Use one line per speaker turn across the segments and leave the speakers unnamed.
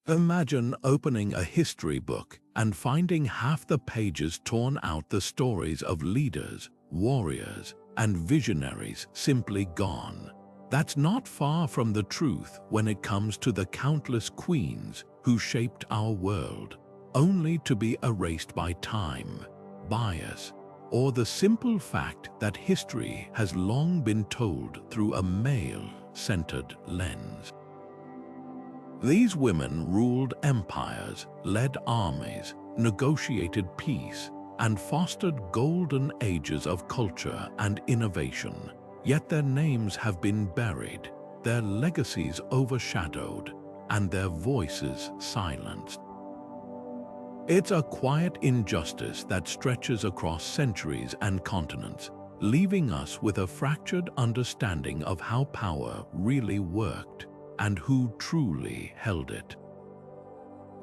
Imagine opening a history book and finding half the pages torn out, the stories of leaders, warriors, and visionaries simply gone. That's not far from the truth when it comes to the countless queens who shaped our world, only to be erased by time, bias, or the simple fact that history has long been told through a male-centered lens. These women ruled empires, led armies, negotiated peace, and fostered golden ages of culture and innovation. Yet their names have been buried, their legacies overshadowed, and their voices silenced. It's a quiet injustice that stretches across centuries and continents, leaving us with a fractured understanding of how power really worked and who truly held it.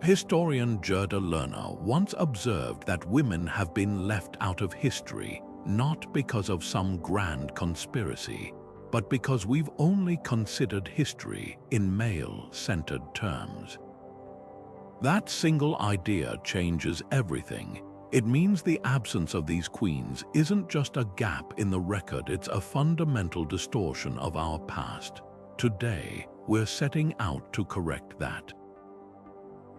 Historian Gerda Lerner once observed that women have been left out of history not because of some grand conspiracy, but because we've only considered history in male-centered terms. That single idea changes everything. It means the absence of these queens isn't just a gap in the record, it's a fundamental distortion of our past. Today, we're setting out to correct that.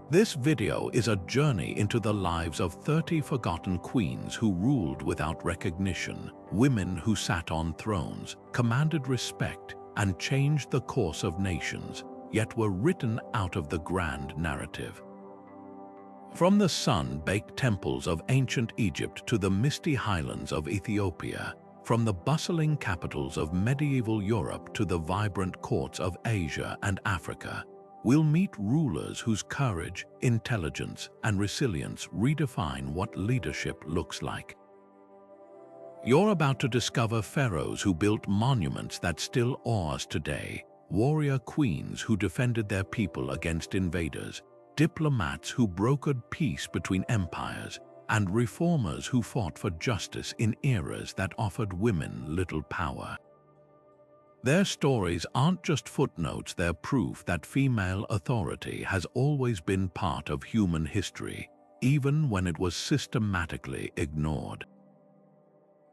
This video is a journey into the lives of 30 forgotten queens who ruled without recognition, women who sat on thrones, commanded respect, and changed the course of nations, yet were written out of the grand narrative. From the sun-baked temples of ancient Egypt to the misty highlands of Ethiopia, from the bustling capitals of medieval Europe to the vibrant courts of Asia and Africa, we'll meet rulers whose courage, intelligence, and resilience redefine what leadership looks like. You're about to discover pharaohs who built monuments that still awe us today, warrior queens who defended their people against invaders, diplomats who brokered peace between empires, and reformers who fought for justice in eras that offered women little power. Their stories aren't just footnotes, they're proof that female authority has always been part of human history, even when it was systematically ignored.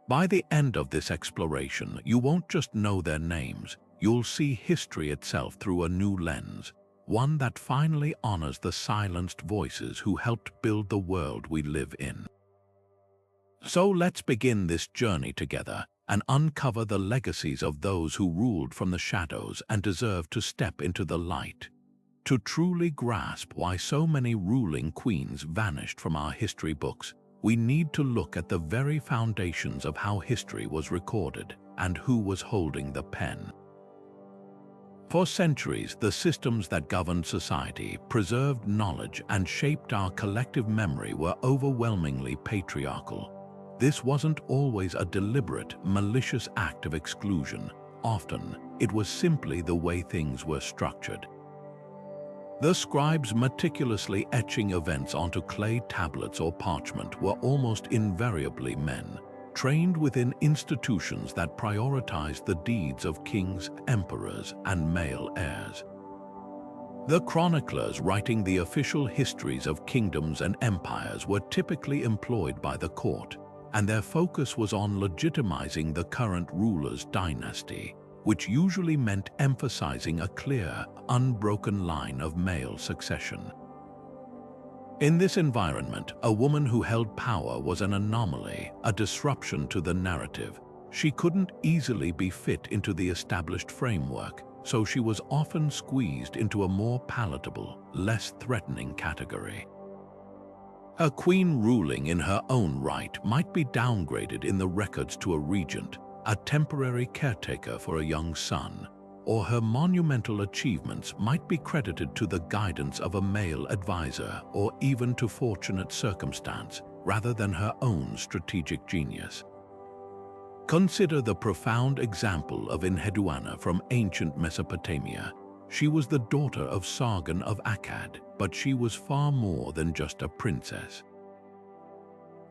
By the end of this exploration, you won't just know their names, you'll see history itself through a new lens, one that finally honors the silenced voices who helped build the world we live in. So let's begin this journey together and uncover the legacies of those who ruled from the shadows and deserve to step into the light. To truly grasp why so many ruling queens vanished from our history books, we need to look at the very foundations of how history was recorded and who was holding the pen. For centuries, the systems that governed society, preserved knowledge, and shaped our collective memory were overwhelmingly patriarchal. This wasn't always a deliberate, malicious act of exclusion. Often, it was simply the way things were structured. The scribes meticulously etching events onto clay tablets or parchment were almost invariably men, trained within institutions that prioritized the deeds of kings, emperors, and male heirs. The chroniclers writing the official histories of kingdoms and empires were typically employed by the court, and their focus was on legitimizing the current ruler's dynasty, which usually meant emphasizing a clear, unbroken line of male succession. In this environment, a woman who held power was an anomaly, a disruption to the narrative. She couldn't easily be fit into the established framework, so she was often squeezed into a more palatable, less threatening category. A queen ruling in her own right might be downgraded in the records to a regent, a temporary caretaker for a young son, or her monumental achievements might be credited to the guidance of a male advisor or even to fortunate circumstance rather than her own strategic genius. Consider the profound example of Enheduanna from ancient Mesopotamia. She was the daughter of Sargon of Akkad, but she was far more than just a princess.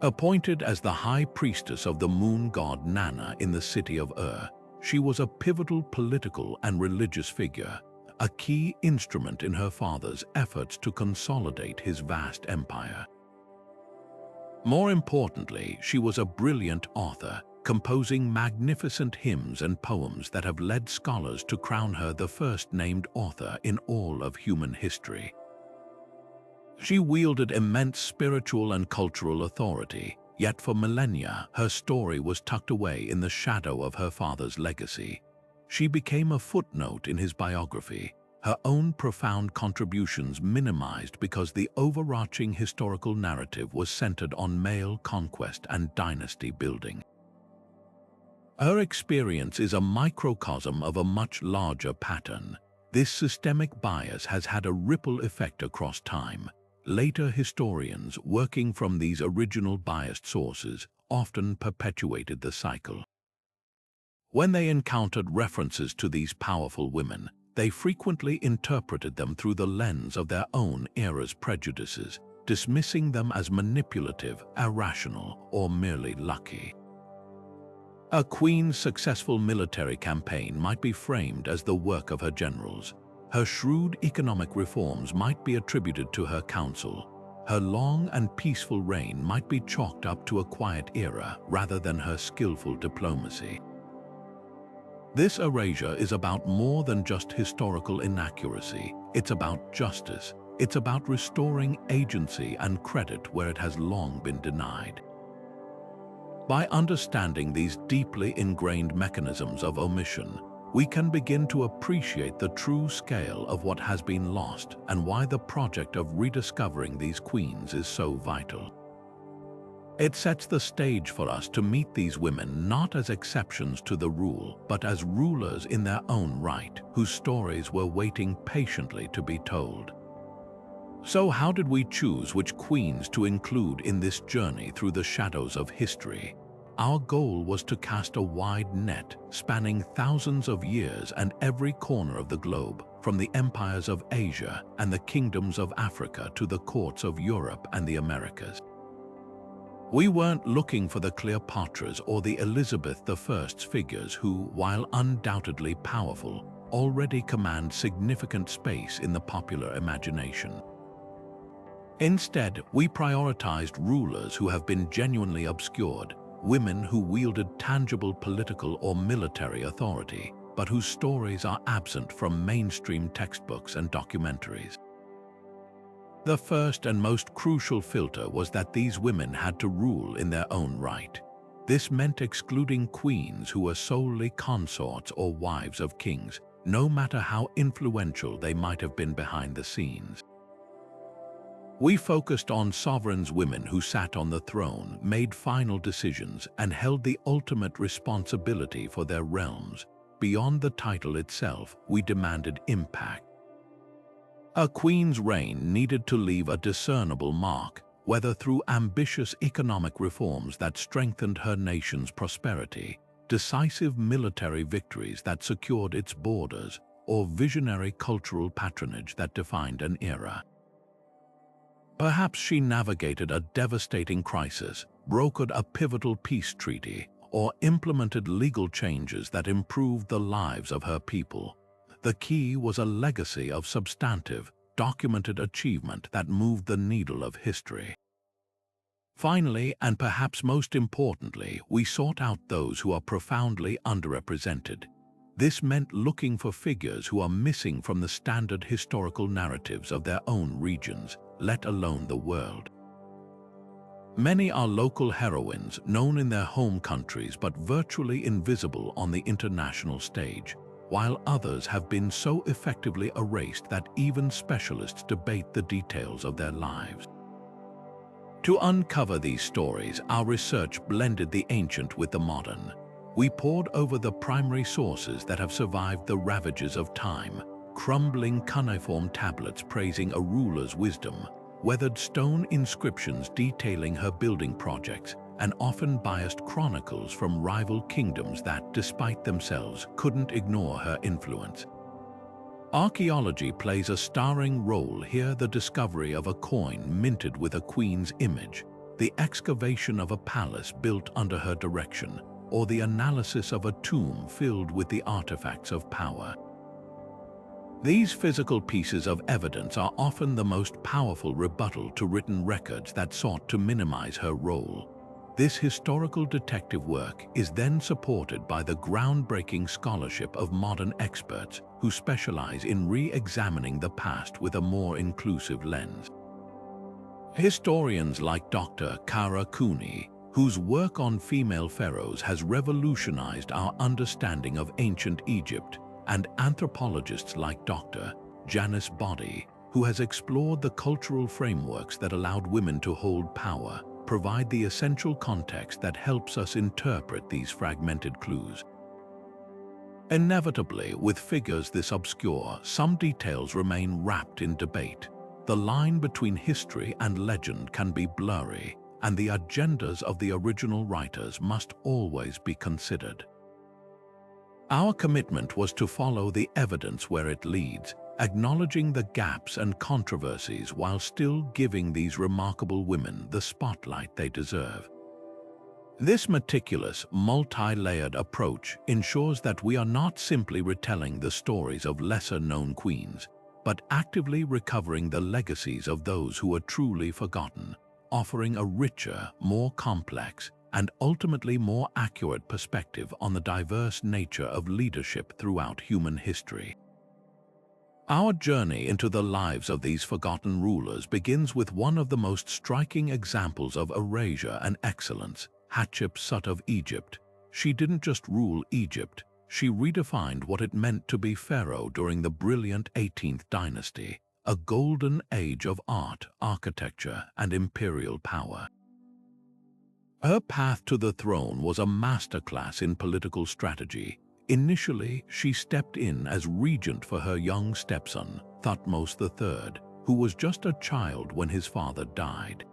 Appointed as the high priestess of the moon god Nana in the city of Ur, she was a pivotal political and religious figure, a key instrument in her father's efforts to consolidate his vast empire. More importantly, she was a brilliant author, composing magnificent hymns and poems that have led scholars to crown her the first named author in all of human history. She wielded immense spiritual and cultural authority, yet for millennia her story was tucked away in the shadow of her father's legacy. She became a footnote in his biography, her own profound contributions minimized because the overarching historical narrative was centered on male conquest and dynasty building. Her experience is a microcosm of a much larger pattern. This systemic bias has had a ripple effect across time. Later historians, working from these original biased sources, often perpetuated the cycle. When they encountered references to these powerful women, they frequently interpreted them through the lens of their own era's prejudices, dismissing them as manipulative, irrational, or merely lucky. A queen's successful military campaign might be framed as the work of her generals. Her shrewd economic reforms might be attributed to her counsel. Her long and peaceful reign might be chalked up to a quiet era rather than her skillful diplomacy. This erasure is about more than just historical inaccuracy. It's about justice. It's about restoring agency and credit where it has long been denied. By understanding these deeply ingrained mechanisms of omission, we can begin to appreciate the true scale of what has been lost and why the project of rediscovering these queens is so vital. It sets the stage for us to meet these women not as exceptions to the rule, but as rulers in their own right, whose stories were waiting patiently to be told. So how did we choose which queens to include in this journey through the shadows of history? Our goal was to cast a wide net, spanning thousands of years and every corner of the globe, from the empires of Asia and the kingdoms of Africa to the courts of Europe and the Americas. We weren't looking for the Cleopatras or the Elizabeth I's figures who, while undoubtedly powerful, already command significant space in the popular imagination. Instead, we prioritized rulers who have been genuinely obscured, women who wielded tangible political or military authority, but whose stories are absent from mainstream textbooks and documentaries. The first and most crucial filter was that these women had to rule in their own right. This meant excluding queens who were solely consorts or wives of kings, no matter how influential they might have been behind the scenes. We focused on sovereigns, women who sat on the throne, made final decisions, and held the ultimate responsibility for their realms. Beyond the title itself, we demanded impact. A queen's reign needed to leave a discernible mark, whether through ambitious economic reforms that strengthened her nation's prosperity, decisive military victories that secured its borders, or visionary cultural patronage that defined an era. Perhaps she navigated a devastating crisis, brokered a pivotal peace treaty, or implemented legal changes that improved the lives of her people. The key was a legacy of substantive, documented achievement that moved the needle of history. Finally, and perhaps most importantly, we sought out those who are profoundly underrepresented. This meant looking for figures who are missing from the standard historical narratives of their own regions, let alone the world. Many are local heroines known in their home countries but virtually invisible on the international stage, while others have been so effectively erased that even specialists debate the details of their lives. To uncover these stories, our research blended the ancient with the modern. We pored over the primary sources that have survived the ravages of time, crumbling cuneiform tablets praising a ruler's wisdom, weathered stone inscriptions detailing her building projects, and often biased chronicles from rival kingdoms that, despite themselves, couldn't ignore her influence. Archaeology plays a starring role here. The discovery of a coin minted with a queen's image, the excavation of a palace built under her direction, or the analysis of a tomb filled with the artifacts of power. These physical pieces of evidence are often the most powerful rebuttal to written records that sought to minimize her role. This historical detective work is then supported by the groundbreaking scholarship of modern experts who specialize in re-examining the past with a more inclusive lens. Historians like Dr. Kara Cooney, whose work on female pharaohs has revolutionized our understanding of ancient Egypt, and anthropologists like Dr. Janice Boddy, who has explored the cultural frameworks that allowed women to hold power, provide the essential context that helps us interpret these fragmented clues. Inevitably, with figures this obscure, some details remain wrapped in debate. The line between history and legend can be blurry, and the agendas of the original writers must always be considered. Our commitment was to follow the evidence where it leads, acknowledging the gaps and controversies while still giving these remarkable women the spotlight they deserve. This meticulous, multi-layered approach ensures that we are not simply retelling the stories of lesser-known queens, but actively recovering the legacies of those who are truly forgotten, offering a richer, more complex, and ultimately more accurate perspective on the diverse nature of leadership throughout human history. Our journey into the lives of these forgotten rulers begins with one of the most striking examples of erasure and excellence, Hatshepsut of Egypt. She didn't just rule Egypt, she redefined what it meant to be pharaoh during the brilliant 18th dynasty, a golden age of art, architecture, and imperial power. Her path to the throne was a masterclass in political strategy. Initially, she stepped in as regent for her young stepson, Thutmose III, who was just a child when his father died.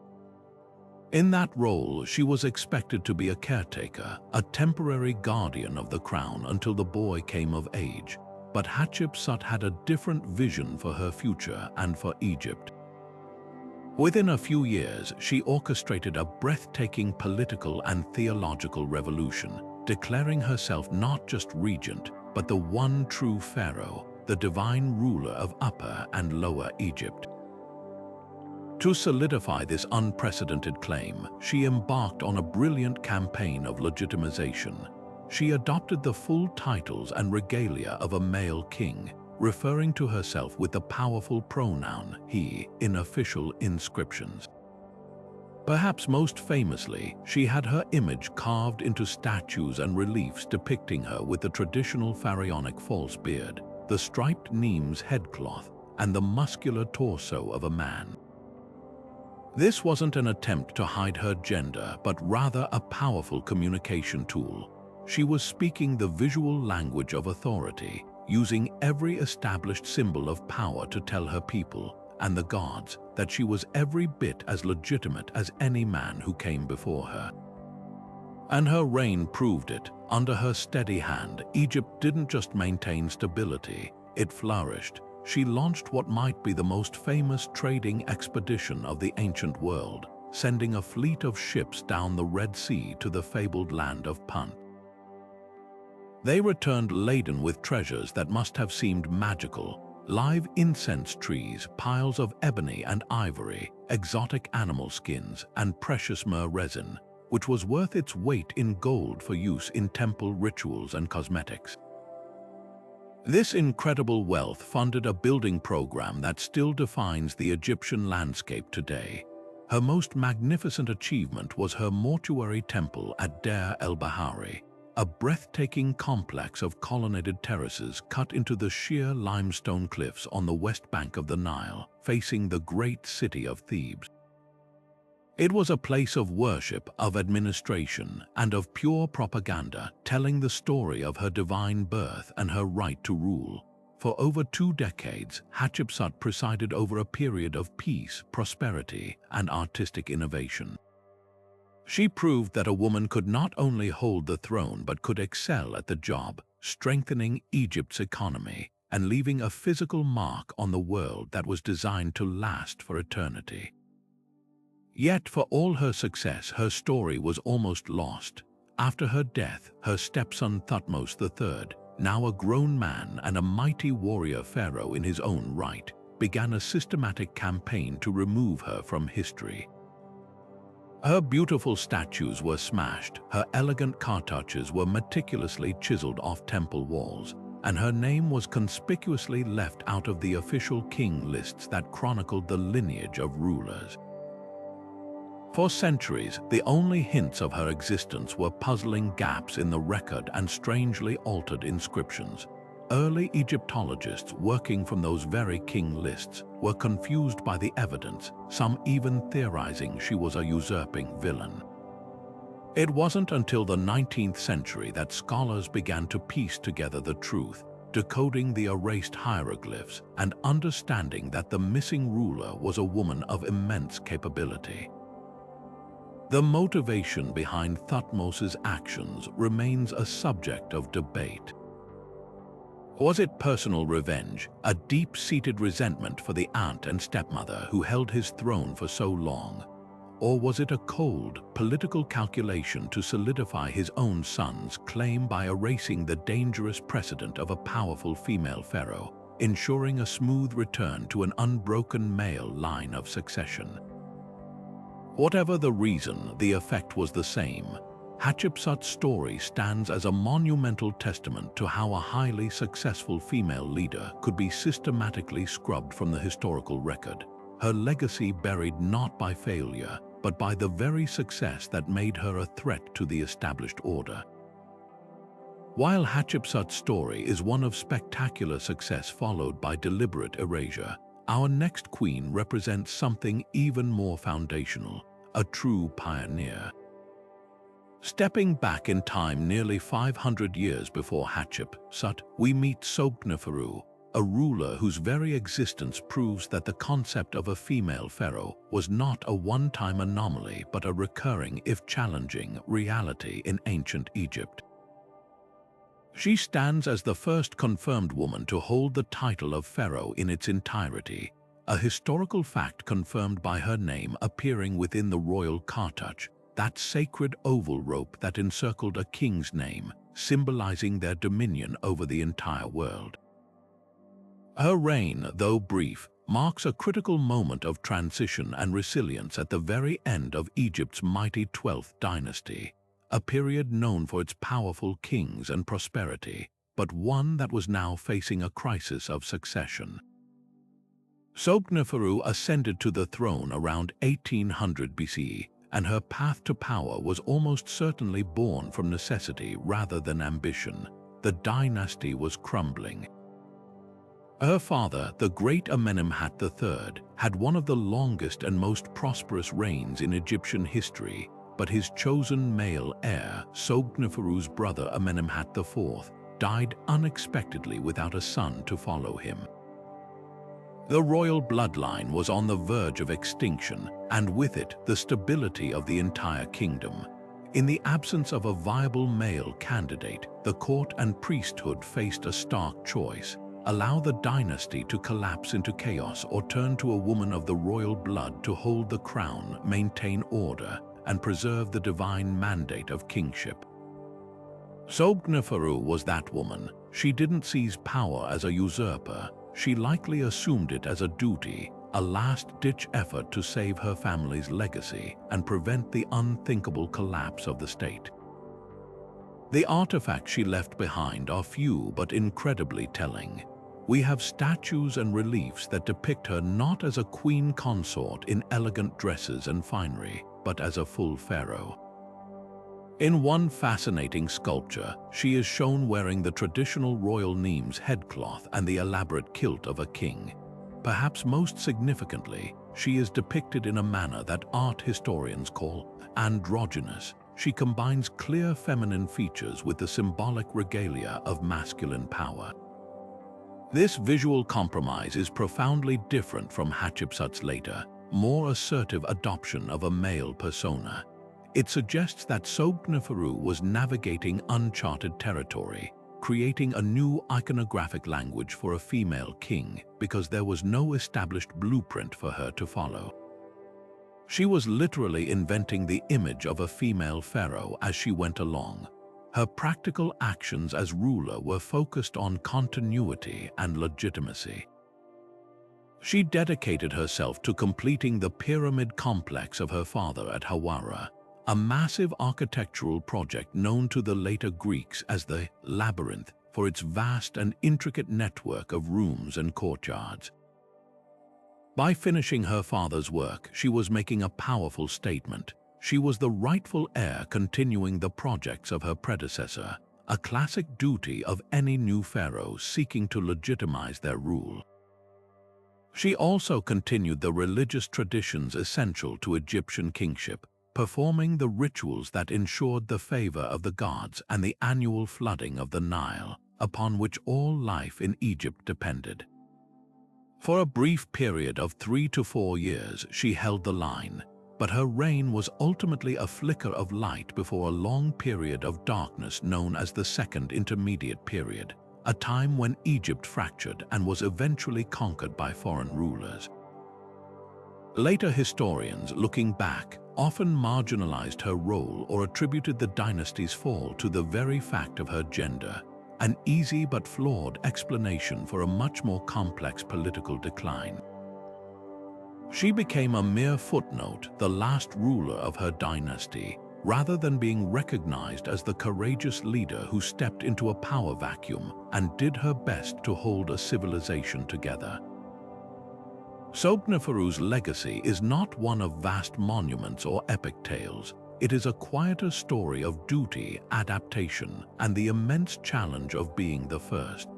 In that role, she was expected to be a caretaker, a temporary guardian of the crown until the boy came of age. But Hatshepsut had a different vision for her future and for Egypt. Within a few years, she orchestrated a breathtaking political and theological revolution, declaring herself not just regent, but the one true pharaoh, the divine ruler of Upper and Lower Egypt. To solidify this unprecedented claim, she embarked on a brilliant campaign of legitimization. She adopted the full titles and regalia of a male king, referring to herself with the powerful pronoun he in official inscriptions. Perhaps most famously, she had her image carved into statues and reliefs depicting her with the traditional pharaonic false beard, the striped Nemes headcloth, and the muscular torso of a man. This wasn't an attempt to hide her gender, but rather a powerful communication tool. She was speaking the visual language of authority, using every established symbol of power to tell her people and the gods that she was every bit as legitimate as any man who came before her. And her reign proved it. Under her steady hand, Egypt didn't just maintain stability, it flourished. She launched what might be the most famous trading expedition of the ancient world, sending a fleet of ships down the Red Sea to the fabled land of Punt. They returned laden with treasures that must have seemed magical: live incense trees, piles of ebony and ivory, exotic animal skins, and precious myrrh resin, which was worth its weight in gold for use in temple rituals and cosmetics. This incredible wealth funded a building program that still defines the Egyptian landscape today. Her most magnificent achievement was her mortuary temple at Deir el-Bahari, a breathtaking complex of colonnaded terraces cut into the sheer limestone cliffs on the west bank of the Nile, facing the great city of Thebes. It was a place of worship, of administration, and of pure propaganda, telling the story of her divine birth and her right to rule. For over 2 decades, Hatshepsut presided over a period of peace, prosperity, and artistic innovation. She proved that a woman could not only hold the throne but could excel at the job, strengthening Egypt's economy and leaving a physical mark on the world that was designed to last for eternity. Yet for all her success, her story was almost lost. After her death, her stepson Thutmose III, now a grown man and a mighty warrior pharaoh in his own right, began a systematic campaign to remove her from history. Her beautiful statues were smashed, her elegant cartouches were meticulously chiseled off temple walls, and her name was conspicuously left out of the official king lists that chronicled the lineage of rulers. For centuries, the only hints of her existence were puzzling gaps in the record and strangely altered inscriptions. Early Egyptologists working from those very king lists were confused by the evidence, some even theorizing she was a usurping villain. It wasn't until the 19th century that scholars began to piece together the truth, decoding the erased hieroglyphs and understanding that the missing ruler was a woman of immense capability. The motivation behind Thutmose's actions remains a subject of debate. Was it personal revenge, a deep-seated resentment for the aunt and stepmother who held his throne for so long? Or was it a cold, political calculation to solidify his own son's claim by erasing the dangerous precedent of a powerful female pharaoh, ensuring a smooth return to an unbroken male line of succession? Whatever the reason, the effect was the same. Hatshepsut's story stands as a monumental testament to how a highly successful female leader could be systematically scrubbed from the historical record, her legacy buried not by failure, but by the very success that made her a threat to the established order. While Hatshepsut's story is one of spectacular success followed by deliberate erasure, our next queen represents something even more foundational, a true pioneer. Stepping back in time nearly 500 years before Hatshepsut, we meet Sobekneferu, a ruler whose very existence proves that the concept of a female pharaoh was not a one-time anomaly but a recurring, if challenging, reality in ancient Egypt. She stands as the first confirmed woman to hold the title of pharaoh in its entirety, a historical fact confirmed by her name appearing within the royal cartouche, that sacred oval rope that encircled a king's name, symbolizing their dominion over the entire world. Her reign, though brief, marks a critical moment of transition and resilience at the very end of Egypt's mighty 12th dynasty, a period known for its powerful kings and prosperity, but one that was now facing a crisis of succession. Sobekneferu ascended to the throne around 1800 BCE, and her path to power was almost certainly born from necessity rather than ambition. The dynasty was crumbling. Her father, the great Amenemhat III, had one of the longest and most prosperous reigns in Egyptian history, but his chosen male heir, Sobekneferu's brother Amenemhat IV, died unexpectedly without a son to follow him. The royal bloodline was on the verge of extinction, and with it, the stability of the entire kingdom. In the absence of a viable male candidate, the court and priesthood faced a stark choice: allow the dynasty to collapse into chaos or turn to a woman of the royal blood to hold the crown, maintain order, and preserve the divine mandate of kingship. Sobekneferu was that woman. She didn't seize power as a usurper. She likely assumed it as a duty, a last-ditch effort to save her family's legacy and prevent the unthinkable collapse of the state. The artifacts she left behind are few but incredibly telling. We have statues and reliefs that depict her not as a queen consort in elegant dresses and finery, but as a full pharaoh. In one fascinating sculpture, she is shown wearing the traditional royal Nemes headcloth and the elaborate kilt of a king. Perhaps most significantly, she is depicted in a manner that art historians call androgynous. She combines clear feminine features with the symbolic regalia of masculine power. This visual compromise is profoundly different from Hatshepsut's later, more assertive adoption of a male persona. It suggests that Sobekneferu was navigating uncharted territory, creating a new iconographic language for a female king because there was no established blueprint for her to follow. She was literally inventing the image of a female pharaoh as she went along. Her practical actions as ruler were focused on continuity and legitimacy. She dedicated herself to completing the pyramid complex of her father at Hawara, a massive architectural project known to the later Greeks as the Labyrinth for its vast and intricate network of rooms and courtyards. By finishing her father's work, she was making a powerful statement. She was the rightful heir, continuing the projects of her predecessor, a classic duty of any new pharaoh seeking to legitimize their rule. She also continued the religious traditions essential to Egyptian kingship, performing the rituals that ensured the favor of the gods and the annual flooding of the Nile, upon which all life in Egypt depended. For a brief period of 3 to 4 years, she held the line, but her reign was ultimately a flicker of light before a long period of darkness known as the Second Intermediate Period, a time when Egypt fractured and was eventually conquered by foreign rulers. Later historians, looking back, often marginalized her role or attributed the dynasty's fall to the very fact of her gender, an easy but flawed explanation for a much more complex political decline. She became a mere footnote, the last ruler of her dynasty, rather than being recognized as the courageous leader who stepped into a power vacuum and did her best to hold a civilization together. Sobekneferu's legacy is not one of vast monuments or epic tales. It is a quieter story of duty, adaptation, and the immense challenge of being the first.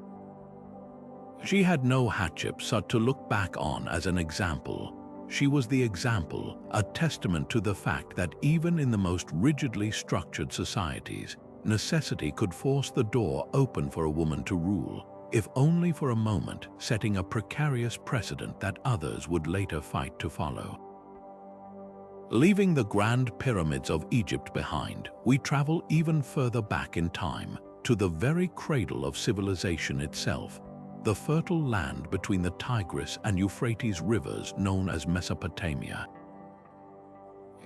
She had no Hatshepsut to look back on as an example. She was the example, a testament to the fact that even in the most rigidly structured societies, necessity could force the door open for a woman to rule, if only for a moment, setting a precarious precedent that others would later fight to follow. Leaving the grand pyramids of Egypt behind, we travel even further back in time, to the very cradle of civilization itself, the fertile land between the Tigris and Euphrates rivers known as Mesopotamia.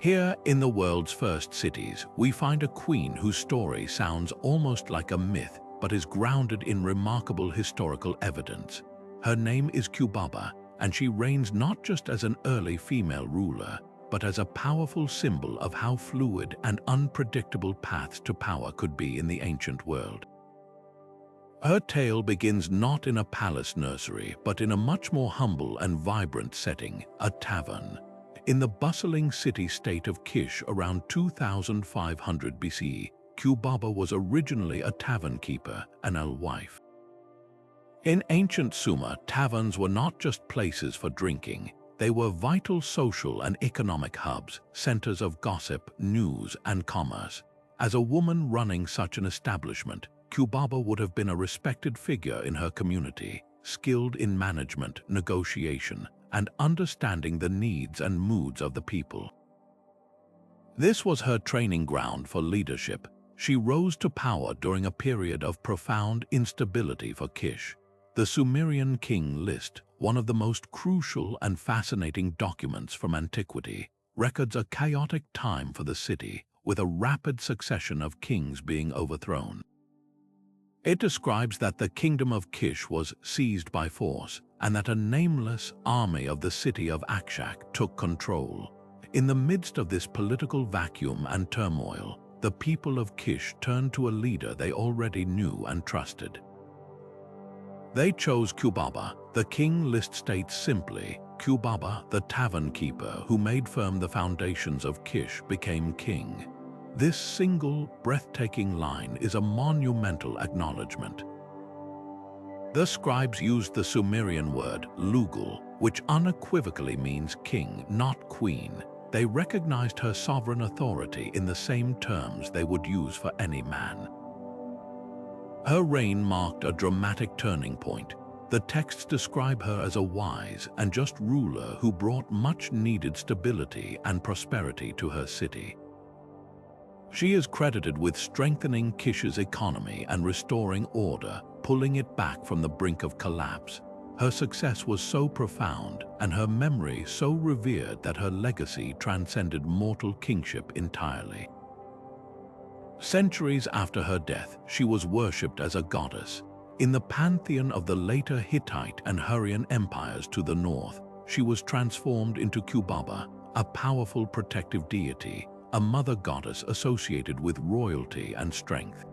Here, in the world's first cities, we find a queen whose story sounds almost like a myth, but is grounded in remarkable historical evidence. Her name is Kubaba, and she reigns not just as an early female ruler, but as a powerful symbol of how fluid and unpredictable paths to power could be in the ancient world. Her tale begins not in a palace nursery, but in a much more humble and vibrant setting, a tavern. In the bustling city-state of Kish around 2500 BCE, Kubaba was originally a tavern keeper and a wife. In ancient Sumer, taverns were not just places for drinking. They were vital social and economic hubs, centers of gossip, news, and commerce. As a woman running such an establishment, Kubaba would have been a respected figure in her community, skilled in management, negotiation, and understanding the needs and moods of the people. This was her training ground for leadership. She rose to power during a period of profound instability for Kish. The Sumerian king list, one of the most crucial and fascinating documents from antiquity, records a chaotic time for the city, with a rapid succession of kings being overthrown. It describes that the kingdom of Kish was seized by force and that a nameless army of the city of Akshak took control. In the midst of this political vacuum and turmoil, the people of Kish turned to a leader they already knew and trusted. They chose Kubaba. The king list states simply, Kubaba, the tavern keeper who made firm the foundations of Kish, became king. This single, breathtaking line is a monumental acknowledgement. The scribes used the Sumerian word lugul, which unequivocally means king, not queen. They recognized her sovereign authority in the same terms they would use for any man. Her reign marked a dramatic turning point. The texts describe her as a wise and just ruler who brought much-needed stability and prosperity to her city. She is credited with strengthening Kish's economy and restoring order, pulling it back from the brink of collapse. Her success was so profound and her memory so revered that her legacy transcended mortal kingship entirely. Centuries after her death, she was worshipped as a goddess. In the pantheon of the later Hittite and Hurrian empires to the north, she was transformed into Kubaba, a powerful protective deity, a mother goddess associated with royalty and strength.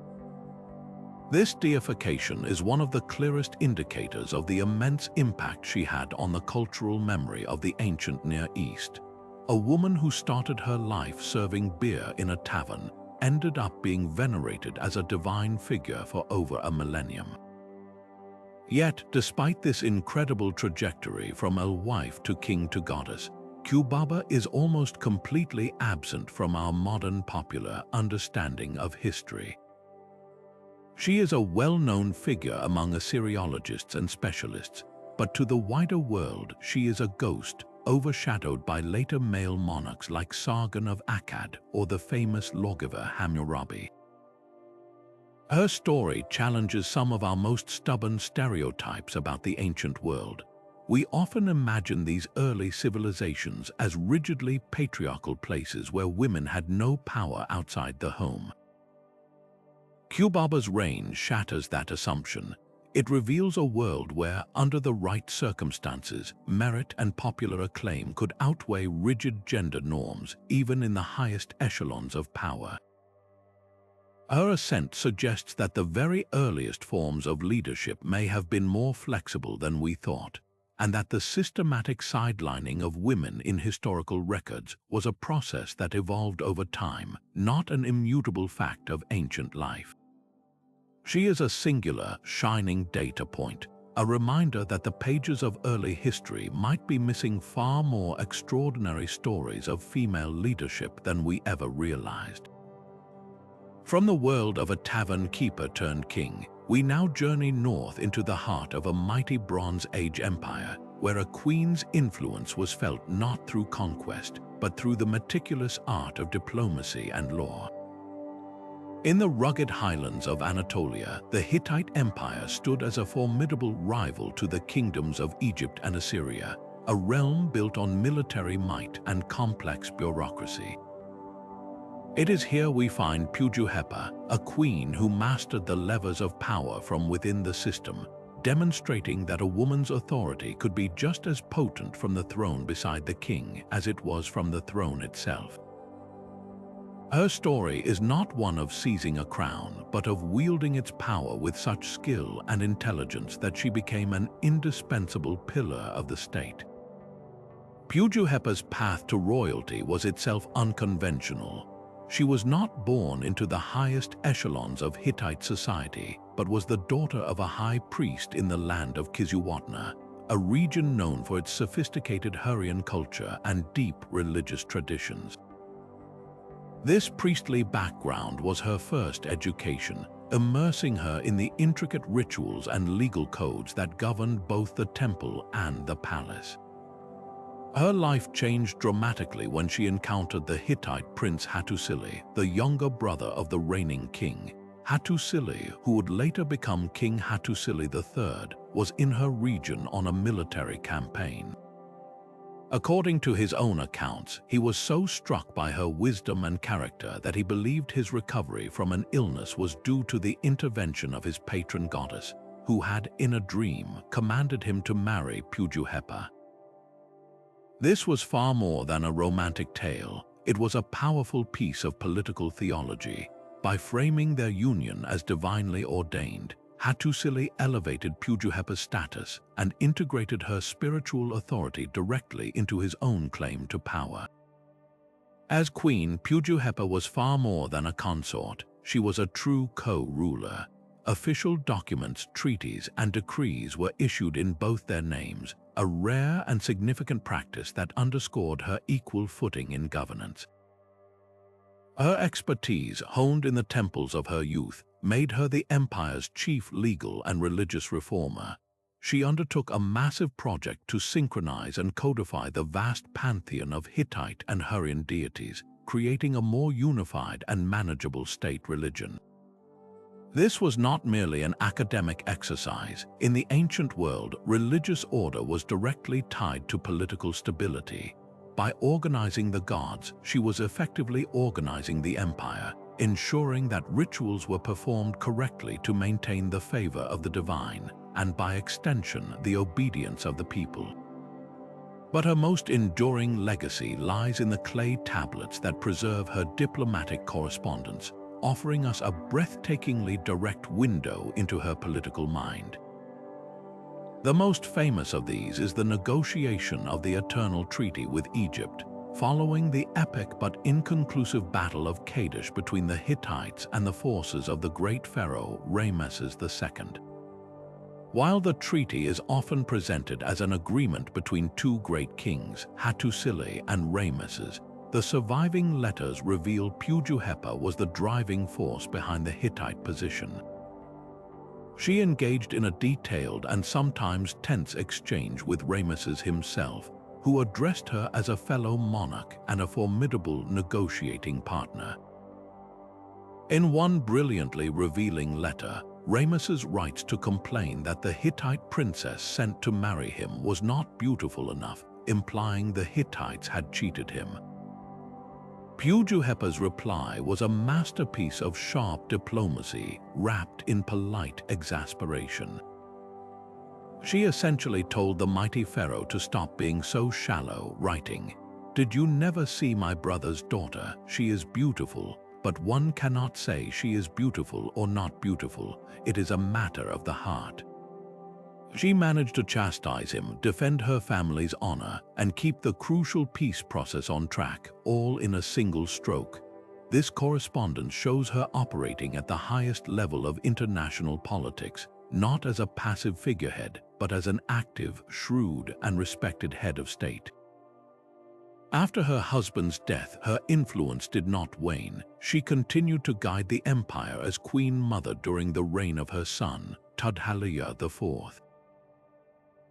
This deification is one of the clearest indicators of the immense impact she had on the cultural memory of the ancient Near East. A woman who started her life serving beer in a tavern ended up being venerated as a divine figure for over a millennium. Yet, despite this incredible trajectory from a wife to king to goddess, Kubaba is almost completely absent from our modern popular understanding of history. She is a well-known figure among Assyriologists and specialists, but to the wider world she is a ghost, overshadowed by later male monarchs like Sargon of Akkad or the famous lawgiver Hammurabi. Her story challenges some of our most stubborn stereotypes about the ancient world. We often imagine these early civilizations as rigidly patriarchal places where women had no power outside the home. Kubaba's reign shatters that assumption. It reveals a world where, under the right circumstances, merit and popular acclaim could outweigh rigid gender norms, even in the highest echelons of power. Her ascent suggests that the very earliest forms of leadership may have been more flexible than we thought, and that the systematic sidelining of women in historical records was a process that evolved over time, not an immutable fact of ancient life. She is a singular, shining data point, a reminder that the pages of early history might be missing far more extraordinary stories of female leadership than we ever realized. From the world of a tavern keeper turned king, we now journey north into the heart of a mighty Bronze Age empire, where a queen's influence was felt not through conquest, but through the meticulous art of diplomacy and law. In the rugged highlands of Anatolia, the Hittite Empire stood as a formidable rival to the kingdoms of Egypt and Assyria, a realm built on military might and complex bureaucracy. It is here we find Puduhepa, a queen who mastered the levers of power from within the system, demonstrating that a woman's authority could be just as potent from the throne beside the king as it was from the throne itself. Her story is not one of seizing a crown, but of wielding its power with such skill and intelligence that she became an indispensable pillar of the state. Puduhepa's path to royalty was itself unconventional. She was not born into the highest echelons of Hittite society, but was the daughter of a high priest in the land of Kizzuwatna, a region known for its sophisticated Hurrian culture and deep religious traditions. This priestly background was her first education, immersing her in the intricate rituals and legal codes that governed both the temple and the palace. Her life changed dramatically when she encountered the Hittite prince Hattusili, the younger brother of the reigning king. Hattusili, who would later become King Hattusili III, was in her region on a military campaign. According to his own accounts, he was so struck by her wisdom and character that he believed his recovery from an illness was due to the intervention of his patron goddess, who had, in a dream, commanded him to marry Puduhepa. This was far more than a romantic tale. It was a powerful piece of political theology. By framing their union as divinely ordained, Hattusili elevated Puduhepa's status and integrated her spiritual authority directly into his own claim to power. As queen, Puduhepa was far more than a consort. She was a true co-ruler. Official documents, treaties, and decrees were issued in both their names, a rare and significant practice that underscored her equal footing in governance. Her expertise, honed in the temples of her youth, made her the empire's chief legal and religious reformer. She undertook a massive project to synchronize and codify the vast pantheon of Hittite and Hurrian deities, creating a more unified and manageable state religion. This was not merely an academic exercise. In the ancient world, religious order was directly tied to political stability. By organizing the gods, she was effectively organizing the empire, ensuring that rituals were performed correctly to maintain the favor of the divine, and by extension, the obedience of the people. But her most enduring legacy lies in the clay tablets that preserve her diplomatic correspondence, offering us a breathtakingly direct window into her political mind. The most famous of these is the negotiation of the Eternal Treaty with Egypt, following the epic but inconclusive Battle of Kadesh between the Hittites and the forces of the great pharaoh Ramesses II. While the treaty is often presented as an agreement between two great kings, Hattusili and Ramesses, the surviving letters reveal Puduhepa was the driving force behind the Hittite position. She engaged in a detailed and sometimes tense exchange with Ramesses himself, who addressed her as a fellow monarch and a formidable negotiating partner. In one brilliantly revealing letter, Ramesses writes to complain that the Hittite princess sent to marry him was not beautiful enough, implying the Hittites had cheated him. Puduhepa's reply was a masterpiece of sharp diplomacy wrapped in polite exasperation. She essentially told the mighty pharaoh to stop being so shallow, writing, "Did you never see my brother's daughter? She is beautiful, but one cannot say she is beautiful or not beautiful. It is a matter of the heart." She managed to chastise him, defend her family's honor, and keep the crucial peace process on track, all in a single stroke. This correspondence shows her operating at the highest level of international politics, not as a passive figurehead, but as an active, shrewd, and respected head of state. After her husband's death, her influence did not wane. She continued to guide the empire as Queen Mother during the reign of her son, Tudhaliya IV.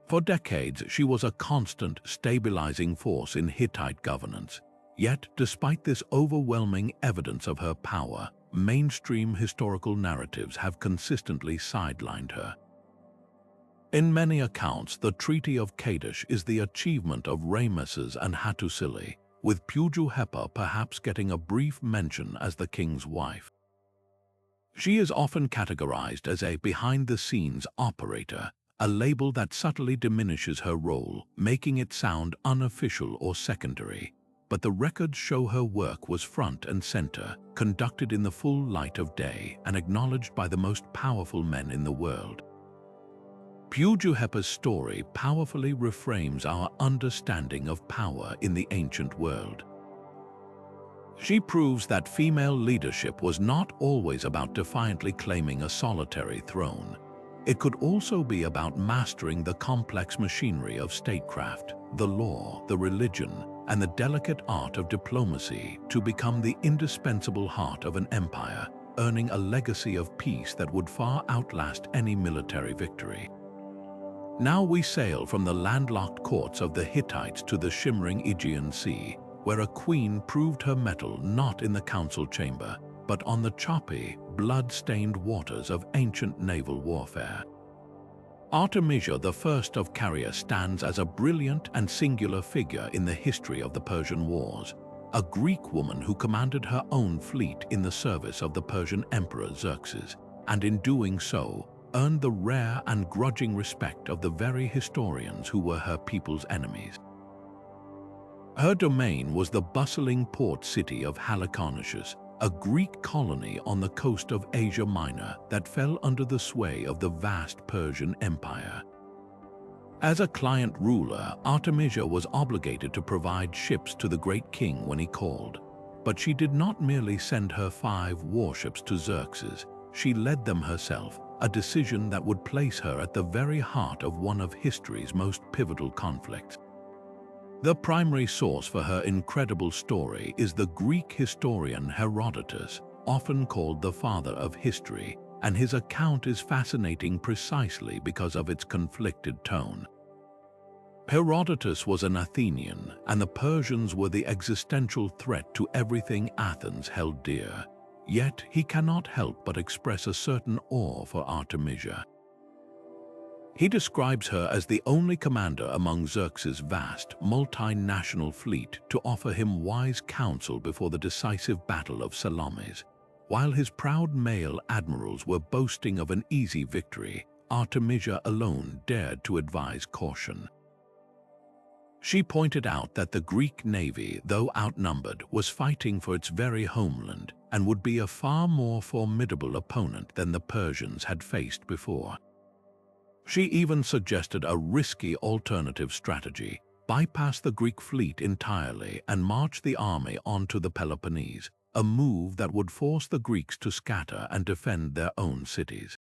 For decades, she was a constant, stabilizing force in Hittite governance. Yet, despite this overwhelming evidence of her power, mainstream historical narratives have consistently sidelined her. In many accounts, the Treaty of Kadesh is the achievement of Ramesses and Hattusili, with Puduhepa perhaps getting a brief mention as the king's wife. She is often categorized as a behind-the-scenes operator, a label that subtly diminishes her role, making it sound unofficial or secondary. But the records show her work was front and center, conducted in the full light of day, and acknowledged by the most powerful men in the world. Puduhepa's story powerfully reframes our understanding of power in the ancient world. She proves that female leadership was not always about defiantly claiming a solitary throne. It could also be about mastering the complex machinery of statecraft, the law, the religion, and the delicate art of diplomacy to become the indispensable heart of an empire, earning a legacy of peace that would far outlast any military victory. Now we sail from the landlocked courts of the Hittites to the shimmering Aegean Sea, where a queen proved her mettle not in the council chamber, but on the choppy, blood-stained waters of ancient naval warfare. Artemisia I of Caria stands as a brilliant and singular figure in the history of the Persian Wars, a Greek woman who commanded her own fleet in the service of the Persian Emperor Xerxes, and in doing so, earned the rare and grudging respect of the very historians who were her people's enemies. Her domain was the bustling port city of Halicarnassus, a Greek colony on the coast of Asia Minor that fell under the sway of the vast Persian Empire. As a client ruler, Artemisia was obligated to provide ships to the great king when he called. But she did not merely send her 5 warships to Xerxes, she led them herself, a decision that would place her at the very heart of one of history's most pivotal conflicts. The primary source for her incredible story is the Greek historian Herodotus, often called the father of history, and his account is fascinating precisely because of its conflicted tone. Herodotus was an Athenian, and the Persians were the existential threat to everything Athens held dear. Yet he cannot help but express a certain awe for Artemisia. He describes her as the only commander among Xerxes' vast, multinational fleet to offer him wise counsel before the decisive battle of Salamis. While his proud male admirals were boasting of an easy victory, Artemisia alone dared to advise caution. She pointed out that the Greek navy, though outnumbered, was fighting for its very homeland and would be a far more formidable opponent than the Persians had faced before. She even suggested a risky alternative strategy: bypass the Greek fleet entirely and march the army onto the Peloponnese, a move that would force the Greeks to scatter and defend their own cities.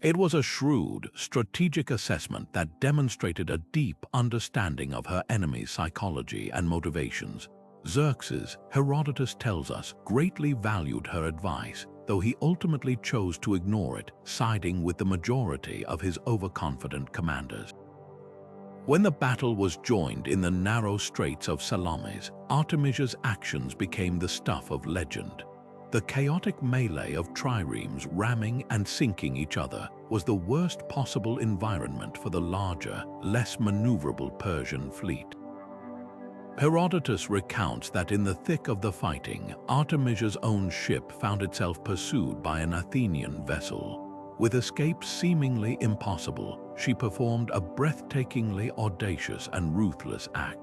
It was a shrewd, strategic assessment that demonstrated a deep understanding of her enemy's psychology and motivations. Xerxes, Herodotus tells us, greatly valued her advice, though he ultimately chose to ignore it, siding with the majority of his overconfident commanders. When the battle was joined in the narrow straits of Salamis, Artemisia's actions became the stuff of legend. The chaotic melee of triremes ramming and sinking each other was the worst possible environment for the larger, less maneuverable Persian fleet. Herodotus recounts that in the thick of the fighting, Artemisia's own ship found itself pursued by an Athenian vessel. With escape seemingly impossible, she performed a breathtakingly audacious and ruthless act.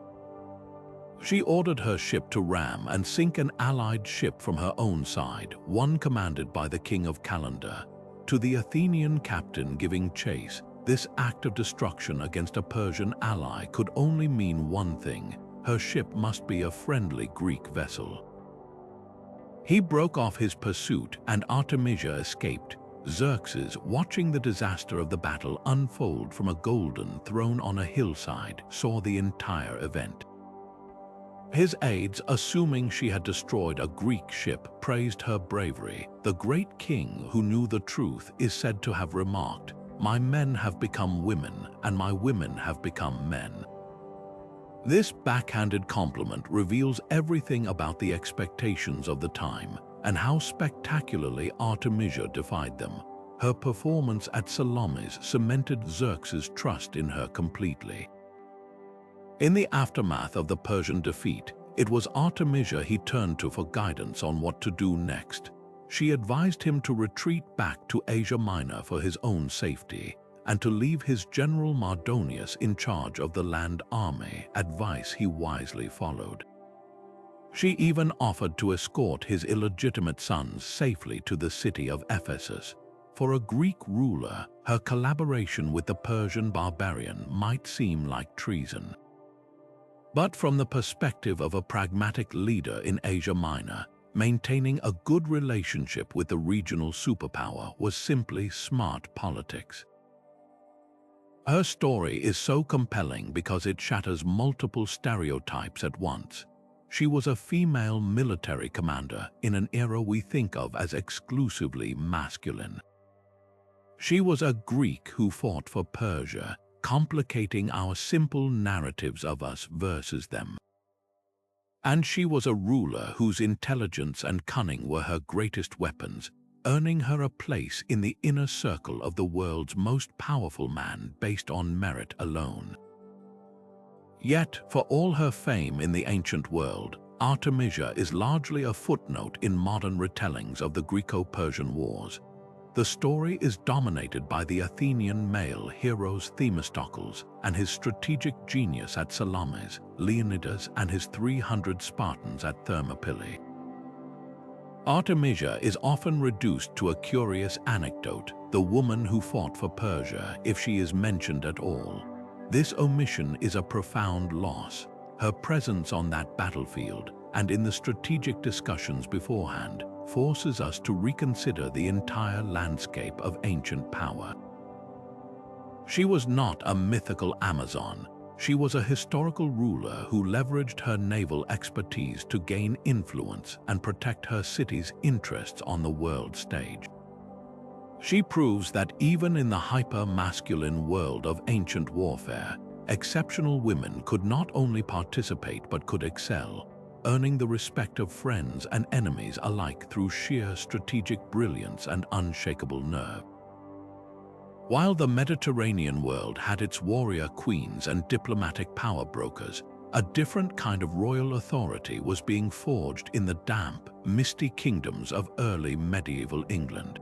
She ordered her ship to ram and sink an allied ship from her own side, one commanded by the king of Calendar. To the Athenian captain giving chase, this act of destruction against a Persian ally could only mean one thing: her ship must be a friendly Greek vessel. He broke off his pursuit and Artemisia escaped. Xerxes, watching the disaster of the battle unfold from a golden throne on a hillside, saw the entire event. His aides, assuming she had destroyed a Greek ship, praised her bravery. The great king, who knew the truth, is said to have remarked, "My men have become women, and my women have become men." This backhanded compliment reveals everything about the expectations of the time and how spectacularly Artemisia defied them. Her performance at Salamis cemented Xerxes' trust in her completely. In the aftermath of the Persian defeat, it was Artemisia he turned to for guidance on what to do next. She advised him to retreat back to Asia Minor for his own safety, and to leave his general Mardonius in charge of the land army, advice he wisely followed. She even offered to escort his illegitimate sons safely to the city of Ephesus. For a Greek ruler, her collaboration with the Persian barbarian might seem like treason. But from the perspective of a pragmatic leader in Asia Minor, maintaining a good relationship with the regional superpower was simply smart politics. Her story is so compelling because it shatters multiple stereotypes at once. She was a female military commander in an era we think of as exclusively masculine. She was a Greek who fought for Persia, complicating our simple narratives of us versus them. And she was a ruler whose intelligence and cunning were her greatest weapons, earning her a place in the inner circle of the world's most powerful man based on merit alone. Yet, for all her fame in the ancient world, Artemisia is largely a footnote in modern retellings of the Greco-Persian Wars. The story is dominated by the Athenian male heroes Themistocles and his strategic genius at Salamis, Leonidas and his 300 Spartans at Thermopylae. Artemisia is often reduced to a curious anecdote, the woman who fought for Persia, if she is mentioned at all. This omission is a profound loss. Her presence on that battlefield, and in the strategic discussions beforehand, forces us to reconsider the entire landscape of ancient power. She was not a mythical Amazon. She was a historical ruler who leveraged her naval expertise to gain influence and protect her city's interests on the world stage. She proves that even in the hyper-masculine world of ancient warfare, exceptional women could not only participate but could excel, earning the respect of friends and enemies alike through sheer strategic brilliance and unshakable nerve. While the Mediterranean world had its warrior queens and diplomatic power brokers, A different kind of royal authority was being forged in the damp, misty kingdoms of early medieval England.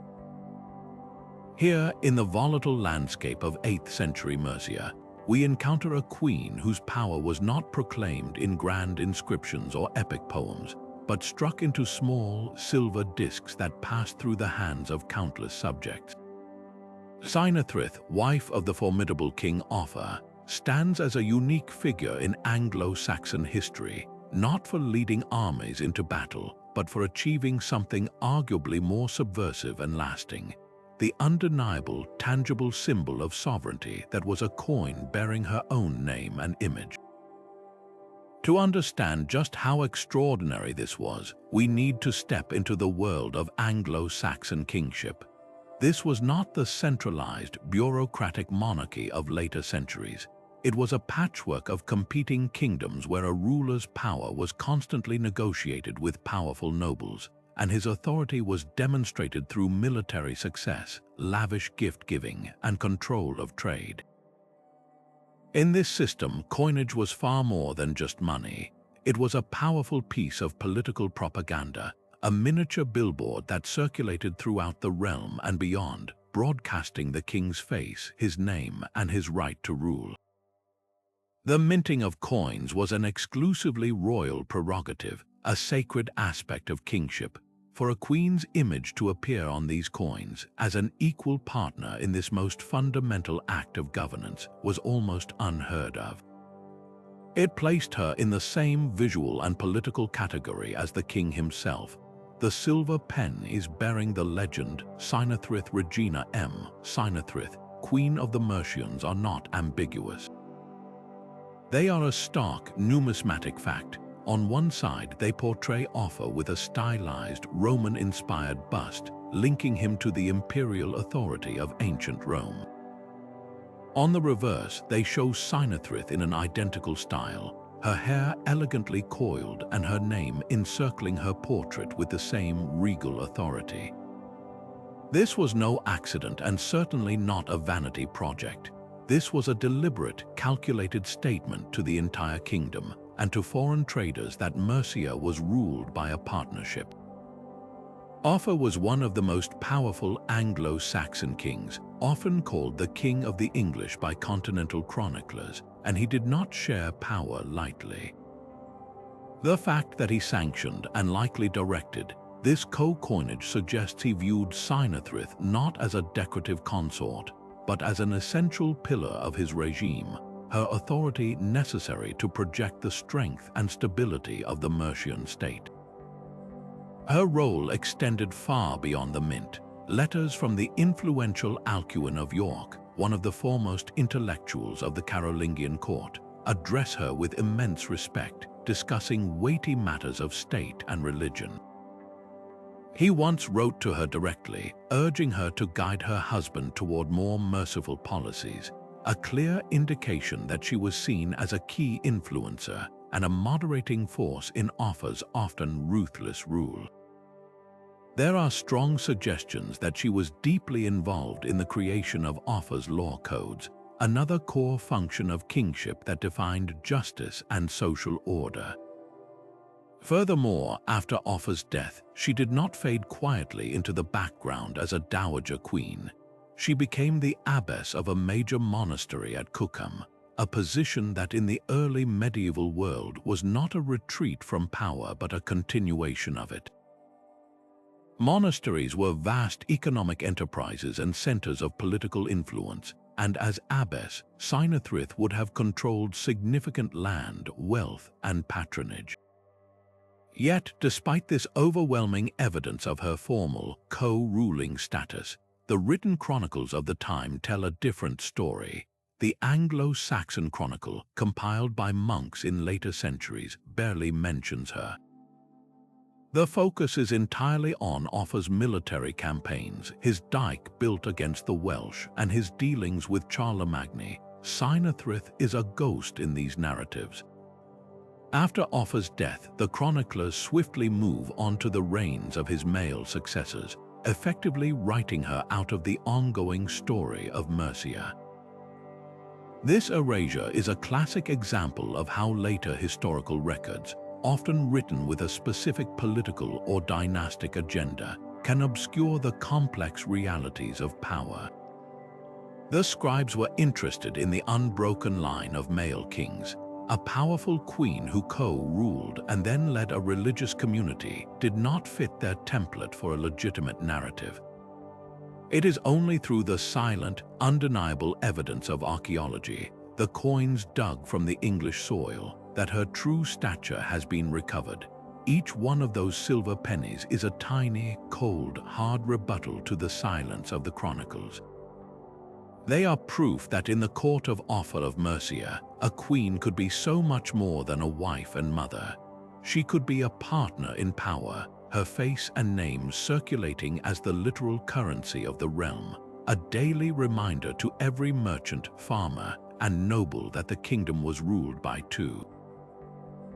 Here, in the volatile landscape of 8th century Mercia, we encounter a queen whose power was not proclaimed in grand inscriptions or epic poems, but struck into small, silver discs that passed through the hands of countless subjects. Sinothrith, wife of the formidable King Offa, stands as a unique figure in Anglo-Saxon history, not for leading armies into battle, but for achieving something arguably more subversive and lasting: the undeniable, tangible symbol of sovereignty that was a coin bearing her own name and image. To understand just how extraordinary this was, we need to step into the world of Anglo-Saxon kingship. This was not the centralized, bureaucratic monarchy of later centuries. It was a patchwork of competing kingdoms where a ruler's power was constantly negotiated with powerful nobles, and his authority was demonstrated through military success, lavish gift-giving, and control of trade. In this system, coinage was far more than just money. It was a powerful piece of political propaganda, a miniature billboard that circulated throughout the realm and beyond, broadcasting the king's face, his name, and his right to rule. The minting of coins was an exclusively royal prerogative, a sacred aspect of kingship. For a queen's image to appear on these coins as an equal partner in this most fundamental act of governance was almost unheard of. It placed her in the same visual and political category as the king himself. The silver pen is bearing the legend Sinothrith Regina M. Sinothrith, Queen of the Mercians, are not ambiguous. They are a stark numismatic fact. On one side, they portray Offa with a stylized, Roman-inspired bust, linking him to the imperial authority of ancient Rome. On the reverse, they show Sinothrith in an identical style, her hair elegantly coiled and her name encircling her portrait with the same regal authority. This was no accident and certainly not a vanity project. This was a deliberate, calculated statement to the entire kingdom and to foreign traders that Mercia was ruled by a partnership. Offa was one of the most powerful Anglo-Saxon kings, often called the King of the English by continental chroniclers, and he did not share power lightly. The fact that he sanctioned and likely directed this co-coinage suggests he viewed Sinothrith not as a decorative consort, but as an essential pillar of his regime, her authority necessary to project the strength and stability of the Mercian state. Her role extended far beyond the mint. Letters from the influential Alcuin of York, one of the foremost intellectuals of the Carolingian court, address her with immense respect, discussing weighty matters of state and religion. He once wrote to her directly, urging her to guide her husband toward more merciful policies, a clear indication that she was seen as a key influencer and a moderating force in Offa's often ruthless rule. There are strong suggestions that she was deeply involved in the creation of Offa's law codes, another core function of kingship that defined justice and social order. Furthermore, after Offa's death, she did not fade quietly into the background as a dowager queen. She became the abbess of a major monastery at Kukum, a position that in the early medieval world was not a retreat from power but a continuation of it. Monasteries were vast economic enterprises and centers of political influence, and as abbess, Sinothrith would have controlled significant land, wealth, and patronage. Yet, despite this overwhelming evidence of her formal, co-ruling status, the written chronicles of the time tell a different story. The Anglo-Saxon chronicle, compiled by monks in later centuries, barely mentions her. The focus is entirely on Offa's military campaigns, his dike built against the Welsh, and his dealings with Charlemagne. Sinothrith is a ghost in these narratives. After Offa's death, the chroniclers swiftly move on to the reigns of his male successors, effectively writing her out of the ongoing story of Mercia. This erasure is a classic example of how later historical records, often written with a specific political or dynastic agenda, can obscure the complex realities of power. The scribes were interested in the unbroken line of male kings. A powerful queen who co-ruled and then led a religious community did not fit their template for a legitimate narrative. It is only through the silent, undeniable evidence of archaeology, the coins dug from the English soil, that her true stature has been recovered. Each one of those silver pennies is a tiny, cold, hard rebuttal to the silence of the chronicles. They are proof that in the court of Ophel of Mercia, a queen could be so much more than a wife and mother. She could be a partner in power, her face and name circulating as the literal currency of the realm, a daily reminder to every merchant, farmer, and noble that the kingdom was ruled by two.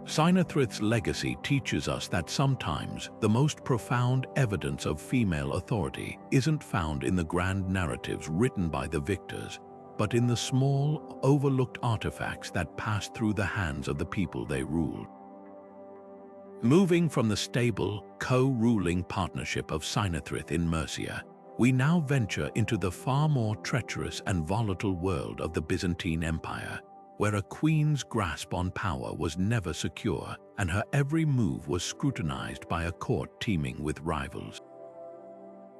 Sinothrith's legacy teaches us that sometimes the most profound evidence of female authority isn't found in the grand narratives written by the victors, but in the small, overlooked artifacts that passed through the hands of the people they ruled. Moving from the stable, co-ruling partnership of Sinothrith in Mercia, we now venture into the far more treacherous and volatile world of the Byzantine Empire, where a queen's grasp on power was never secure and her every move was scrutinized by a court teeming with rivals.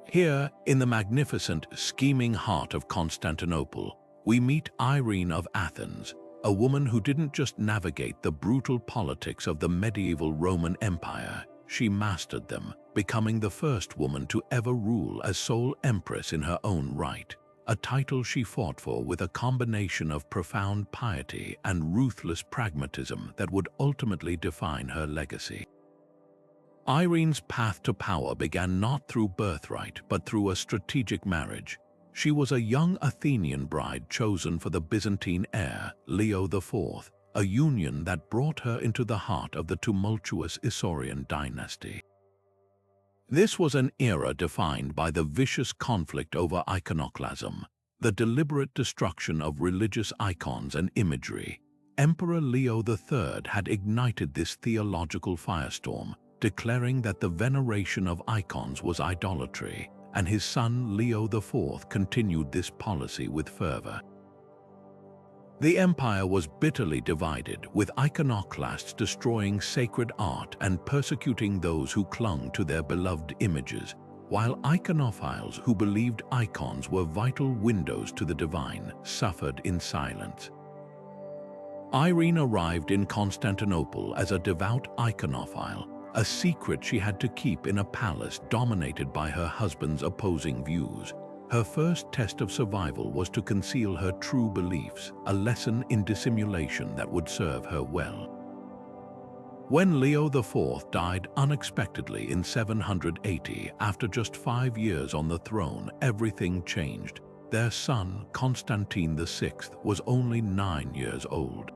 Here, in the magnificent, scheming heart of Constantinople, we meet Irene of Athens, a woman who didn't just navigate the brutal politics of the medieval Roman Empire, she mastered them, becoming the first woman to ever rule as sole empress in her own right, a title she fought for with a combination of profound piety and ruthless pragmatism that would ultimately define her legacy. Irene's path to power began not through birthright but through a strategic marriage. She was a young Athenian bride chosen for the Byzantine heir, Leo IV, a union that brought her into the heart of the tumultuous Isaurian dynasty. This was an era defined by the vicious conflict over iconoclasm, the deliberate destruction of religious icons and imagery. Emperor Leo III had ignited this theological firestorm, declaring that the veneration of icons was idolatry, and his son Leo IV continued this policy with fervor. The empire was bitterly divided, with iconoclasts destroying sacred art and persecuting those who clung to their beloved images, while iconophiles who believed icons were vital windows to the divine suffered in silence. Irene arrived in Constantinople as a devout iconophile, a secret she had to keep in a palace dominated by her husband's opposing views. Her first test of survival was to conceal her true beliefs, a lesson in dissimulation that would serve her well. When Leo IV died unexpectedly in 780, after just 5 years on the throne, everything changed. Their son, Constantine VI, was only 9 years old.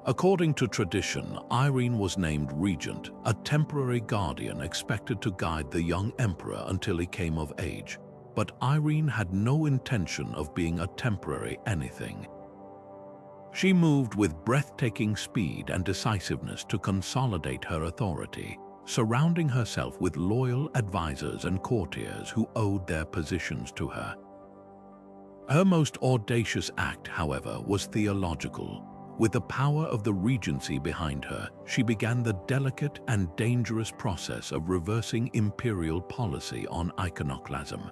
According to tradition, Irene was named regent, a temporary guardian expected to guide the young emperor until he came of age. But Irene had no intention of being a temporary anything. She moved with breathtaking speed and decisiveness to consolidate her authority, surrounding herself with loyal advisors and courtiers who owed their positions to her. Her most audacious act, however, was theological. With the power of the regency behind her, she began the delicate and dangerous process of reversing imperial policy on iconoclasm.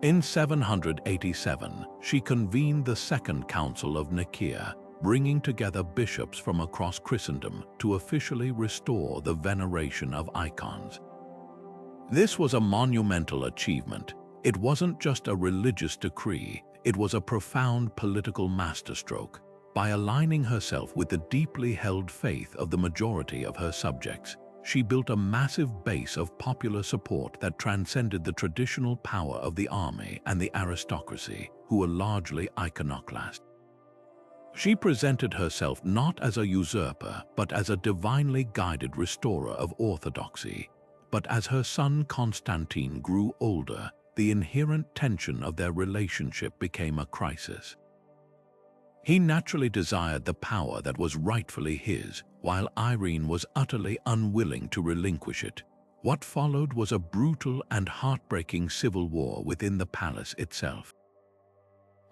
In 787, she convened the Second Council of Nicaea, bringing together bishops from across Christendom to officially restore the veneration of icons. This was a monumental achievement. It wasn't just a religious decree, it was a profound political masterstroke. By aligning herself with the deeply held faith of the majority of her subjects, she built a massive base of popular support that transcended the traditional power of the army and the aristocracy, who were largely iconoclast. She presented herself not as a usurper, but as a divinely guided restorer of orthodoxy. But as her son Constantine grew older, the inherent tension of their relationship became a crisis. He naturally desired the power that was rightfully his, while Irene was utterly unwilling to relinquish it. What followed was a brutal and heartbreaking civil war within the palace itself.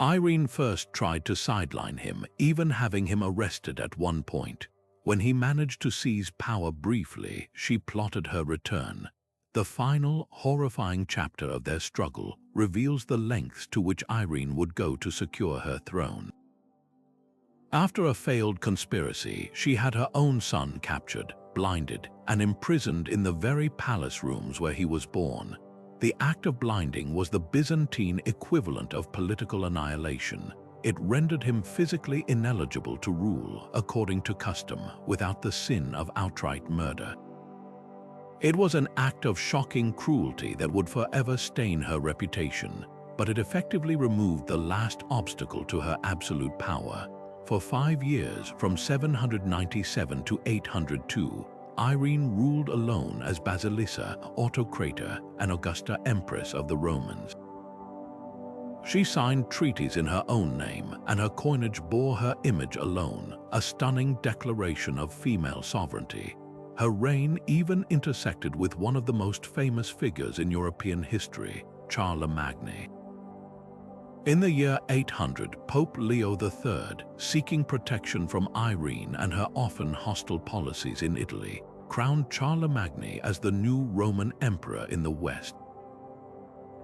Irene first tried to sideline him, even having him arrested at one point. When he managed to seize power briefly, she plotted her return. The final, horrifying chapter of their struggle reveals the lengths to which Irene would go to secure her throne. After a failed conspiracy, she had her own son captured, blinded, and imprisoned in the very palace rooms where he was born. The act of blinding was the Byzantine equivalent of political annihilation. It rendered him physically ineligible to rule, according to custom, without the sin of outright murder. It was an act of shocking cruelty that would forever stain her reputation, but it effectively removed the last obstacle to her absolute power. For 5 years, from 797 to 802, Irene ruled alone as Basilissa, Autocrator, and Augusta Empress of the Romans. She signed treaties in her own name, and her coinage bore her image alone, a stunning declaration of female sovereignty. Her reign even intersected with one of the most famous figures in European history, Charlemagne. In the year 800, Pope Leo III, seeking protection from Irene and her often hostile policies in Italy, crowned Charlemagne as the new Roman emperor in the West.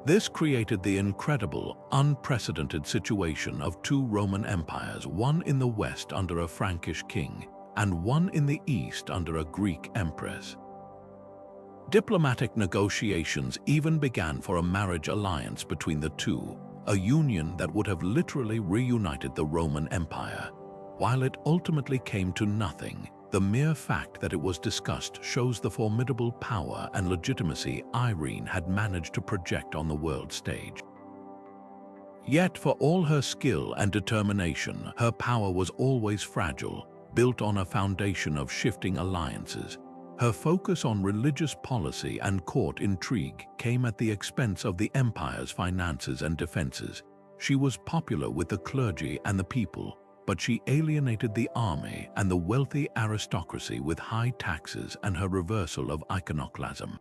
This created the incredible, unprecedented situation of two Roman empires, one in the West under a Frankish king, and one in the East under a Greek empress. Diplomatic negotiations even began for a marriage alliance between the two, a union that would have literally reunited the Roman Empire. While it ultimately came to nothing, the mere fact that it was discussed shows the formidable power and legitimacy Irene had managed to project on the world stage. Yet, for all her skill and determination, her power was always fragile, built on a foundation of shifting alliances. Her focus on religious policy and court intrigue came at the expense of the empire's finances and defenses. She was popular with the clergy and the people, but she alienated the army and the wealthy aristocracy with high taxes and her reversal of iconoclasm.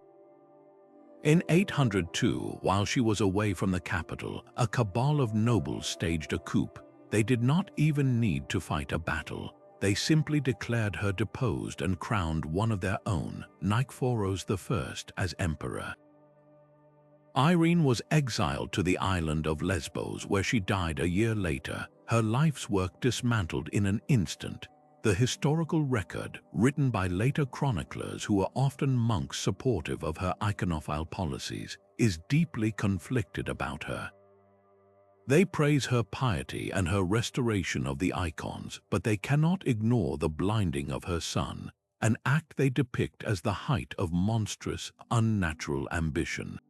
In 802, while she was away from the capital, a cabal of nobles staged a coup. They did not even need to fight a battle. They simply declared her deposed and crowned one of their own, Nikephoros I, as emperor. Irene was exiled to the island of Lesbos, where she died a year later, her life's work dismantled in an instant. The historical record, written by later chroniclers who were often monks supportive of her iconophile policies, is deeply conflicted about her. They praise her piety and her restoration of the icons, but they cannot ignore the blinding of her son, an act they depict as the height of monstrous, unnatural ambition.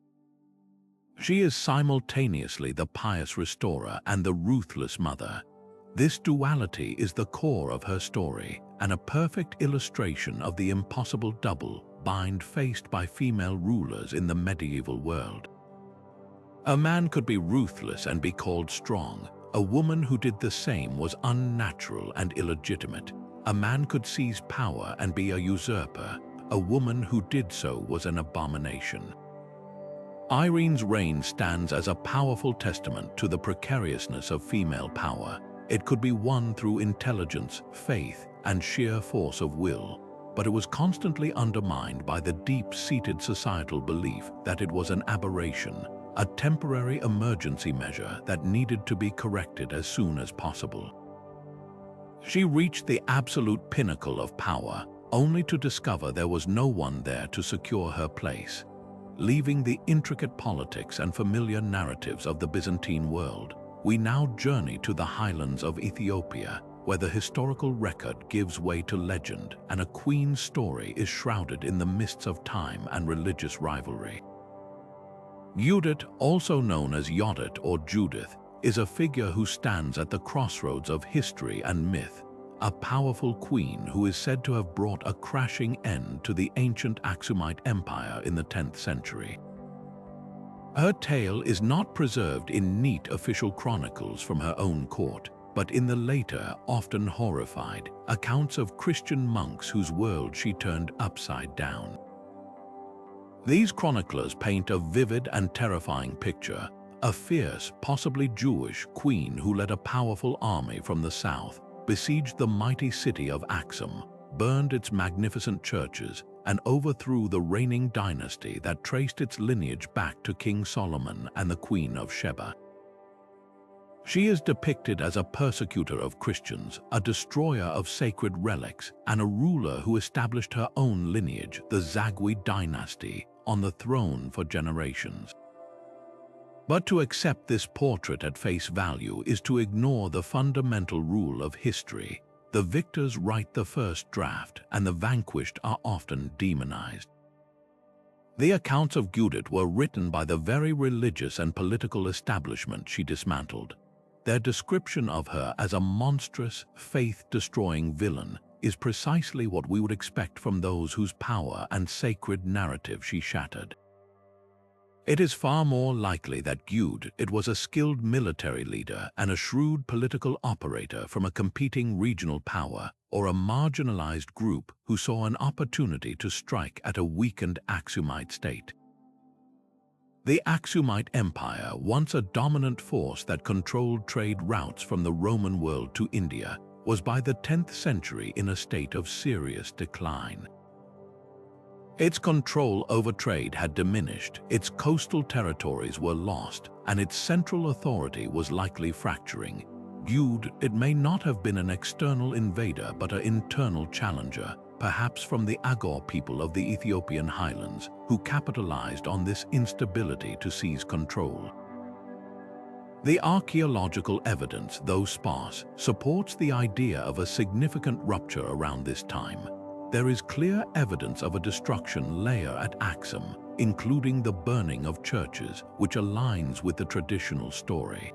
She is simultaneously the pious restorer and the ruthless mother. This duality is the core of her story, and a perfect illustration of the impossible double bind faced by female rulers in the medieval world. A man could be ruthless and be called strong. A woman who did the same was unnatural and illegitimate. A man could seize power and be a usurper. A woman who did so was an abomination. Irene's reign stands as a powerful testament to the precariousness of female power. It could be won through intelligence, faith, and sheer force of will, but it was constantly undermined by the deep-seated societal belief that it was an aberration, a temporary emergency measure that needed to be corrected as soon as possible. She reached the absolute pinnacle of power, only to discover there was no one there to secure her place. Leaving the intricate politics and familiar narratives of the Byzantine world, we now journey to the highlands of Ethiopia, where the historical record gives way to legend and a queen's story is shrouded in the mists of time and religious rivalry. Judith, also known as Yodit or Judith, is a figure who stands at the crossroads of history and myth, a powerful queen who is said to have brought a crashing end to the ancient Aksumite Empire in the 10th century. Her tale is not preserved in neat official chronicles from her own court. but in the later, often horrified, accounts of Christian monks whose world she turned upside down. These chroniclers paint a vivid and terrifying picture, a fierce, possibly Jewish, queen who led a powerful army from the south, besieged the mighty city of Axum, burned its magnificent churches, and overthrew the reigning dynasty that traced its lineage back to King Solomon and the Queen of Sheba. She is depicted as a persecutor of Christians, a destroyer of sacred relics, and a ruler who established her own lineage, the Zagwe dynasty, on the throne for generations. But to accept this portrait at face value is to ignore the fundamental rule of history. The victors write the first draft, and the vanquished are often demonized. The accounts of Judith were written by the very religious and political establishment she dismantled. Their description of her as a monstrous, faith-destroying villain is precisely what we would expect from those whose power and sacred narrative she shattered. It is far more likely that Judith was a skilled military leader and a shrewd political operator from a competing regional power, or a marginalized group who saw an opportunity to strike at a weakened Aksumite state. The Aksumite Empire, once a dominant force that controlled trade routes from the Roman world to India, was by the 10th century in a state of serious decline. Its control over trade had diminished, its coastal territories were lost, and its central authority was likely fracturing. It may not have been an external invader but an internal challenger, perhaps from the Agor people of the Ethiopian highlands, who capitalized on this instability to seize control. The archaeological evidence, though sparse, supports the idea of a significant rupture around this time. There is clear evidence of a destruction layer at Axum, including the burning of churches, which aligns with the traditional story.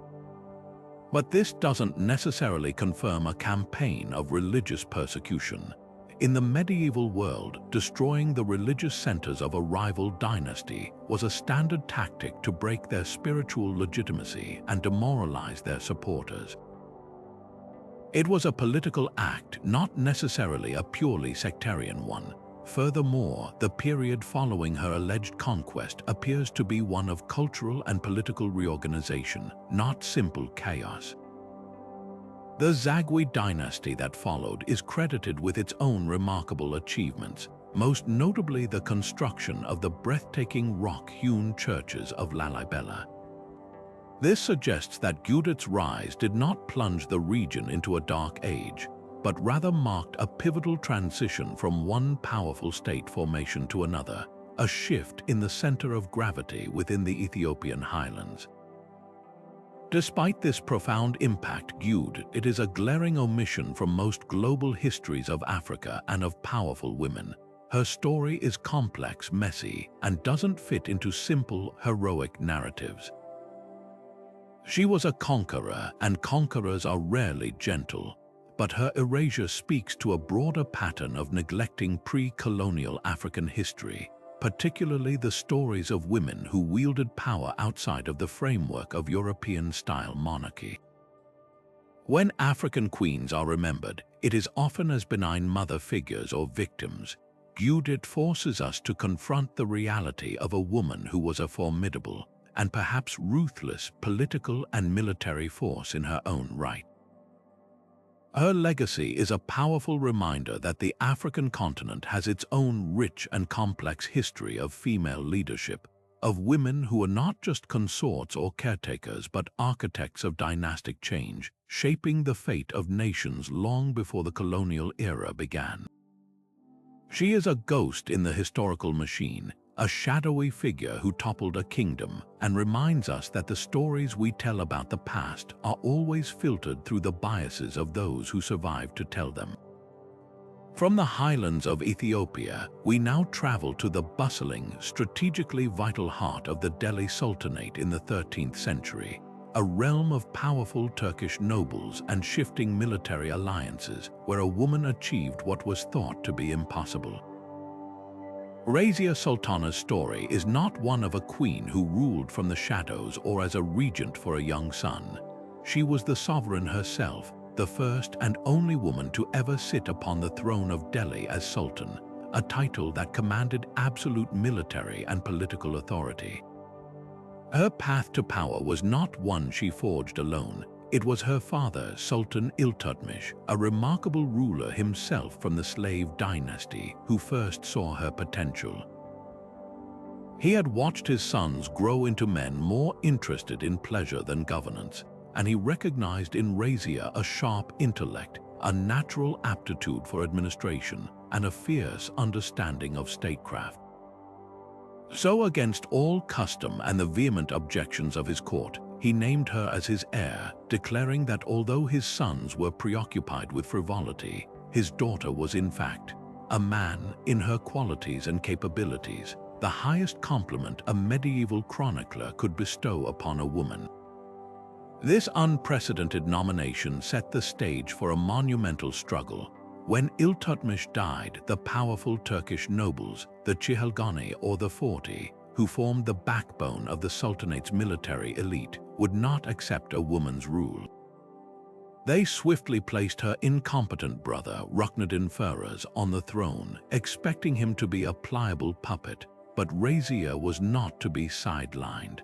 But this doesn't necessarily confirm a campaign of religious persecution. In the medieval world, destroying the religious centers of a rival dynasty was a standard tactic to break their spiritual legitimacy and demoralize their supporters. It was a political act, not necessarily a purely sectarian one. Furthermore, the period following her alleged conquest appears to be one of cultural and political reorganization, not simple chaos. The Zagwe dynasty that followed is credited with its own remarkable achievements, most notably the construction of the breathtaking rock-hewn churches of Lalibela. This suggests that Judith's rise did not plunge the region into a dark age, but rather marked a pivotal transition from one powerful state formation to another, a shift in the center of gravity within the Ethiopian highlands. Despite this profound impact, it is a glaring omission from most global histories of Africa and of powerful women. Her story is complex, messy, and doesn't fit into simple, heroic narratives. She was a conqueror, and conquerors are rarely gentle, but her erasure speaks to a broader pattern of neglecting pre-colonial African history, particularly the stories of women who wielded power outside of the framework of European-style monarchy. When African queens are remembered, it is often as benign mother figures or victims. Judith forces us to confront the reality of a woman who was a formidable, and perhaps ruthless, political and military force in her own right. Her legacy is a powerful reminder that the African continent has its own rich and complex history of female leadership, of women who are not just consorts or caretakers but architects of dynastic change, shaping the fate of nations long before the colonial era began. She is a ghost in the historical machine, a shadowy figure who toppled a kingdom, and reminds us that the stories we tell about the past are always filtered through the biases of those who survived to tell them. From the highlands of Ethiopia, we now travel to the bustling, strategically vital heart of the Delhi Sultanate in the 13th century, a realm of powerful Turkish nobles and shifting military alliances where a woman achieved what was thought to be impossible. Razia Sultana's story is not one of a queen who ruled from the shadows or as a regent for a young son. She was the sovereign herself, the first and only woman to ever sit upon the throne of Delhi as Sultan, a title that commanded absolute military and political authority. Her path to power was not one she forged alone. It was her father, Sultan Iltutmish, a remarkable ruler himself from the slave dynasty, who first saw her potential. He had watched his sons grow into men more interested in pleasure than governance, and he recognized in Razia a sharp intellect, a natural aptitude for administration, and a fierce understanding of statecraft. So, against all custom and the vehement objections of his court, he named her as his heir, declaring that although his sons were preoccupied with frivolity, his daughter was in fact a man in her qualities and capabilities, the highest compliment a medieval chronicler could bestow upon a woman. This unprecedented nomination set the stage for a monumental struggle. When Iltutmish died, the powerful Turkish nobles, the Chihalgani or the 40, who formed the backbone of the Sultanate's military elite, would not accept a woman's rule. They swiftly placed her incompetent brother, Ruknuddin Firuz, on the throne, expecting him to be a pliable puppet, but Razia was not to be sidelined.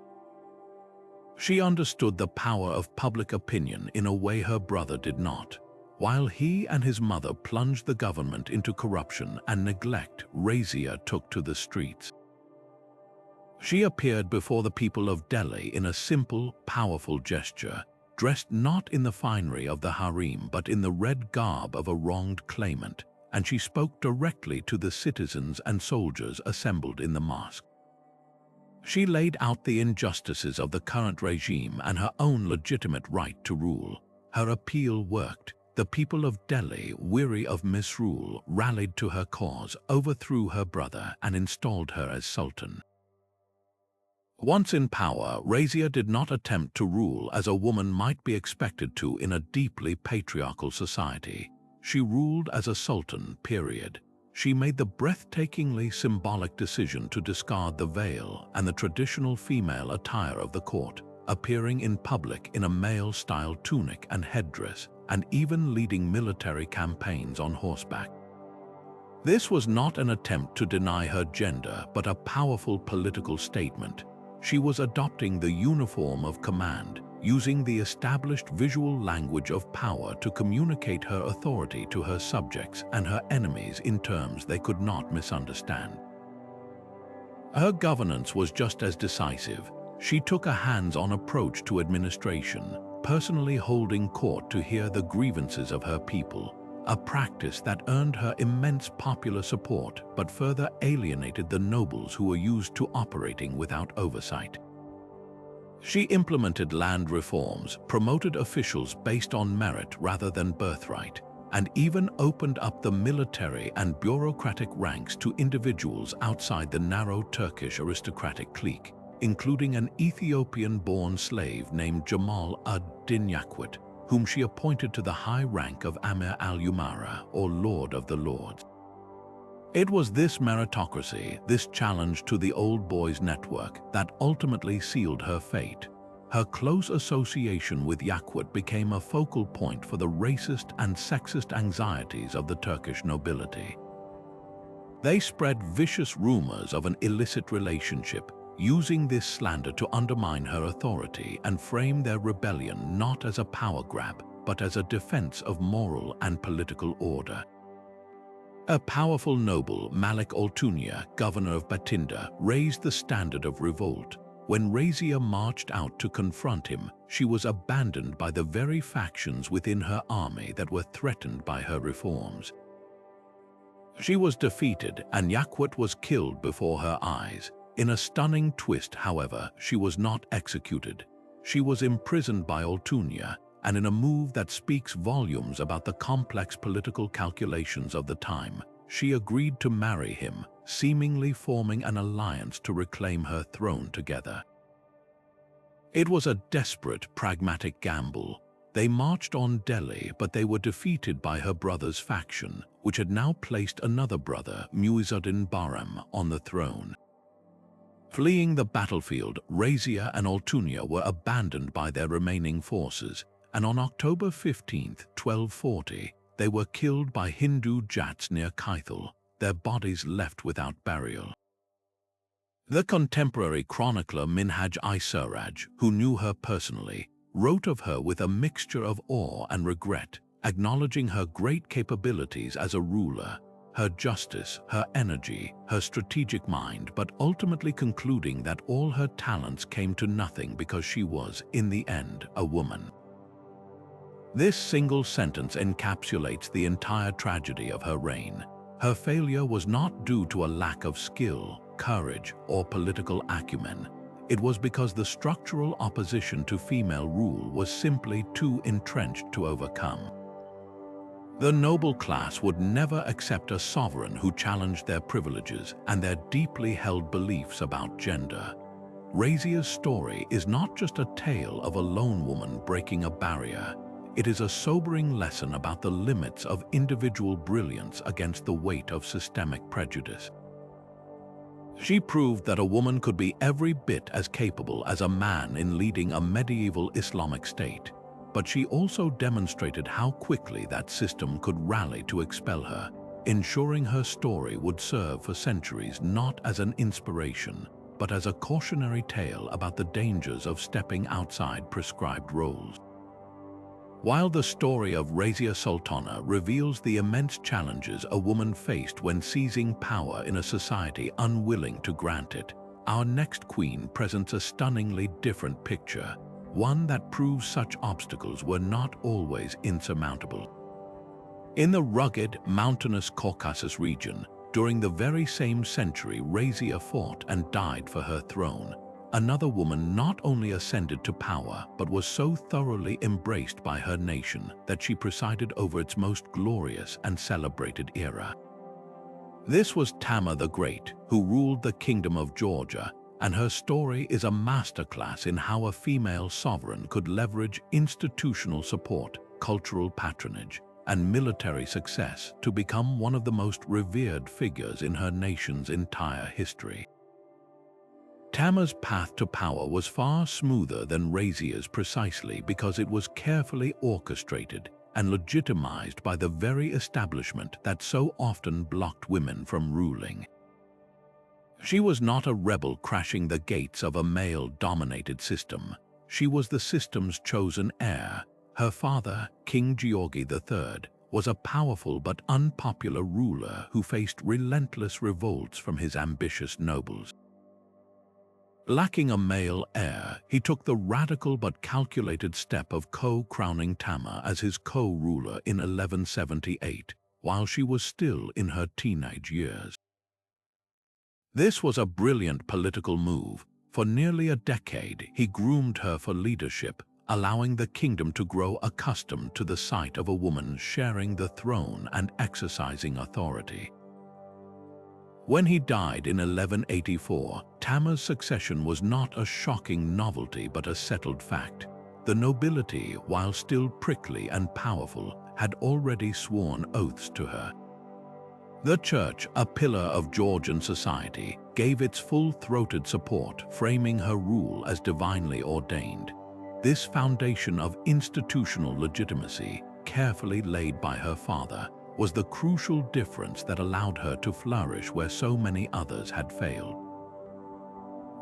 She understood the power of public opinion in a way her brother did not. While he and his mother plunged the government into corruption and neglect, Razia took to the streets. She appeared before the people of Delhi in a simple, powerful gesture, dressed not in the finery of the harem but in the red garb of a wronged claimant, and she spoke directly to the citizens and soldiers assembled in the mosque. She laid out the injustices of the current regime and her own legitimate right to rule. Her appeal worked. The people of Delhi, weary of misrule, rallied to her cause, overthrew her brother, and installed her as sultan. Once in power, Razia did not attempt to rule as a woman might be expected to in a deeply patriarchal society. She ruled as a sultan, period. She made the breathtakingly symbolic decision to discard the veil and the traditional female attire of the court, appearing in public in a male-style tunic and headdress, and even leading military campaigns on horseback. This was not an attempt to deny her gender, but a powerful political statement. She was adopting the uniform of command, using the established visual language of power to communicate her authority to her subjects and her enemies in terms they could not misunderstand. Her governance was just as decisive. She took a hands-on approach to administration, personally holding court to hear the grievances of her people, a practice that earned her immense popular support but further alienated the nobles who were used to operating without oversight. She implemented land reforms, promoted officials based on merit rather than birthright, and even opened up the military and bureaucratic ranks to individuals outside the narrow Turkish aristocratic clique, including an Ethiopian-born slave named Jamal ad-Din Yaquit, whom she appointed to the high rank of Amir al-Umara, or Lord of the Lords. It was this meritocracy, this challenge to the old boys' network, that ultimately sealed her fate. Her close association with Yaquit became a focal point for the racist and sexist anxieties of the Turkish nobility. They spread vicious rumors of an illicit relationship, using this slander to undermine her authority and frame their rebellion not as a power grab, but as a defense of moral and political order. A powerful noble, Malik Altunia, governor of Bathinda, raised the standard of revolt. When Razia marched out to confront him, she was abandoned by the very factions within her army that were threatened by her reforms. She was defeated, and Yaquit was killed before her eyes. In a stunning twist, however, she was not executed. She was imprisoned by Altunia, and in a move that speaks volumes about the complex political calculations of the time, she agreed to marry him, seemingly forming an alliance to reclaim her throne together. It was a desperate, pragmatic gamble. They marched on Delhi, but they were defeated by her brother's faction, which had now placed another brother, Muizzuddin Bahram, on the throne. Fleeing the battlefield, Razia and Altunia were abandoned by their remaining forces, and on October 15, 1240, they were killed by Hindu Jats near Kaithal, their bodies left without burial. The contemporary chronicler Minhaj-i-Siraj, who knew her personally, wrote of her with a mixture of awe and regret, acknowledging her great capabilities as a ruler, her justice, her energy, her strategic mind, but ultimately concluding that all her talents came to nothing because she was, in the end, a woman. This single sentence encapsulates the entire tragedy of her reign. Her failure was not due to a lack of skill, courage, or political acumen. It was because the structural opposition to female rule was simply too entrenched to overcome. The noble class would never accept a sovereign who challenged their privileges and their deeply held beliefs about gender. Razia's story is not just a tale of a lone woman breaking a barrier. It is a sobering lesson about the limits of individual brilliance against the weight of systemic prejudice. She proved that a woman could be every bit as capable as a man in leading a medieval Islamic state, but she also demonstrated how quickly that system could rally to expel her, ensuring her story would serve for centuries not as an inspiration, but as a cautionary tale about the dangers of stepping outside prescribed roles. While the story of Razia Sultana reveals the immense challenges a woman faced when seizing power in a society unwilling to grant it, our next queen presents a stunningly different picture, one that proves such obstacles were not always insurmountable. In the rugged, mountainous Caucasus region, during the very same century Razia fought and died for her throne, another woman not only ascended to power but was so thoroughly embraced by her nation that she presided over its most glorious and celebrated era. This was Tamar the Great, who ruled the Kingdom of Georgia, and her story is a masterclass in how a female sovereign could leverage institutional support, cultural patronage, and military success to become one of the most revered figures in her nation's entire history. Tamar's path to power was far smoother than Razia's precisely because it was carefully orchestrated and legitimized by the very establishment that so often blocked women from ruling. She was not a rebel crashing the gates of a male-dominated system. She was the system's chosen heir. Her father, King Georgi III, was a powerful but unpopular ruler who faced relentless revolts from his ambitious nobles. Lacking a male heir, he took the radical but calculated step of co-crowning Tamar as his co-ruler in 1178, while she was still in her teenage years. This was a brilliant political move. For nearly a decade, he groomed her for leadership, allowing the kingdom to grow accustomed to the sight of a woman sharing the throne and exercising authority. When he died in 1184, Tamar's succession was not a shocking novelty but a settled fact. The nobility, while still prickly and powerful, had already sworn oaths to her. The church, a pillar of Georgian society, gave its full-throated support, framing her rule as divinely ordained. This foundation of institutional legitimacy, carefully laid by her father, was the crucial difference that allowed her to flourish where so many others had failed.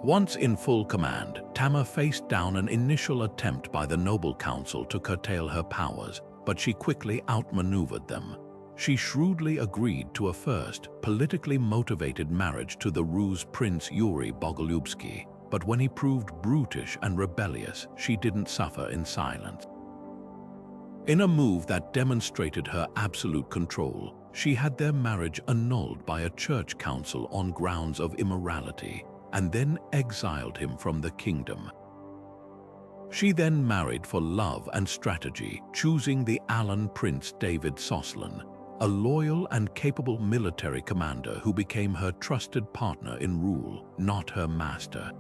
Once in full command, Tamar faced down an initial attempt by the noble council to curtail her powers, but she quickly outmaneuvered them. She shrewdly agreed to a first, politically motivated marriage to the Rus Prince Yuri Bogolyubsky, but when he proved brutish and rebellious, she didn't suffer in silence. In a move that demonstrated her absolute control, she had their marriage annulled by a church council on grounds of immorality, and then exiled him from the kingdom. She then married for love and strategy, choosing the Alan Prince David Soslan, a loyal and capable military commander who became her trusted partner in rule, not her master.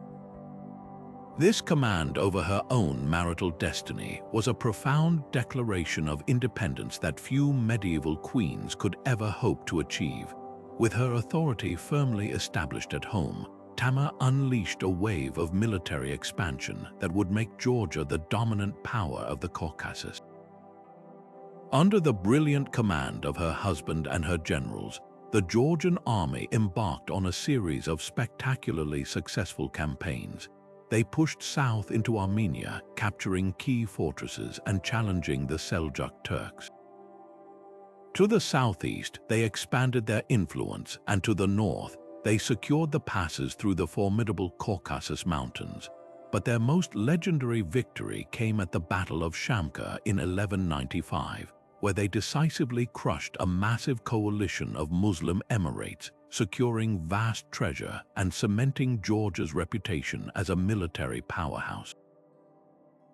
This command over her own marital destiny was a profound declaration of independence that few medieval queens could ever hope to achieve. With her authority firmly established at home, Tamar unleashed a wave of military expansion that would make Georgia the dominant power of the Caucasus. Under the brilliant command of her husband and her generals, the Georgian army embarked on a series of spectacularly successful campaigns. They pushed south into Armenia, capturing key fortresses and challenging the Seljuk Turks. To the southeast, they expanded their influence, and to the north, they secured the passes through the formidable Caucasus Mountains. But their most legendary victory came at the Battle of Shamka in 1195, where they decisively crushed a massive coalition of Muslim emirates, securing vast treasure and cementing Georgia's reputation as a military powerhouse.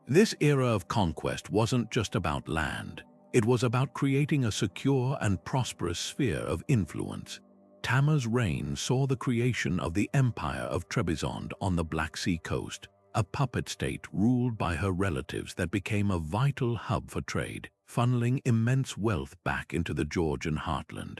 This era of conquest wasn't just about land. It was about creating a secure and prosperous sphere of influence. Tamar's reign saw the creation of the Empire of Trebizond on the Black Sea coast, a puppet state ruled by her relatives that became a vital hub for trade, funneling immense wealth back into the Georgian heartland.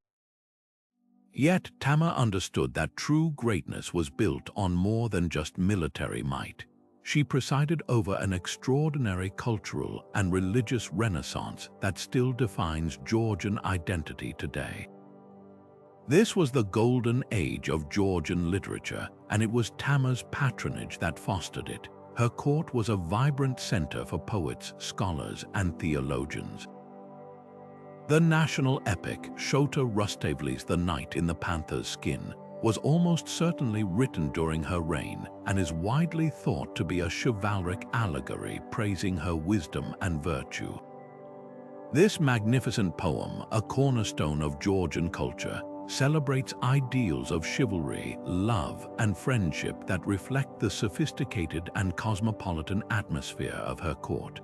Yet Tamar understood that true greatness was built on more than just military might. She presided over an extraordinary cultural and religious renaissance that still defines Georgian identity today. This was the golden age of Georgian literature, and it was Tamar's patronage that fostered it. Her court was a vibrant center for poets, scholars, and theologians. The national epic, Shota Rustaveli's The Knight in the Panther's Skin, was almost certainly written during her reign and is widely thought to be a chivalric allegory praising her wisdom and virtue. This magnificent poem, a cornerstone of Georgian culture, celebrates ideals of chivalry, love, and friendship that reflect the sophisticated and cosmopolitan atmosphere of her court.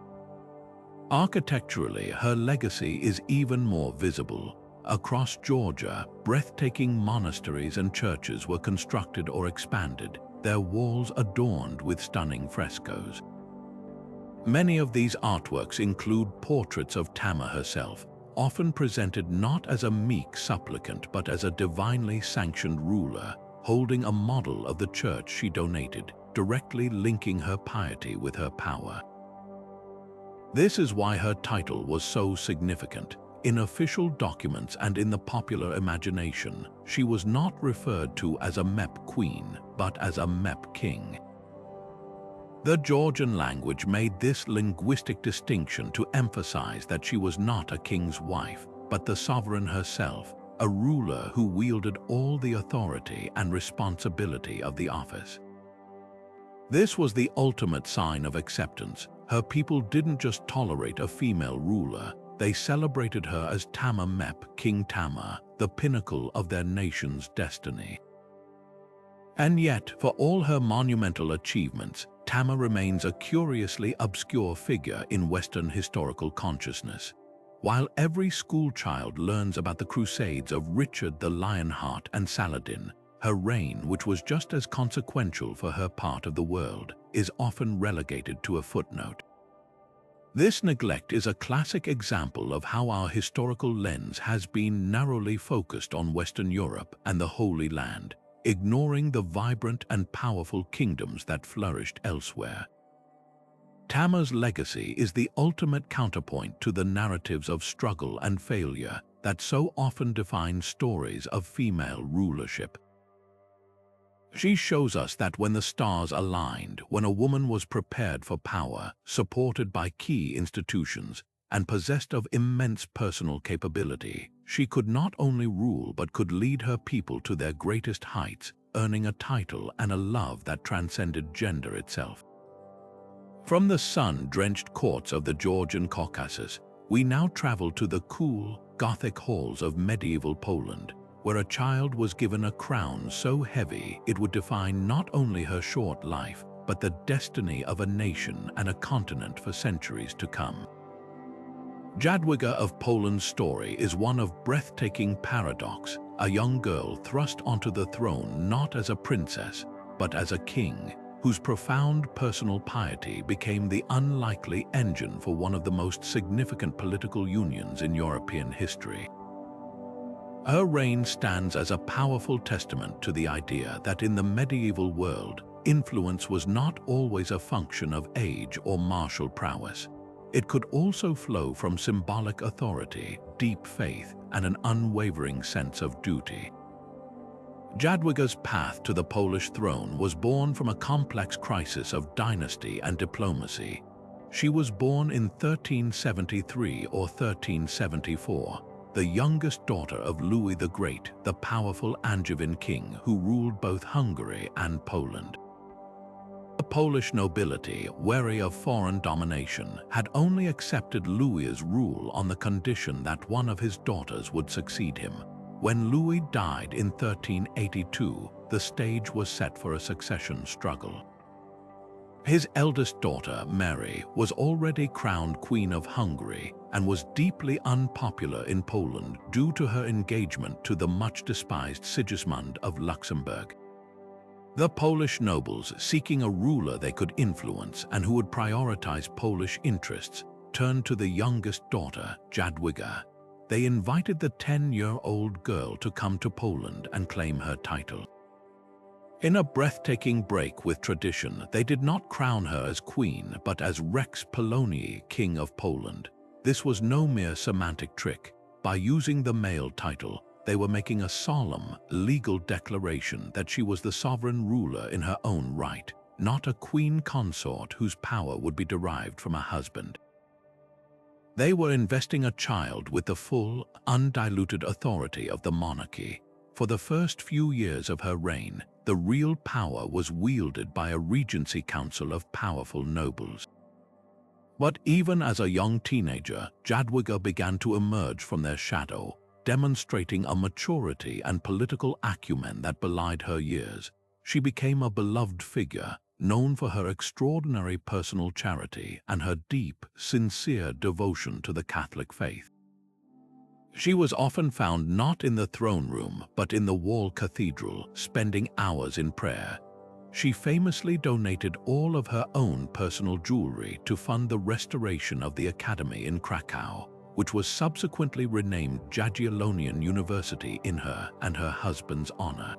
Architecturally, her legacy is even more visible. Across Georgia, breathtaking monasteries and churches were constructed or expanded, their walls adorned with stunning frescoes. Many of these artworks include portraits of Tamar herself, often presented not as a meek supplicant but as a divinely sanctioned ruler, holding a model of the church she donated, directly linking her piety with her power. This is why her title was so significant. In official documents and in the popular imagination, she was not referred to as a Mep queen, but as a Mep king. The Georgian language made this linguistic distinction to emphasize that she was not a king's wife, but the sovereign herself, a ruler who wielded all the authority and responsibility of the office. This was the ultimate sign of acceptance. Her people didn't just tolerate a female ruler, they celebrated her as Tamar Mep, King Tamar, the pinnacle of their nation's destiny. And yet, for all her monumental achievements, Tamar remains a curiously obscure figure in Western historical consciousness. While every schoolchild learns about the crusades of Richard the Lionheart and Saladin, her reign, which was just as consequential for her part of the world, is often relegated to a footnote. This neglect is a classic example of how our historical lens has been narrowly focused on Western Europe and the Holy Land, ignoring the vibrant and powerful kingdoms that flourished elsewhere. Tamar's legacy is the ultimate counterpoint to the narratives of struggle and failure that so often define stories of female rulership. She shows us that when the stars aligned, when a woman was prepared for power, supported by key institutions, and possessed of immense personal capability, she could not only rule but could lead her people to their greatest heights, earning a title and a love that transcended gender itself. From the sun-drenched courts of the Georgian Caucasus, we now travel to the cool, Gothic halls of medieval Poland, where a child was given a crown so heavy it would define not only her short life, but the destiny of a nation and a continent for centuries to come. Jadwiga of Poland's story is one of breathtaking paradox, a young girl thrust onto the throne not as a princess, but as a king, whose profound personal piety became the unlikely engine for one of the most significant political unions in European history. Her reign stands as a powerful testament to the idea that in the medieval world, influence was not always a function of age or martial prowess. It could also flow from symbolic authority, deep faith, and an unwavering sense of duty. Jadwiga's path to the Polish throne was born from a complex crisis of dynasty and diplomacy. She was born in 1373 or 1374, the youngest daughter of Louis the Great, the powerful Angevin king who ruled both Hungary and Poland. The Polish nobility, wary of foreign domination, had only accepted Louis's rule on the condition that one of his daughters would succeed him. When Louis died in 1382, the stage was set for a succession struggle. His eldest daughter, Mary, was already crowned Queen of Hungary and was deeply unpopular in Poland due to her engagement to the much-despised Sigismund of Luxembourg. The Polish nobles, seeking a ruler they could influence and who would prioritize Polish interests, turned to the youngest daughter, Jadwiga. They invited the 10-year-old girl to come to Poland and claim her title. In a breathtaking break with tradition, they did not crown her as queen, but as Rex Polonii, King of Poland. This was no mere semantic trick. By using the male title, they were making a solemn, legal declaration that she was the sovereign ruler in her own right, not a queen consort whose power would be derived from a husband. They were investing a child with the full, undiluted authority of the monarchy. For the first few years of her reign, the real power was wielded by a regency council of powerful nobles. But even as a young teenager, Jadwiga began to emerge from their shadow, demonstrating a maturity and political acumen that belied her years. She became a beloved figure, known for her extraordinary personal charity and her deep, sincere devotion to the Catholic faith. She was often found not in the throne room, but in the wall cathedral, spending hours in prayer. She famously donated all of her own personal jewelry to fund the restoration of the academy in Krakow, which was subsequently renamed Jagiellonian University in her and her husband's honor.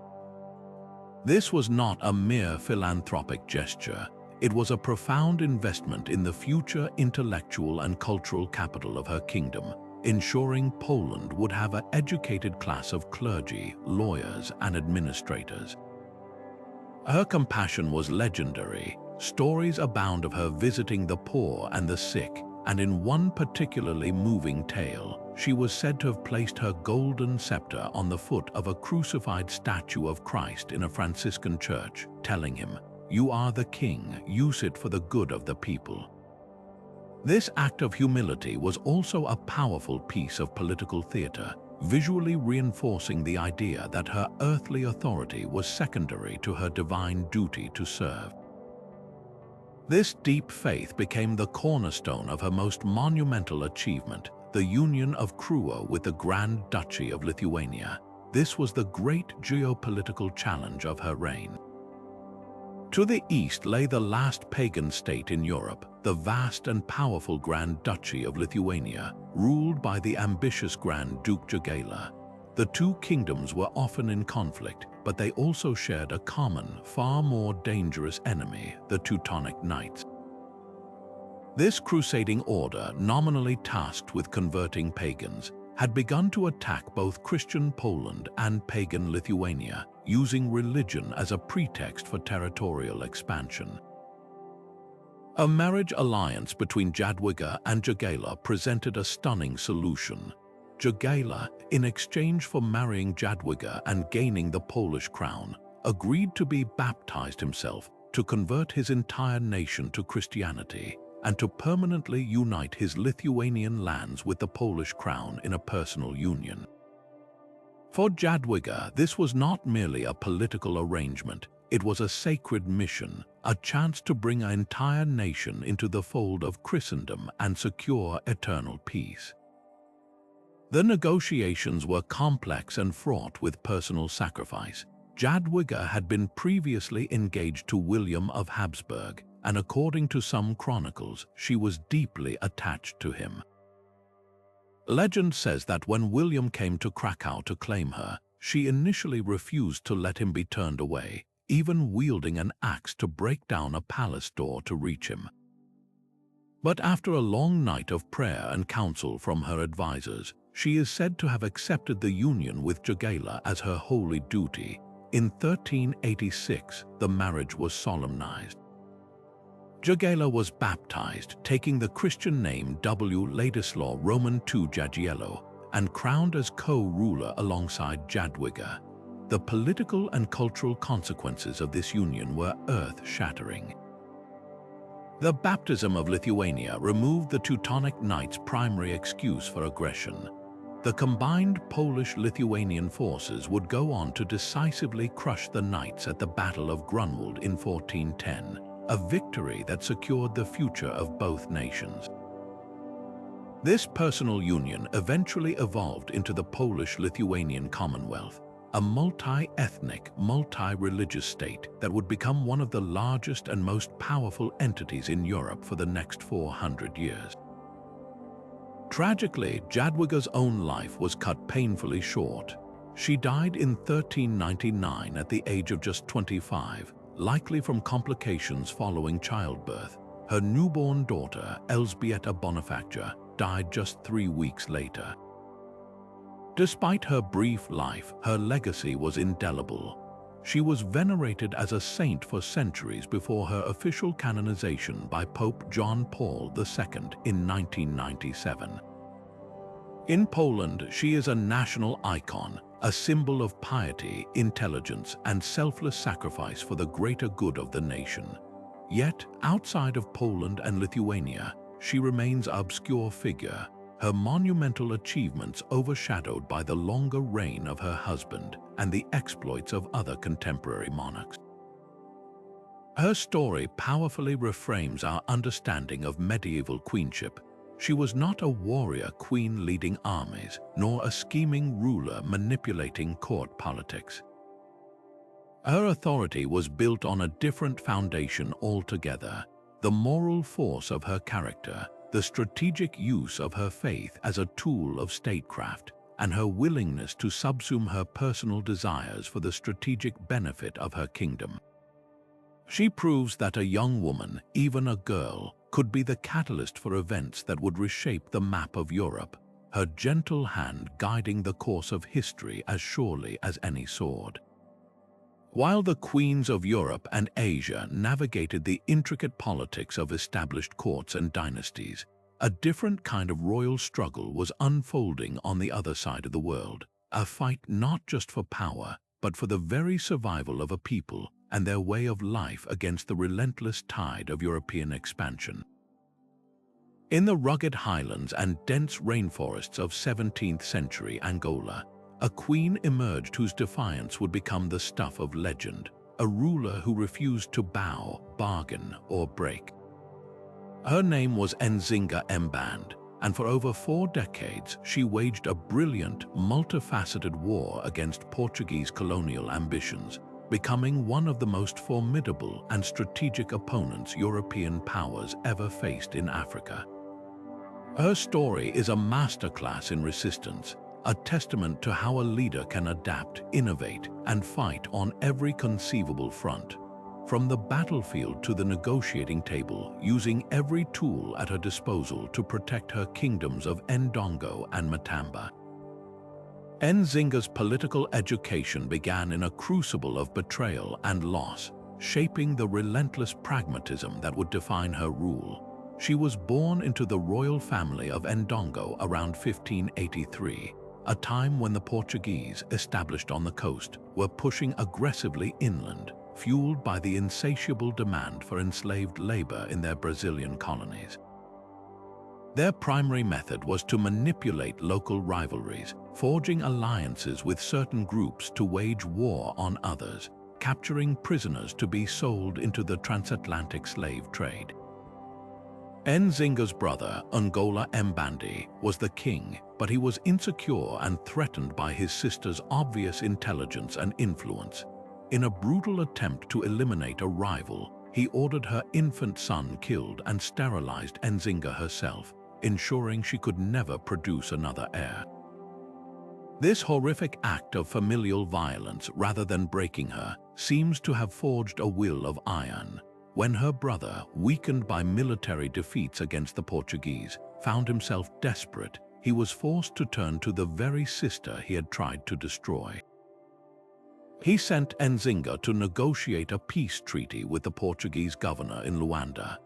This was not a mere philanthropic gesture. It was a profound investment in the future intellectual and cultural capital of her kingdom, ensuring Poland would have an educated class of clergy, lawyers, and administrators. Her compassion was legendary. Stories abound of her visiting the poor and the sick, and in one particularly moving tale, she was said to have placed her golden scepter on the foot of a crucified statue of Christ in a Franciscan church, telling him, "You are the king, use it for the good of the people." This act of humility was also a powerful piece of political theater, visually reinforcing the idea that her earthly authority was secondary to her divine duty to serve. This deep faith became the cornerstone of her most monumental achievement, the union of Puyuh with the Grand Duchy of Lithuania. This was the great geopolitical challenge of her reign. To the east lay the last pagan state in Europe, the vast and powerful Grand Duchy of Lithuania, ruled by the ambitious Grand Duke Jogaila. The two kingdoms were often in conflict, but they also shared a common, far more dangerous enemy, the Teutonic Knights. This crusading order, nominally tasked with converting pagans, had begun to attack both Christian Poland and pagan Lithuania, using religion as a pretext for territorial expansion. A marriage alliance between Jadwiga and Jogaila presented a stunning solution. Jogaila, in exchange for marrying Jadwiga and gaining the Polish crown, agreed to be baptized himself to convert his entire nation to Christianity and to permanently unite his Lithuanian lands with the Polish crown in a personal union. For Jadwiga, this was not merely a political arrangement, it was a sacred mission, a chance to bring an entire nation into the fold of Christendom and secure eternal peace. The negotiations were complex and fraught with personal sacrifice. Jadwiga had been previously engaged to William of Habsburg, and according to some chronicles, she was deeply attached to him. Legend says that when William came to Krakow to claim her, she initially refused to let him be turned away, even wielding an axe to break down a palace door to reach him. But after a long night of prayer and counsel from her advisors, she is said to have accepted the union with Jagala as her holy duty. In 1386, the marriage was solemnized. Jagala was baptized, taking the Christian name W. Ladislaw Roman II Jagiello, and crowned as co-ruler alongside Jadwiga. The political and cultural consequences of this union were earth-shattering. The baptism of Lithuania removed the Teutonic Knights' primary excuse for aggression. The combined Polish-Lithuanian forces would go on to decisively crush the Knights at the Battle of Grunwald in 1410, a victory that secured the future of both nations. This personal union eventually evolved into the Polish-Lithuanian Commonwealth, a multi-ethnic, multi-religious state that would become one of the largest and most powerful entities in Europe for the next 400 years. Tragically, Jadwiga's own life was cut painfully short. She died in 1399 at the age of just 25, likely from complications following childbirth. Her newborn daughter, Elżbieta Bonifaccia, died just 3 weeks later. Despite her brief life, her legacy was indelible. She was venerated as a saint for centuries before her official canonization by Pope John Paul II in 1997. In Poland, she is a national icon, a symbol of piety, intelligence, and selfless sacrifice for the greater good of the nation. Yet, outside of Poland and Lithuania, she remains an obscure figure, her monumental achievements overshadowed by the longer reign of her husband and the exploits of other contemporary monarchs. Her story powerfully reframes our understanding of medieval queenship. She was not a warrior queen leading armies, nor a scheming ruler manipulating court politics. Her authority was built on a different foundation altogether: the moral force of her character, the strategic use of her faith as a tool of statecraft, and her willingness to subsume her personal desires for the strategic benefit of her kingdom. She proves that a young woman, even a girl, could be the catalyst for events that would reshape the map of Europe, her gentle hand guiding the course of history as surely as any sword. While the queens of Europe and Asia navigated the intricate politics of established courts and dynasties, a different kind of royal struggle was unfolding on the other side of the world, a fight not just for power, but for the very survival of a people and their way of life against the relentless tide of European expansion. In the rugged highlands and dense rainforests of 17th century Angola, a queen emerged whose defiance would become the stuff of legend, a ruler who refused to bow, bargain, or break. Her name was Nzinga Mband, and for over 4 decades she waged a brilliant, multifaceted war against Portuguese colonial ambitions, becoming one of the most formidable and strategic opponents European powers ever faced in Africa. Her story is a masterclass in resistance, a testament to how a leader can adapt, innovate, and fight on every conceivable front, from the battlefield to the negotiating table, using every tool at her disposal to protect her kingdoms of Ndongo and Matamba. Nzinga's political education began in a crucible of betrayal and loss, shaping the relentless pragmatism that would define her rule. She was born into the royal family of Ndongo around 1583, a time when the Portuguese, established on the coast, were pushing aggressively inland, fueled by the insatiable demand for enslaved labor in their Brazilian colonies. Their primary method was to manipulate local rivalries, forging alliances with certain groups to wage war on others, capturing prisoners to be sold into the transatlantic slave trade. Nzinga's brother, Ngola Mbandi, was the king, but he was insecure and threatened by his sister's obvious intelligence and influence. In a brutal attempt to eliminate a rival, he ordered her infant son killed and sterilized Nzinga herself, ensuring she could never produce another heir. This horrific act of familial violence, rather than breaking her, seems to have forged a will of iron. When her brother, weakened by military defeats against the Portuguese, found himself desperate, he was forced to turn to the very sister he had tried to destroy. He sent Nzinga to negotiate a peace treaty with the Portuguese governor in Luanda.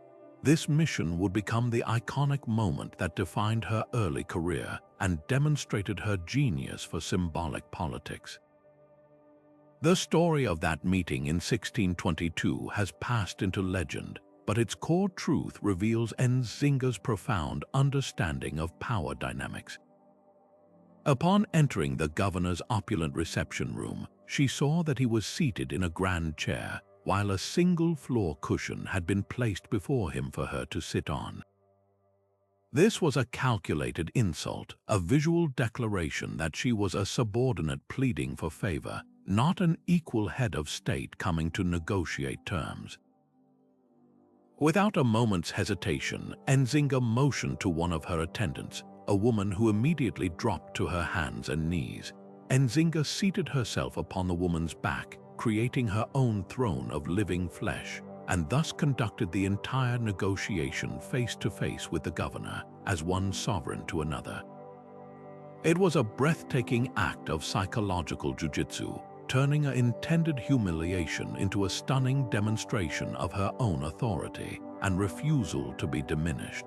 This mission would become the iconic moment that defined her early career and demonstrated her genius for symbolic politics. The story of that meeting in 1622 has passed into legend, but its core truth reveals Nzinga's profound understanding of power dynamics. Upon entering the governor's opulent reception room, she saw that he was seated in a grand chair, while a single floor cushion had been placed before him for her to sit on. This was a calculated insult, a visual declaration that she was a subordinate pleading for favor, not an equal head of state coming to negotiate terms. Without a moment's hesitation, Nzinga motioned to one of her attendants, a woman who immediately dropped to her hands and knees. Nzinga seated herself upon the woman's back, creating her own throne of living flesh, and thus conducted the entire negotiation face-to-face with the governor, as one sovereign to another. It was a breathtaking act of psychological jujitsu, turning an intended humiliation into a stunning demonstration of her own authority and refusal to be diminished.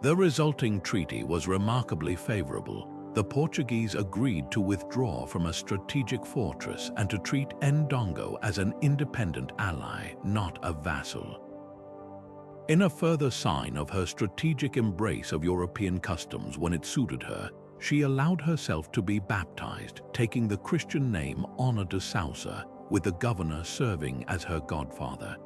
The resulting treaty was remarkably favorable. The Portuguese agreed to withdraw from a strategic fortress and to treat Ndongo as an independent ally, not a vassal. In a further sign of her strategic embrace of European customs when it suited her, she allowed herself to be baptized, taking the Christian name Honor de Sousa, with the governor serving as her godfather.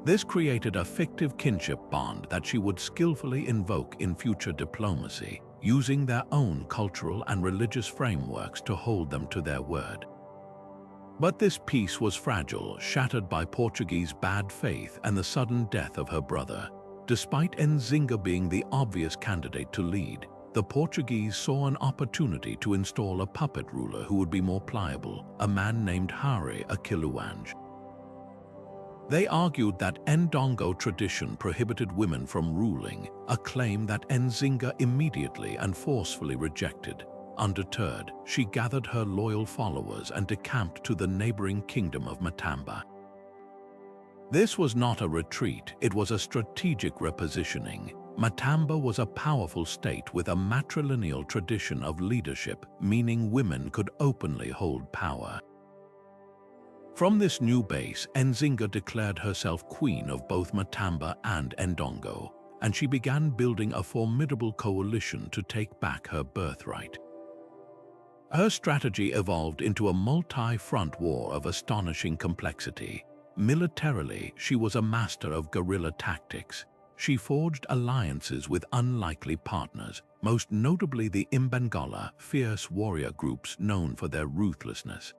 This created a fictive kinship bond that she would skillfully invoke in future diplomacy, using their own cultural and religious frameworks to hold them to their word. But this peace was fragile, shattered by Portuguese bad faith and the sudden death of her brother. Despite Nzinga being the obvious candidate to lead, the Portuguese saw an opportunity to install a puppet ruler who would be more pliable, a man named Hari Akiluange. They argued that Ndongo tradition prohibited women from ruling, a claim that Nzinga immediately and forcefully rejected. Undeterred, she gathered her loyal followers and decamped to the neighboring kingdom of Matamba. This was not a retreat, it was a strategic repositioning. Matamba was a powerful state with a matrilineal tradition of leadership, meaning women could openly hold power. From this new base, Nzinga declared herself queen of both Matamba and Ndongo, and she began building a formidable coalition to take back her birthright. Her strategy evolved into a multi-front war of astonishing complexity. Militarily, she was a master of guerrilla tactics. She forged alliances with unlikely partners, most notably the Imbangala, fierce warrior groups known for their ruthlessness.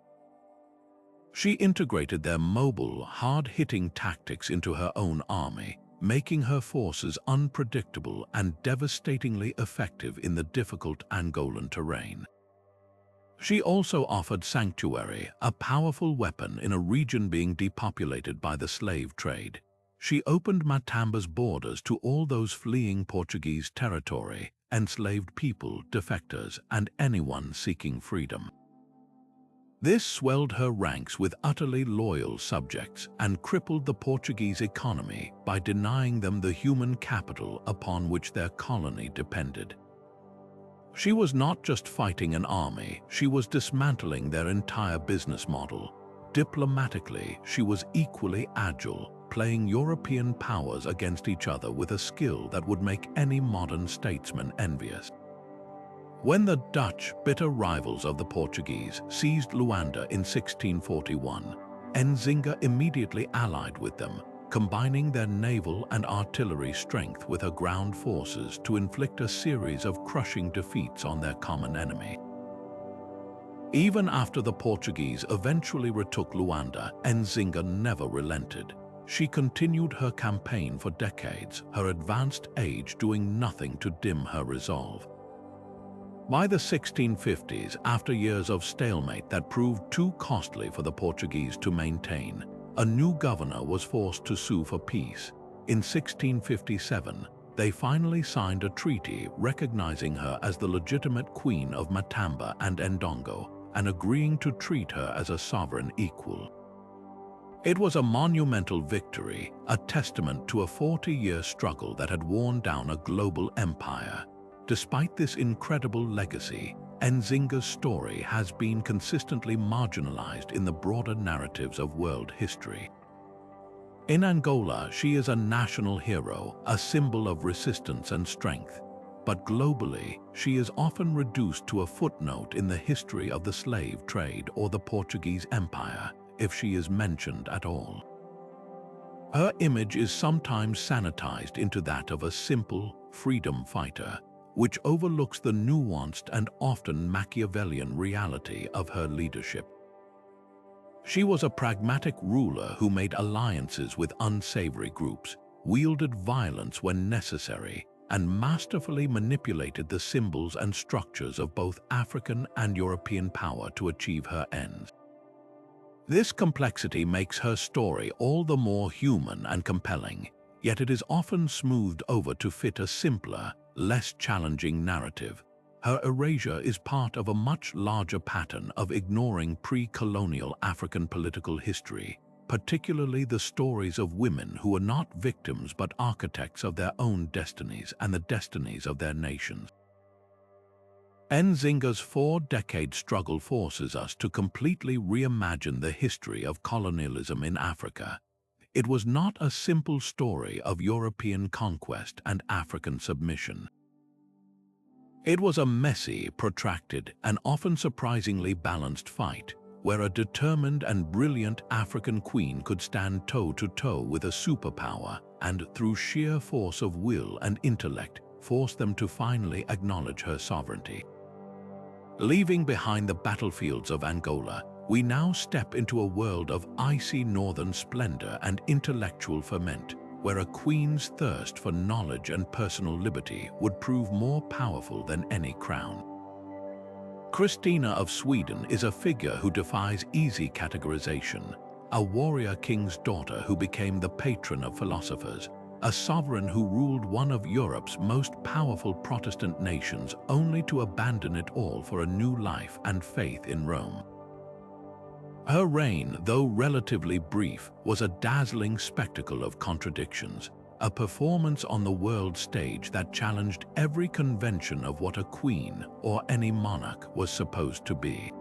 She integrated their mobile, hard-hitting tactics into her own army, making her forces unpredictable and devastatingly effective in the difficult Angolan terrain. She also offered sanctuary, a powerful weapon in a region being depopulated by the slave trade. She opened Matamba's borders to all those fleeing Portuguese territory, enslaved people, defectors, and anyone seeking freedom. This swelled her ranks with utterly loyal subjects and crippled the Portuguese economy by denying them the human capital upon which their colony depended. She was not just fighting an army, she was dismantling their entire business model. Diplomatically, she was equally agile, playing European powers against each other with a skill that would make any modern statesman envious. When the Dutch, bitter rivals of the Portuguese, seized Luanda in 1641, Nzinga immediately allied with them, combining their naval and artillery strength with her ground forces to inflict a series of crushing defeats on their common enemy. Even after the Portuguese eventually retook Luanda, Nzinga never relented. she continued her campaign for decades, her advanced age doing nothing to dim her resolve. By the 1650s, after years of stalemate that proved too costly for the Portuguese to maintain, a new governor was forced to sue for peace. In 1657, they finally signed a treaty recognizing her as the legitimate queen of Matamba and Ndongo and agreeing to treat her as a sovereign equal. It was a monumental victory, a testament to a 40-year struggle that had worn down a global empire. Despite this incredible legacy, Nzinga's story has been consistently marginalized in the broader narratives of world history. In Angola, she is a national hero, a symbol of resistance and strength. But globally, she is often reduced to a footnote in the history of the slave trade or the Portuguese Empire, if she is mentioned at all. Her image is sometimes sanitized into that of a simple freedom fighter, which overlooks the nuanced and often Machiavellian reality of her leadership. She was a pragmatic ruler who made alliances with unsavory groups, wielded violence when necessary, and masterfully manipulated the symbols and structures of both African and European power to achieve her ends. This complexity makes her story all the more human and compelling, yet it is often smoothed over to fit a simpler, less challenging narrative. Her erasure is part of a much larger pattern of ignoring pre-colonial African political history, particularly the stories of women who are not victims but architects of their own destinies and the destinies of their nations. Nzinga's 4-decade struggle forces us to completely reimagine the history of colonialism in Africa. It was not a simple story of European conquest and African submission. It was a messy, protracted, and often surprisingly balanced fight, where a determined and brilliant African queen could stand toe-to-toe with a superpower and, through sheer force of will and intellect, force them to finally acknowledge her sovereignty. Leaving behind the battlefields of Angola, we now step into a world of icy northern splendor and intellectual ferment, where a queen's thirst for knowledge and personal liberty would prove more powerful than any crown. Christina of Sweden is a figure who defies easy categorization, a warrior king's daughter who became the patron of philosophers, a sovereign who ruled one of Europe's most powerful Protestant nations only to abandon it all for a new life and faith in Rome. Her reign, though relatively brief, was a dazzling spectacle of contradictions, a performance on the world stage that challenged every convention of what a queen or any monarch was supposed to be.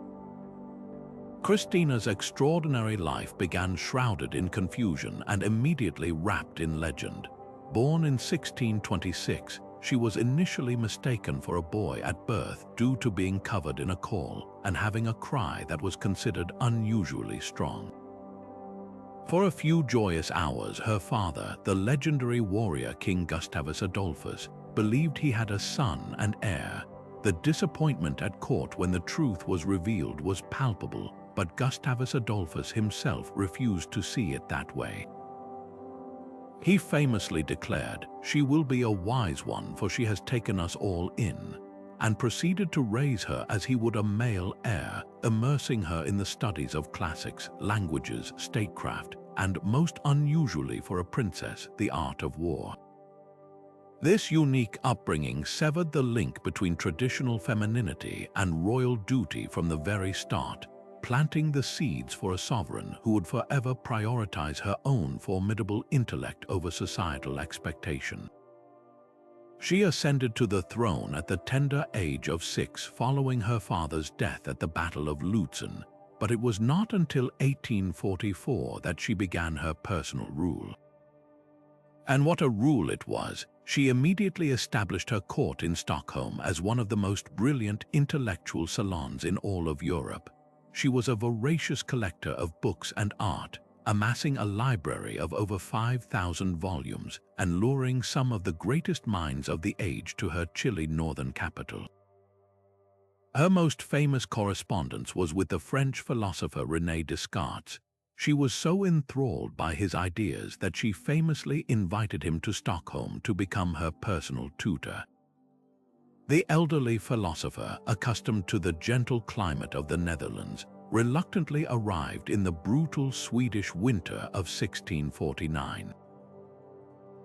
Christina's extraordinary life began shrouded in confusion and immediately wrapped in legend. Born in 1626, she was initially mistaken for a boy at birth due to being covered in a caul and having a cry that was considered unusually strong. For a few joyous hours, her father, the legendary warrior King Gustavus Adolphus, believed he had a son and heir. The disappointment at court when the truth was revealed was palpable, but Gustavus Adolphus himself refused to see it that way. He famously declared, "She will be a wise one, for she has taken us all in," and proceeded to raise her as he would a male heir, immersing her in the studies of classics, languages, statecraft, and most unusually for a princess, the art of war. This unique upbringing severed the link between traditional femininity and royal duty from the very start, planting the seeds for a sovereign who would forever prioritize her own formidable intellect over societal expectation. She ascended to the throne at the tender age of 6 following her father's death at the Battle of Lutzen, but it was not until 1844 that she began her personal rule. And what a rule it was! She immediately established her court in Stockholm as one of the most brilliant intellectual salons in all of Europe. She was a voracious collector of books and art, amassing a library of over 5,000 volumes and luring some of the greatest minds of the age to her chilly northern capital. Her most famous correspondence was with the French philosopher René Descartes. She was so enthralled by his ideas that she famously invited him to Stockholm to become her personal tutor. The elderly philosopher, accustomed to the gentle climate of the Netherlands, reluctantly arrived in the brutal Swedish winter of 1649.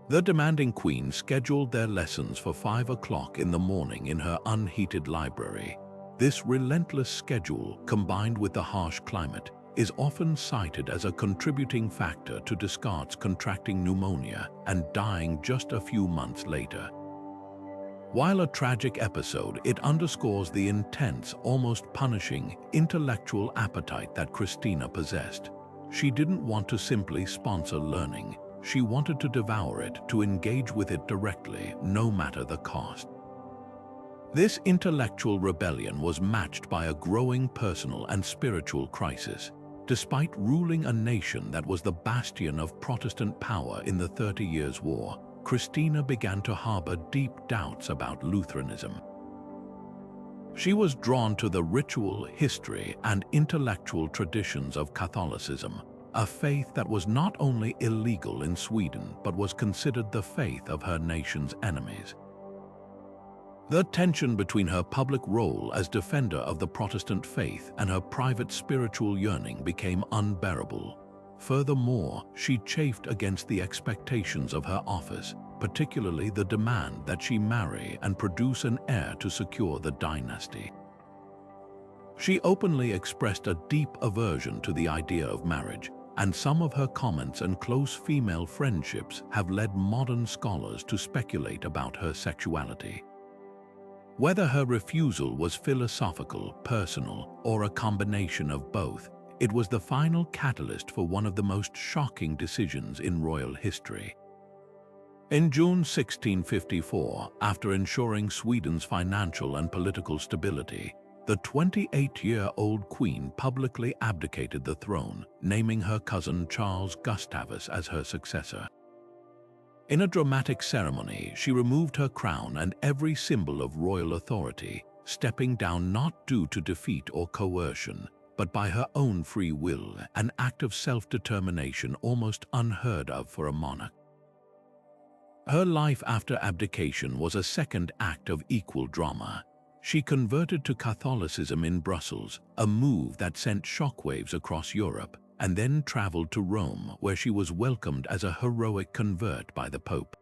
The demanding queen scheduled their lessons for 5 o'clock in the morning in her unheated library. This relentless schedule, combined with the harsh climate, is often cited as a contributing factor to Descartes contracting pneumonia and dying just a few months later. While a tragic episode, it underscores the intense, almost punishing, intellectual appetite that Christina possessed. She didn't want to simply sponsor learning. She wanted to devour it, to engage with it directly, no matter the cost. This intellectual rebellion was matched by a growing personal and spiritual crisis. Despite ruling a nation that was the bastion of Protestant power in the 30 Years' War, Christina began to harbor deep doubts about Lutheranism. She was drawn to the ritual, history, and intellectual traditions of Catholicism, a faith that was not only illegal in Sweden but was considered the faith of her nation's enemies. The tension between her public role as defender of the Protestant faith and her private spiritual yearning became unbearable. Furthermore, she chafed against the expectations of her office, particularly the demand that she marry and produce an heir to secure the dynasty. She openly expressed a deep aversion to the idea of marriage, and some of her comments and close female friendships have led modern scholars to speculate about her sexuality. Whether her refusal was philosophical, personal, or a combination of both, it was the final catalyst for one of the most shocking decisions in royal history. In June 1654, after ensuring Sweden's financial and political stability, the 28-year-old queen publicly abdicated the throne, naming her cousin Charles Gustavus as her successor. In a dramatic ceremony, she removed her crown and every symbol of royal authority, stepping down not due to defeat or coercion, but by her own free will, an act of self-determination almost unheard of for a monarch. Her life after abdication was a second act of equal drama. She converted to Catholicism in Brussels, a move that sent shockwaves across Europe, and then traveled to Rome, where she was welcomed as a heroic convert by the Pope.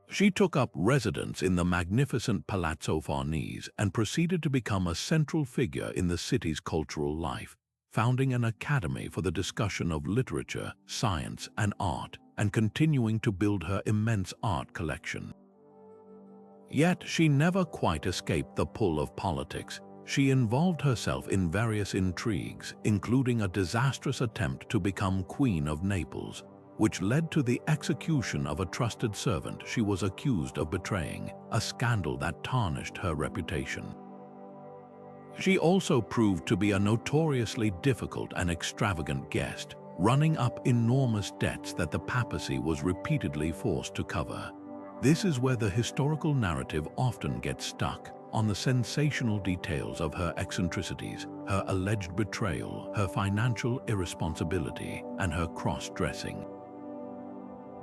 She took up residence in the magnificent Palazzo Farnese and proceeded to become a central figure in the city's cultural life, founding an academy for the discussion of literature, science, and art, and continuing to build her immense art collection. Yet she never quite escaped the pull of politics. She involved herself in various intrigues, including a disastrous attempt to become Queen of Naples, which led to the execution of a trusted servant she was accused of betraying, a scandal that tarnished her reputation. She also proved to be a notoriously difficult and extravagant guest, running up enormous debts that the papacy was repeatedly forced to cover. This is where the historical narrative often gets stuck, on the sensational details of her eccentricities, her alleged betrayal, her financial irresponsibility, and her cross-dressing.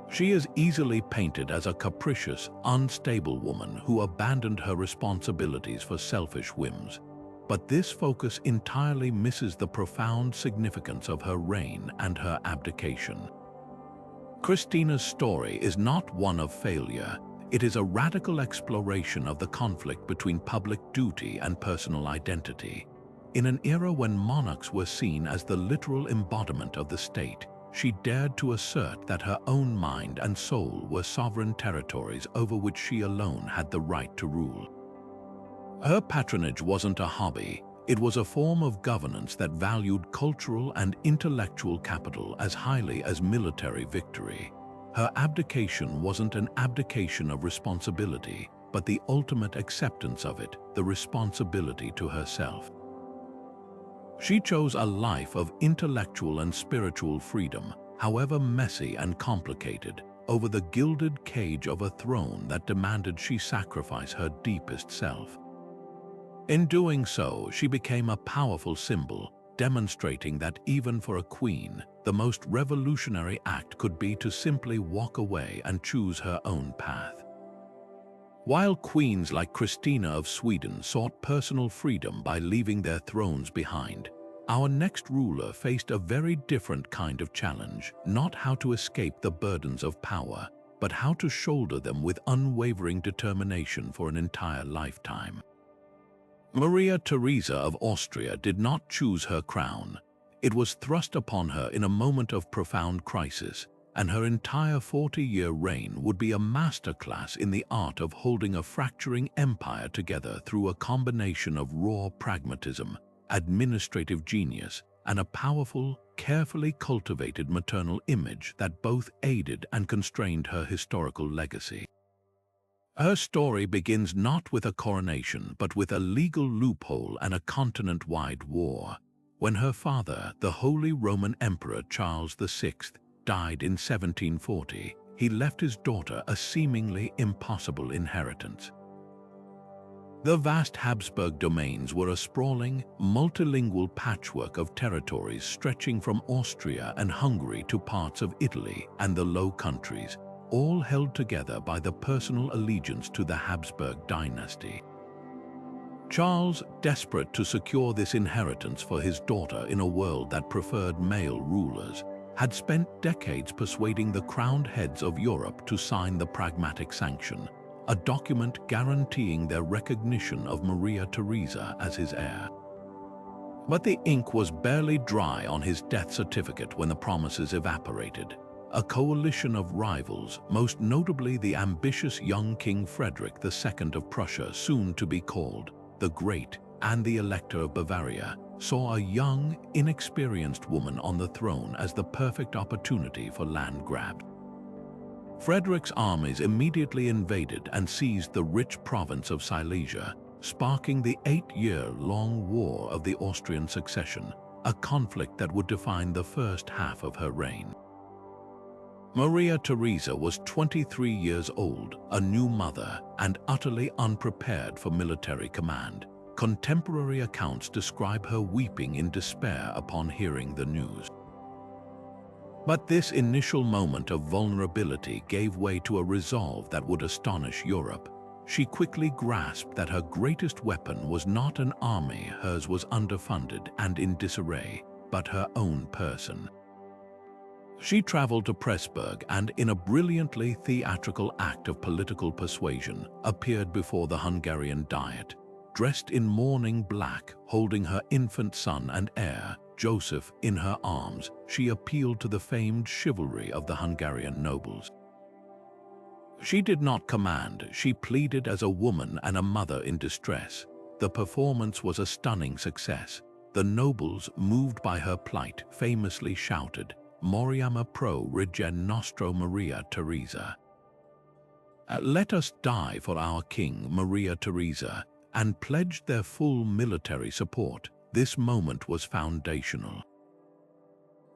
She is easily painted as a capricious, unstable woman who abandoned her responsibilities for selfish whims. But this focus entirely misses the profound significance of her reign and her abdication. Christina's story is not one of failure. It is a radical exploration of the conflict between public duty and personal identity. In an era when monarchs were seen as the literal embodiment of the state, she dared to assert that her own mind and soul were sovereign territories over which she alone had the right to rule. Her patronage wasn't a hobby. It was a form of governance that valued cultural and intellectual capital as highly as military victory. Her abdication wasn't an abdication of responsibility, but the ultimate acceptance of it, the responsibility to herself. She chose a life of intellectual and spiritual freedom, however messy and complicated, over the gilded cage of a throne that demanded she sacrifice her deepest self. In doing so, she became a powerful symbol, demonstrating that even for a queen, the most revolutionary act could be to simply walk away and choose her own path. While queens like Christina of Sweden sought personal freedom by leaving their thrones behind, our next ruler faced a very different kind of challenge, not how to escape the burdens of power, but how to shoulder them with unwavering determination for an entire lifetime. Maria Theresa of Austria did not choose her crown. It was thrust upon her in a moment of profound crisis, and her entire 40-year reign would be a masterclass in the art of holding a fracturing empire together through a combination of raw pragmatism, administrative genius, and a powerful, carefully cultivated maternal image that both aided and constrained her historical legacy. Her story begins not with a coronation, but with a legal loophole and a continent-wide war. When her father, the Holy Roman Emperor Charles VI, died in 1740, he left his daughter a seemingly impossible inheritance. The vast Habsburg domains were a sprawling, multilingual patchwork of territories stretching from Austria and Hungary to parts of Italy and the Low Countries, all held together by the personal allegiance to the Habsburg dynasty. Charles, desperate to secure this inheritance for his daughter in a world that preferred male rulers, had spent decades persuading the crowned heads of Europe to sign the Pragmatic Sanction, a document guaranteeing their recognition of Maria Theresa as his heir. But the ink was barely dry on his death certificate when the promises evaporated. A coalition of rivals, most notably the ambitious young King Frederick II of Prussia, soon to be called the Great, and the Elector of Bavaria, saw a young, inexperienced woman on the throne as the perfect opportunity for land grab. Frederick's armies immediately invaded and seized the rich province of Silesia, sparking the 8-year-long War of the Austrian Succession, a conflict that would define the first half of her reign. Maria Theresa was 23 years old, a new mother, and utterly unprepared for military command. Contemporary accounts describe her weeping in despair upon hearing the news. But this initial moment of vulnerability gave way to a resolve that would astonish Europe. She quickly grasped that her greatest weapon was not an army, hers was underfunded and in disarray, but her own person. She traveled to Pressburg and, in a brilliantly theatrical act of political persuasion, appeared before the Hungarian Diet. Dressed in mourning black, holding her infant son and heir, Joseph, in her arms, she appealed to the famed chivalry of the Hungarian nobles. She did not command, she pleaded as a woman and a mother in distress. The performance was a stunning success. The nobles, moved by her plight, famously shouted, "Moriamo pro regen nostro Maria Theresa." Let us die for our king, Maria Theresa, and pledged their full military support. This moment was foundational.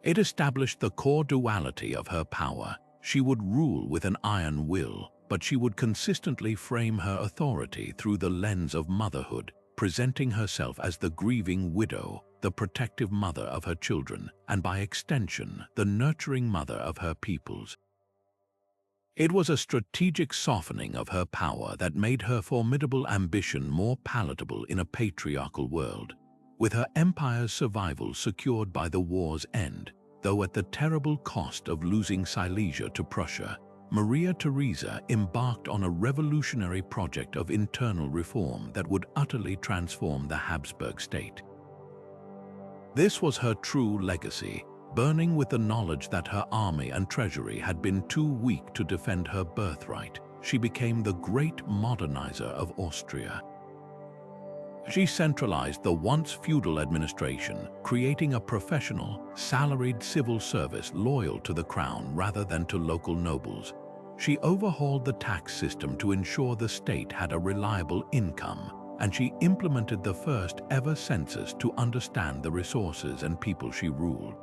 It established the core duality of her power. She would rule with an iron will, but she would consistently frame her authority through the lens of motherhood, presenting herself as the grieving widow, the protective mother of her children, and by extension, the nurturing mother of her peoples. It was a strategic softening of her power that made her formidable ambition more palatable in a patriarchal world. With her empire's survival secured by the war's end, though at the terrible cost of losing Silesia to Prussia, Maria Theresa embarked on a revolutionary project of internal reform that would utterly transform the Habsburg state. This was her true legacy, burning with the knowledge that her army and treasury had been too weak to defend her birthright. She became the great modernizer of Austria. She centralized the once feudal administration, creating a professional, salaried civil service loyal to the crown rather than to local nobles. She overhauled the tax system to ensure the state had a reliable income, and she implemented the first ever census to understand the resources and people she ruled.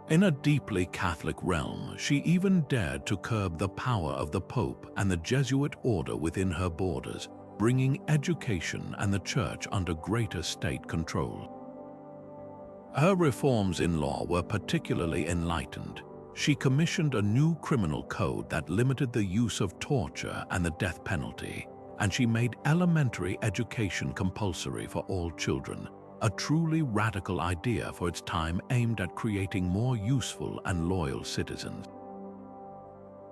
In a deeply Catholic realm, she even dared to curb the power of the Pope and the Jesuit order within her borders, bringing education and the church under greater state control. Her reforms in law were particularly enlightened. She commissioned a new criminal code that limited the use of torture and the death penalty, and she made elementary education compulsory for all children, a truly radical idea for its time aimed at creating more useful and loyal citizens.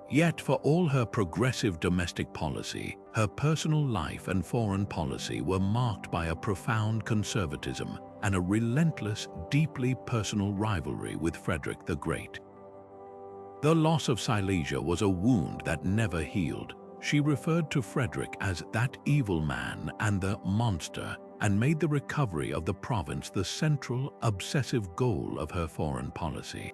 Yet for all her progressive domestic policy, her personal life and foreign policy were marked by a profound conservatism and a relentless, deeply personal rivalry with Frederick the Great. The loss of Silesia was a wound that never healed. She referred to Frederick as that evil man and the monster, and made the recovery of the province the central, obsessive goal of her foreign policy.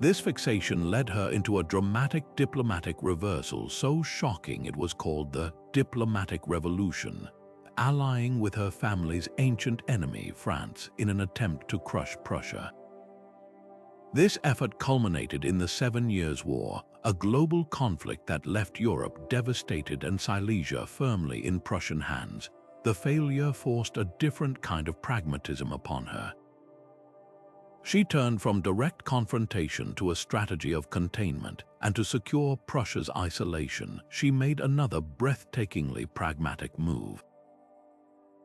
This fixation led her into a dramatic diplomatic reversal so shocking it was called the Diplomatic Revolution, allying with her family's ancient enemy, France, in an attempt to crush Prussia. This effort culminated in the 7 Years' War, a global conflict that left Europe devastated and Silesia firmly in Prussian hands. The failure forced a different kind of pragmatism upon her. She turned from direct confrontation to a strategy of containment, and to secure Prussia's isolation, she made another breathtakingly pragmatic move.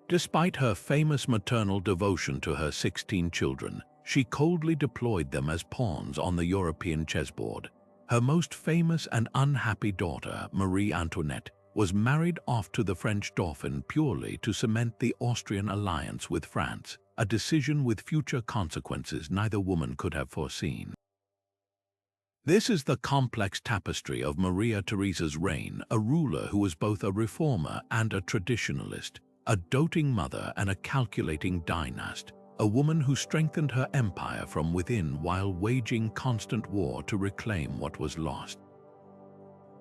Despite her famous maternal devotion to her 16 children, she coldly deployed them as pawns on the European chessboard. Her most famous and unhappy daughter, Marie Antoinette, was married off to the French Dauphin purely to cement the Austrian alliance with France, a decision with future consequences neither woman could have foreseen. This is the complex tapestry of Maria Theresa's reign, a ruler who was both a reformer and a traditionalist, a doting mother and a calculating dynast, a woman who strengthened her empire from within while waging constant war to reclaim what was lost.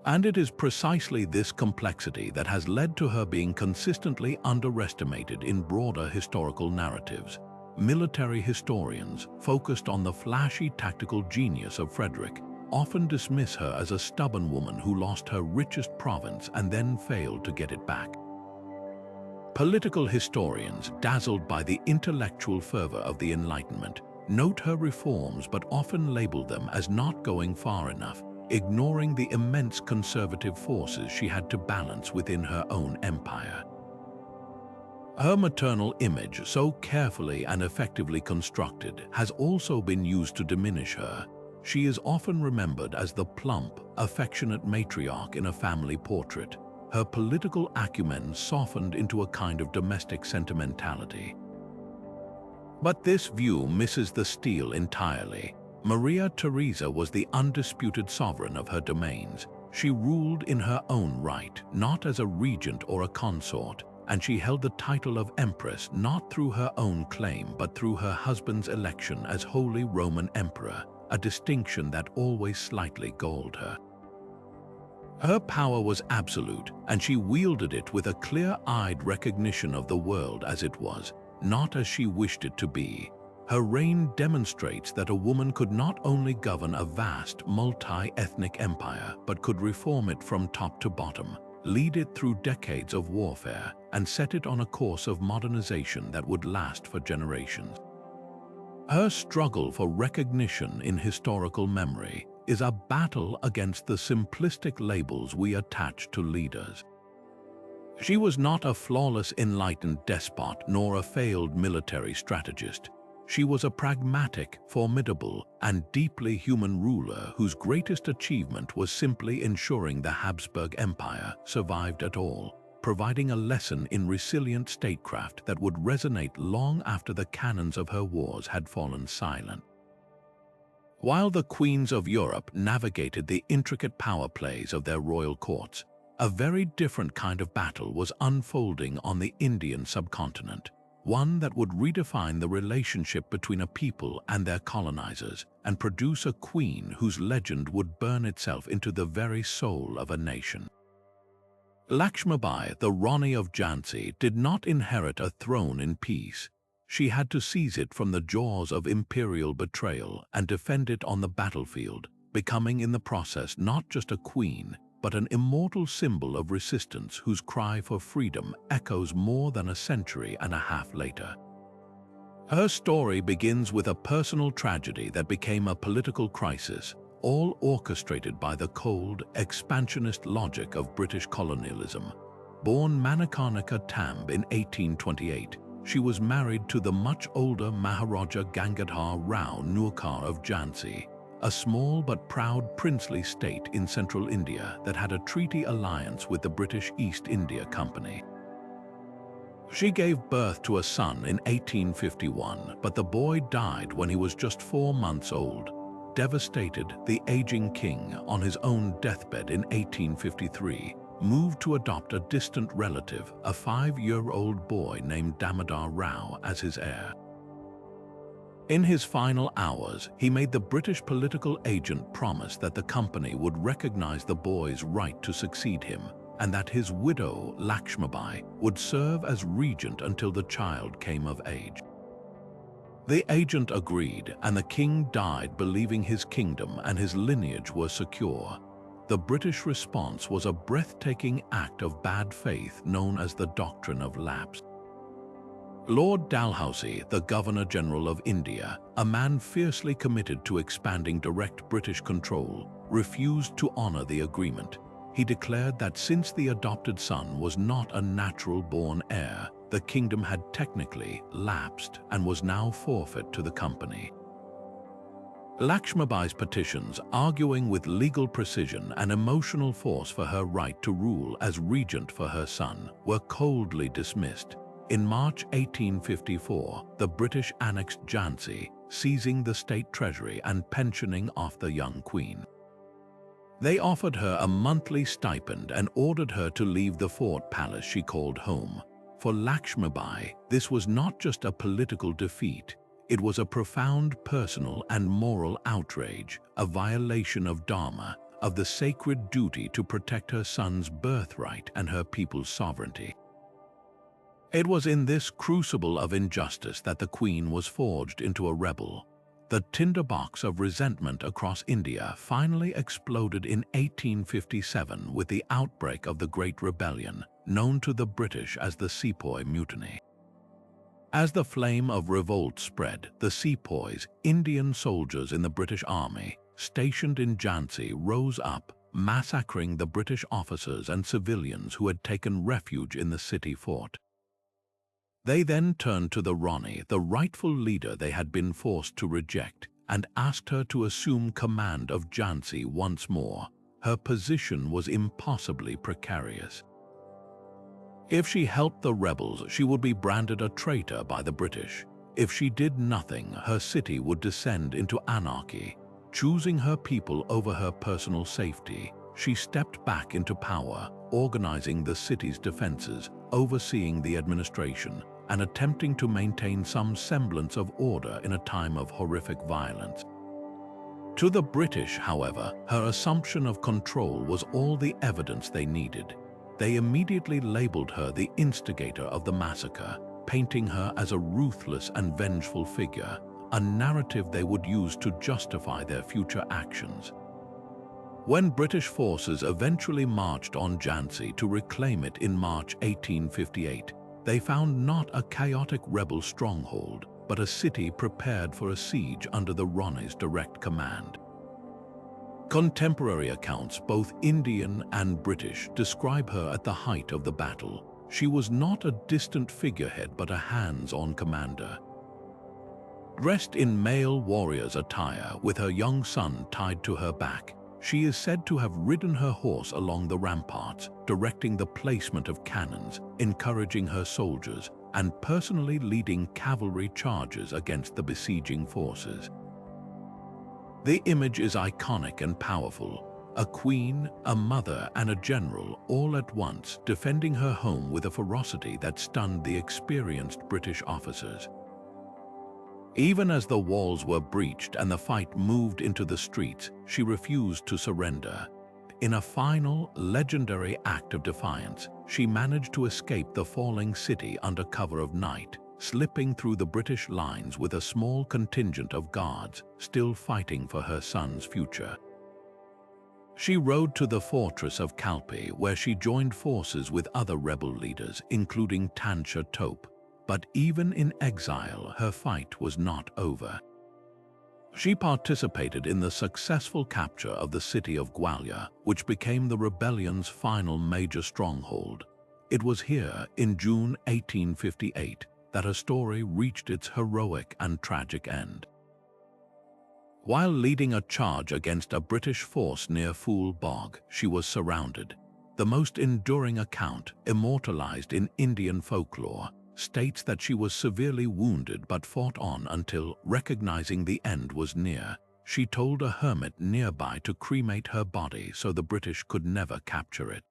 And it is precisely this complexity that has led to her being consistently underestimated in broader historical narratives. Military historians, focused on the flashy tactical genius of Frederick, often dismiss her as a stubborn woman who lost her richest province and then failed to get it back. Political historians, dazzled by the intellectual fervor of the Enlightenment, note her reforms but often label them as not going far enough, ignoring the immense conservative forces she had to balance within her own empire. Her maternal image, so carefully and effectively constructed, has also been used to diminish her. She is often remembered as the plump, affectionate matriarch in a family portrait, her political acumen softened into a kind of domestic sentimentality. But this view misses the steel entirely. Maria Theresa was the undisputed sovereign of her domains. She ruled in her own right, not as a regent or a consort, and she held the title of empress not through her own claim but through her husband's election as Holy Roman Emperor, a distinction that always slightly galled her. Her power was absolute, and she wielded it with a clear-eyed recognition of the world as it was, not as she wished it to be. Her reign demonstrates that a woman could not only govern a vast, multi-ethnic empire, but could reform it from top to bottom, lead it through decades of warfare, and set it on a course of modernization that would last for generations. Her struggle for recognition in historical memory is a battle against the simplistic labels we attach to leaders. She was not a flawless enlightened despot nor a failed military strategist. She was a pragmatic, formidable, and deeply human ruler whose greatest achievement was simply ensuring the Habsburg Empire survived at all, providing a lesson in resilient statecraft that would resonate long after the cannons of her wars had fallen silent. While the queens of Europe navigated the intricate power plays of their royal courts, a very different kind of battle was unfolding on the Indian subcontinent, one that would redefine the relationship between a people and their colonizers and produce a queen whose legend would burn itself into the very soul of a nation. Lakshmibai, the Rani of Jhansi, did not inherit a throne in peace. She had to seize it from the jaws of imperial betrayal and defend it on the battlefield, becoming in the process not just a queen, but an immortal symbol of resistance whose cry for freedom echoes more than a century and a half later. Her story begins with a personal tragedy that became a political crisis, all orchestrated by the cold, expansionist logic of British colonialism. Born Manikarnika Tamb in 1828, she was married to the much older Maharaja Gangadhar Rao Nurkar of Jhansi, a small but proud princely state in central India that had a treaty alliance with the British East India Company. She gave birth to a son in 1851, but the boy died when he was just 4 months old. Devastated, the aging king, on his own deathbed in 1853, moved to adopt a distant relative, a 5-year-old boy named Damodar Rao, as his heir. In his final hours, he made the British political agent promise that the company would recognize the boy's right to succeed him, and that his widow, Lakshmibai, would serve as regent until the child came of age. The agent agreed, and the king died believing his kingdom and his lineage were secure. The British response was a breathtaking act of bad faith known as the Doctrine of Lapse. Lord Dalhousie, the Governor-General of India, a man fiercely committed to expanding direct British control, refused to honor the agreement. He declared that since the adopted son was not a natural-born heir, the kingdom had technically lapsed and was now forfeit to the company. Lakshmibai's petitions, arguing with legal precision and emotional force for her right to rule as regent for her son, were coldly dismissed. In March 1854, the British annexed Jhansi, seizing the state treasury and pensioning off the young queen. They offered her a monthly stipend and ordered her to leave the fort palace she called home. For Lakshmibai, this was not just a political defeat. It was a profound personal and moral outrage, a violation of Dharma, of the sacred duty to protect her son's birthright and her people's sovereignty. It was in this crucible of injustice that the queen was forged into a rebel. The tinderbox of resentment across India finally exploded in 1857 with the outbreak of the Great Rebellion, known to the British as the Sepoy Mutiny. As the flame of revolt spread, the Sepoys, Indian soldiers in the British Army, stationed in Jhansi, rose up, massacring the British officers and civilians who had taken refuge in the city fort. They then turned to the Rani, the rightful leader they had been forced to reject, and asked her to assume command of Jhansi once more. Her position was impossibly precarious. If she helped the rebels, she would be branded a traitor by the British. If she did nothing, her city would descend into anarchy. Choosing her people over her personal safety, she stepped back into power, organizing the city's defenses, overseeing the administration, and attempting to maintain some semblance of order in a time of horrific violence. To the British, however, her assumption of control was all the evidence they needed. They immediately labeled her the instigator of the massacre, painting her as a ruthless and vengeful figure, a narrative they would use to justify their future actions. When British forces eventually marched on Jhansi to reclaim it in March 1858, they found not a chaotic rebel stronghold, but a city prepared for a siege under the Rani's direct command. Contemporary accounts, both Indian and British, describe her at the height of the battle. She was not a distant figurehead but a hands-on commander. Dressed in male warrior's attire, with her young son tied to her back, she is said to have ridden her horse along the ramparts, directing the placement of cannons, encouraging her soldiers, and personally leading cavalry charges against the besieging forces. The image is iconic and powerful. A queen, a mother, and a general all at once, defending her home with a ferocity that stunned the experienced British officers. Even as the walls were breached and the fight moved into the streets, she refused to surrender. In a final, legendary act of defiance, she managed to escape the falling city under cover of night, slipping through the British lines with a small contingent of guards still fighting for her son's future. She rode to the fortress of Kalpi, where she joined forces with other rebel leaders, including Tansha Tope. but even in exile, her fight was not over. She participated in the successful capture of the city of Gwalior, which became the rebellion's final major stronghold. It was here, in June 1858, that her story reached its heroic and tragic end. While leading a charge against a British force near Fool Bog, she was surrounded. The most enduring account, immortalized in Indian folklore, states that she was severely wounded but fought on until, recognizing the end was near, she told a hermit nearby to cremate her body so the British could never capture it.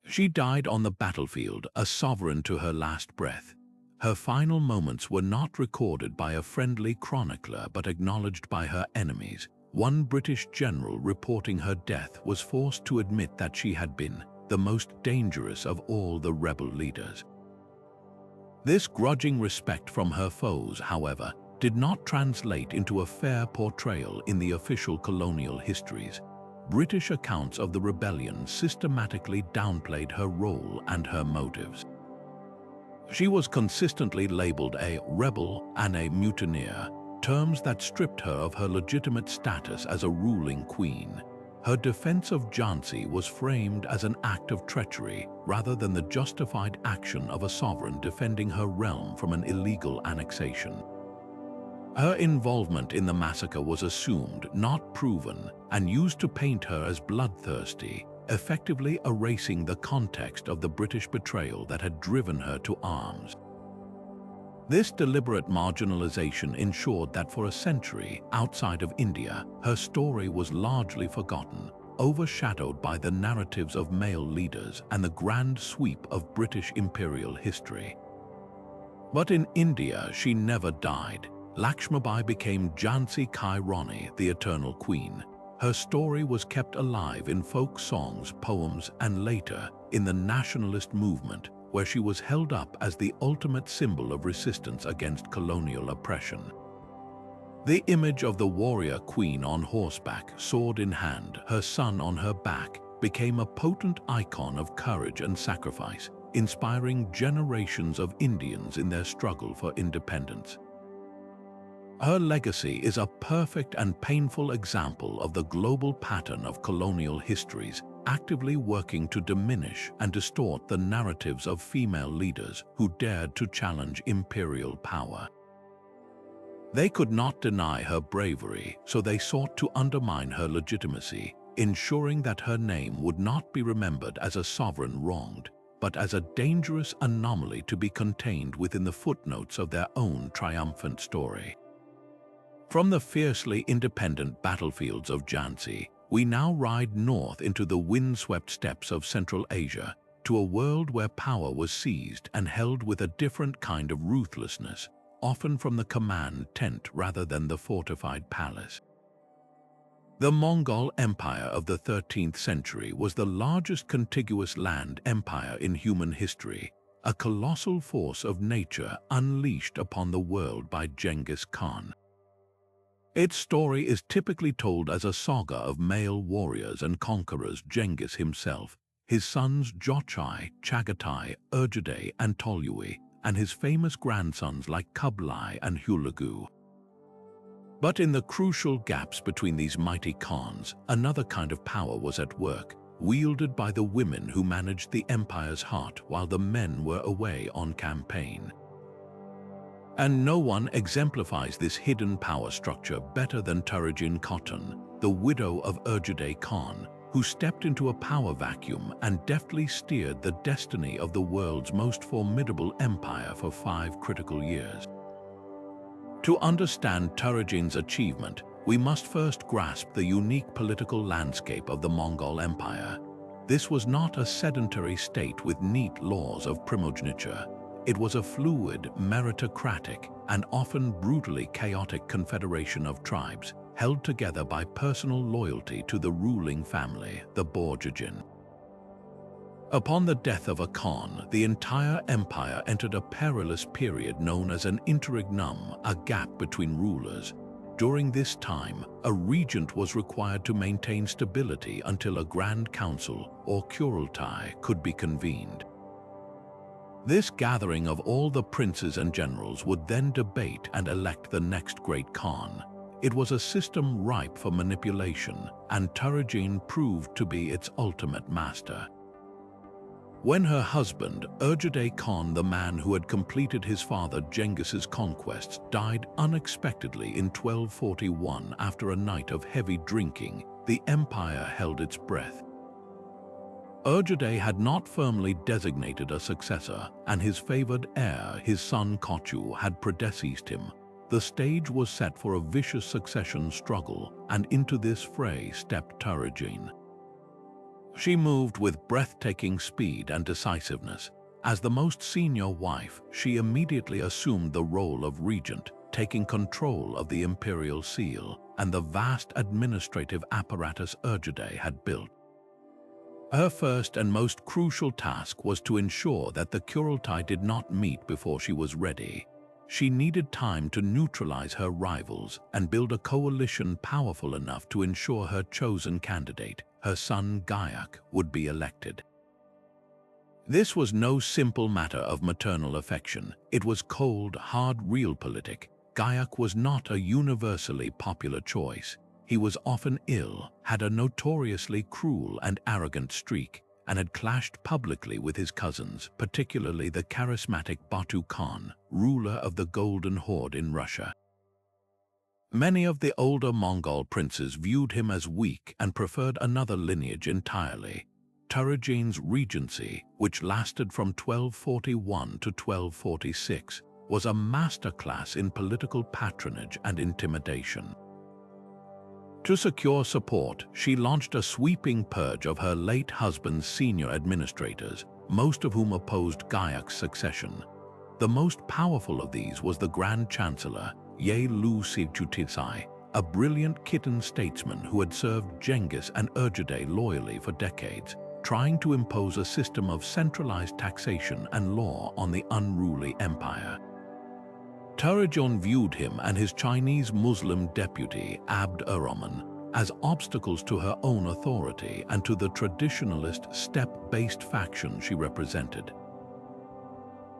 She died on the battlefield, a sovereign to her last breath. Her final moments were not recorded by a friendly chronicler but acknowledged by her enemies. One British general reporting her death was forced to admit that she had been the most dangerous of all the rebel leaders. This grudging respect from her foes, however, did not translate into a fair portrayal in the official colonial histories. British accounts of the rebellion systematically downplayed her role and her motives. She was consistently labeled a rebel and a mutineer, terms that stripped her of her legitimate status as a ruling queen. Her defense of Jhansi was framed as an act of treachery rather than the justified action of a sovereign defending her realm from an illegal annexation. Her involvement in the massacre was assumed, not proven, and used to paint her as bloodthirsty, effectively erasing the context of the British betrayal that had driven her to arms. This deliberate marginalization ensured that for a century, outside of India, her story was largely forgotten, overshadowed by the narratives of male leaders and the grand sweep of British imperial history. But in India, she never died. Lakshmibai became Jhansi Kai Rani, the Eternal Queen. Her story was kept alive in folk songs, poems, and later, in the nationalist movement, where she was held up as the ultimate symbol of resistance against colonial oppression. The image of the warrior queen on horseback, sword in hand, her son on her back, became a potent icon of courage and sacrifice, inspiring generations of Indians in their struggle for independence. Her legacy is a perfect and painful example of the global pattern of colonial histories, actively working to diminish and distort the narratives of female leaders who dared to challenge imperial power. They could not deny her bravery, so they sought to undermine her legitimacy, ensuring that her name would not be remembered as a sovereign wronged, but as a dangerous anomaly to be contained within the footnotes of their own triumphant story. From the fiercely independent battlefields of Jhansi, we now ride north into the windswept steppes of Central Asia, to a world where power was seized and held with a different kind of ruthlessness, often from the command tent rather than the fortified palace. The Mongol Empire of the 13th century was the largest contiguous land empire in human history, a colossal force of nature unleashed upon the world by Genghis Khan. Its story is typically told as a saga of male warriors and conquerors: Genghis himself, his sons Jochai, Chagatai, Urgedai, and Tolui, and his famous grandsons like Kublai and Hulagu. But in the crucial gaps between these mighty Khans, another kind of power was at work, wielded by the women who managed the empire's heart while the men were away on campaign. And no one exemplifies this hidden power structure better than Turajin Khatun, the widow of Urgedai Khan, who stepped into a power vacuum and deftly steered the destiny of the world's most formidable empire for 5 critical years. To understand Turajin's achievement, we must first grasp the unique political landscape of the Mongol Empire. This was not a sedentary state with neat laws of primogeniture. It was a fluid, meritocratic, and often brutally chaotic confederation of tribes, held together by personal loyalty to the ruling family, the Borjigin. Upon the death of a Khan, the entire empire entered a perilous period known as an interregnum, a gap between rulers. During this time, a regent was required to maintain stability until a Grand Council, or Kurultai, could be convened. This gathering of all the princes and generals would then debate and elect the next great Khan. It was a system ripe for manipulation, and Turigene proved to be its ultimate master. When her husband, Urgide Khan, the man who had completed his father Genghis's conquests, died unexpectedly in 1241 after a night of heavy drinking, the empire held its breath. Urgide had not firmly designated a successor, and his favored heir, his son Kochu, had predeceased him. The stage was set for a vicious succession struggle, and into this fray stepped Turigene. She moved with breathtaking speed and decisiveness. As the most senior wife, she immediately assumed the role of regent, taking control of the imperial seal and the vast administrative apparatus Urgide had built. Her first and most crucial task was to ensure that the Kurultai did not meet before she was ready. She needed time to neutralize her rivals and build a coalition powerful enough to ensure her chosen candidate, her son Gaiak, would be elected. This was no simple matter of maternal affection. It was cold, hard realpolitik. Gaiak was not a universally popular choice. He was often ill, had a notoriously cruel and arrogant streak, and had clashed publicly with his cousins, particularly the charismatic Batu Khan, ruler of the Golden Horde in Russia. Many of the older Mongol princes viewed him as weak and preferred another lineage entirely. Turigene's regency, which lasted from 1241 to 1246, was a masterclass in political patronage and intimidation. To secure support, she launched a sweeping purge of her late husband's senior administrators, most of whom opposed Gaiak's succession. The most powerful of these was the Grand Chancellor, Ye Lu Sigchutisai, a brilliant Khitan statesman who had served Genghis and Urgide loyally for decades, trying to impose a system of centralized taxation and law on the unruly empire. Turigene viewed him and his Chinese Muslim deputy, Abd Urrahman, as obstacles to her own authority and to the traditionalist, steppe-based faction she represented.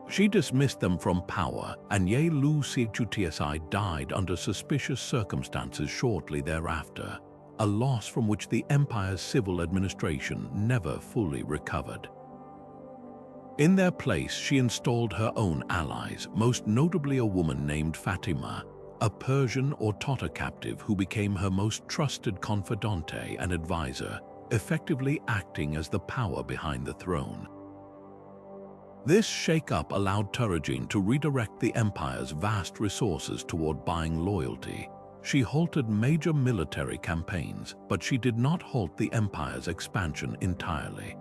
She dismissed them from power, and Ye Lu Sigchutisai died under suspicious circumstances shortly thereafter, a loss from which the empire's civil administration never fully recovered. In their place, she installed her own allies, most notably a woman named Fatima, a Persian or Tatar captive who became her most trusted confidante and advisor, effectively acting as the power behind the throne. This shake-up allowed Turigene to redirect the empire's vast resources toward buying loyalty. She halted major military campaigns, but she did not halt the empire's expansion entirely.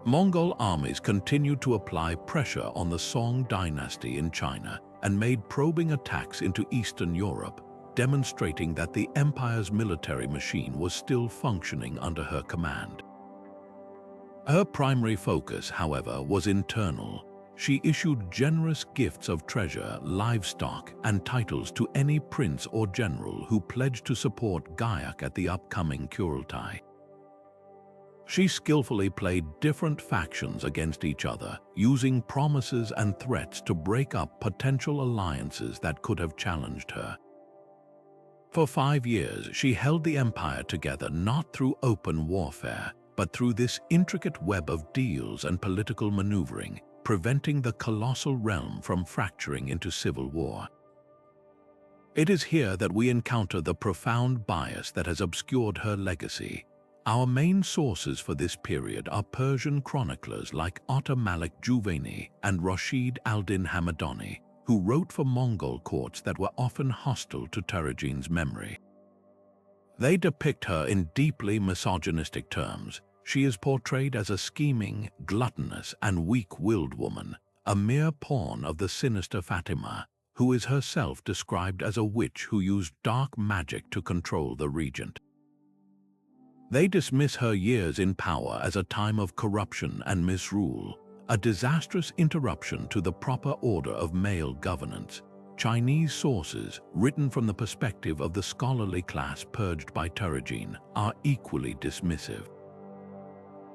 Mongol armies continued to apply pressure on the Song dynasty in China and made probing attacks into Eastern Europe, demonstrating that the empire's military machine was still functioning under her command. Her primary focus, however, was internal. She issued generous gifts of treasure, livestock, and titles to any prince or general who pledged to support Gaiak at the upcoming Kurultai. She skillfully played different factions against each other, using promises and threats to break up potential alliances that could have challenged her. For 5 years, she held the empire together not through open warfare, but through this intricate web of deals and political maneuvering, preventing the colossal realm from fracturing into civil war. It is here that we encounter the profound bias that has obscured her legacy. Our main sources for this period are Persian chroniclers like Otta Malik Juvayni and Rashid al-Din Hamadani, who wrote for Mongol courts that were often hostile to Turigene's memory. They depict her in deeply misogynistic terms. She is portrayed as a scheming, gluttonous, and weak-willed woman, a mere pawn of the sinister Fatima, who is herself described as a witch who used dark magic to control the regent. They dismiss her years in power as a time of corruption and misrule, a disastrous interruption to the proper order of male governance. Chinese sources, written from the perspective of the scholarly class purged by Turigene, are equally dismissive.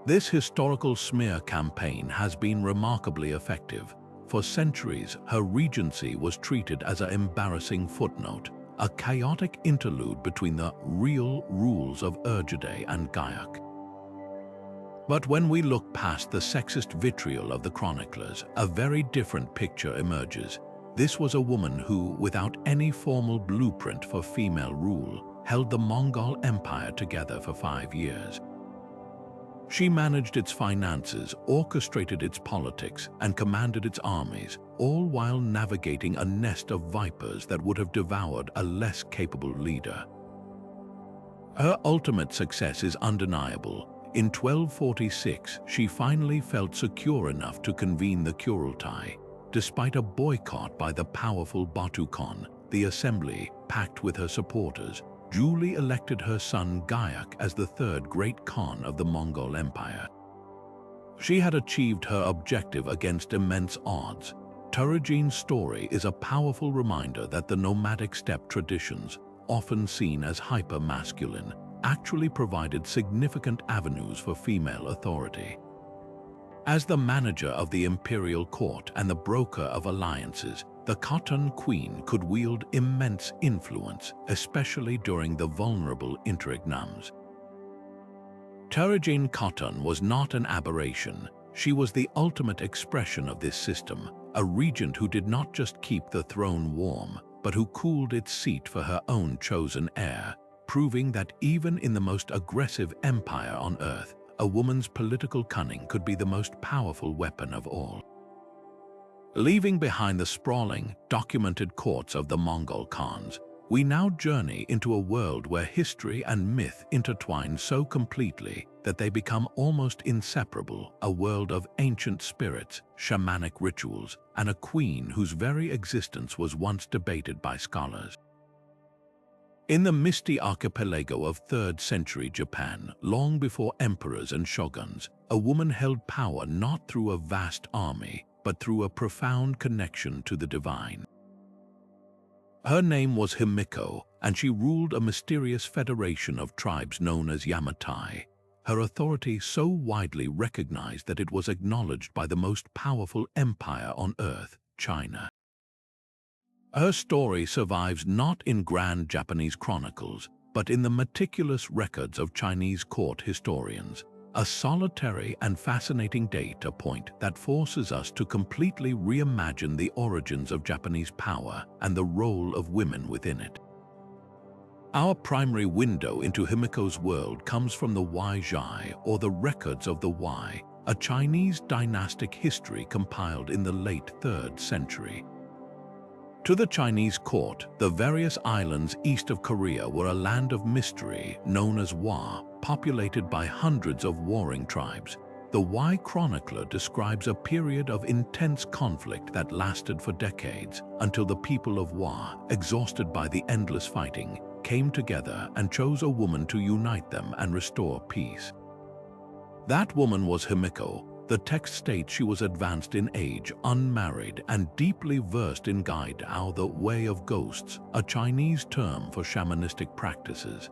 This historical smear campaign has been remarkably effective. For centuries, her regency was treated as an embarrassing footnote, a chaotic interlude between the real rules of Erasure and Gayak. But when we look past the sexist vitriol of the chroniclers, a very different picture emerges. This was a woman who, without any formal blueprint for female rule, held the Mongol Empire together for 5 years. She managed its finances, orchestrated its politics, and commanded its armies, all while navigating a nest of vipers that would have devoured a less capable leader. Her ultimate success is undeniable. In 1246, she finally felt secure enough to convene the Kurultai. Despite a boycott by the powerful Batu Khan, the assembly, packed with her supporters, duly elected her son Gayak as the third great Khan of the Mongol Empire. She had achieved her objective against immense odds. Temujin's story is a powerful reminder that the nomadic steppe traditions, often seen as hyper-masculine, actually provided significant avenues for female authority. As the manager of the imperial court and the broker of alliances, the Khatan queen could wield immense influence, especially during the vulnerable interregnums. Temujin Khatan was not an aberration. She was the ultimate expression of this system, a regent who did not just keep the throne warm, but who cooled its seat for her own chosen heir, proving that even in the most aggressive empire on earth, a woman's political cunning could be the most powerful weapon of all. Leaving behind the sprawling, documented courts of the Mongol Khans, we now journey into a world where history and myth intertwine so completely that they become almost inseparable, a world of ancient spirits, shamanic rituals, and a queen whose very existence was once debated by scholars. In the misty archipelago of 3rd century Japan, long before emperors and shoguns, a woman held power not through a vast army, but through a profound connection to the divine. Her name was Himiko, and she ruled a mysterious federation of tribes known as Yamatai, her authority so widely recognized that it was acknowledged by the most powerful empire on earth, China. Her story survives not in grand Japanese chronicles, but in the meticulous records of Chinese court historians, a solitary and fascinating data point that forces us to completely reimagine the origins of Japanese power and the role of women within it. Our primary window into Himiko's world comes from the Weizhai, or the Records of the Wei, a Chinese dynastic history compiled in the late 3rd century. To the Chinese court, the various islands east of Korea were a land of mystery known as Wa, populated by hundreds of warring tribes. The Wei chronicler describes a period of intense conflict that lasted for decades until the people of Wa, exhausted by the endless fighting, came together and chose a woman to unite them and restore peace. That woman was Himiko. The text states she was advanced in age, unmarried, and deeply versed in Guide Ao, the Way of Ghosts, a Chinese term for shamanistic practices.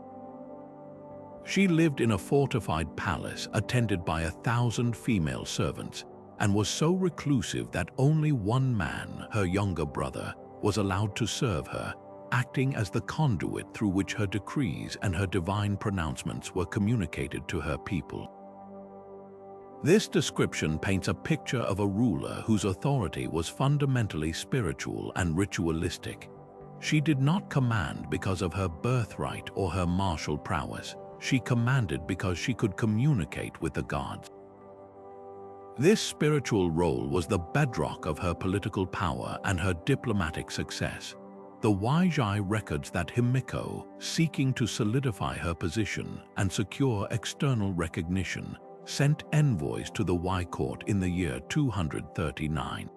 She lived in a fortified palace attended by 1,000 female servants, and was so reclusive that only one man, her younger brother, was allowed to serve her, acting as the conduit through which her decrees and her divine pronouncements were communicated to her people. This description paints a picture of a ruler whose authority was fundamentally spiritual and ritualistic. She did not command because of her birthright or her martial prowess. She commanded because she could communicate with the gods. This spiritual role was the bedrock of her political power and her diplomatic success. The Weizhai records that Himiko, seeking to solidify her position and secure external recognition, sent envoys to the Wei court in the year 239.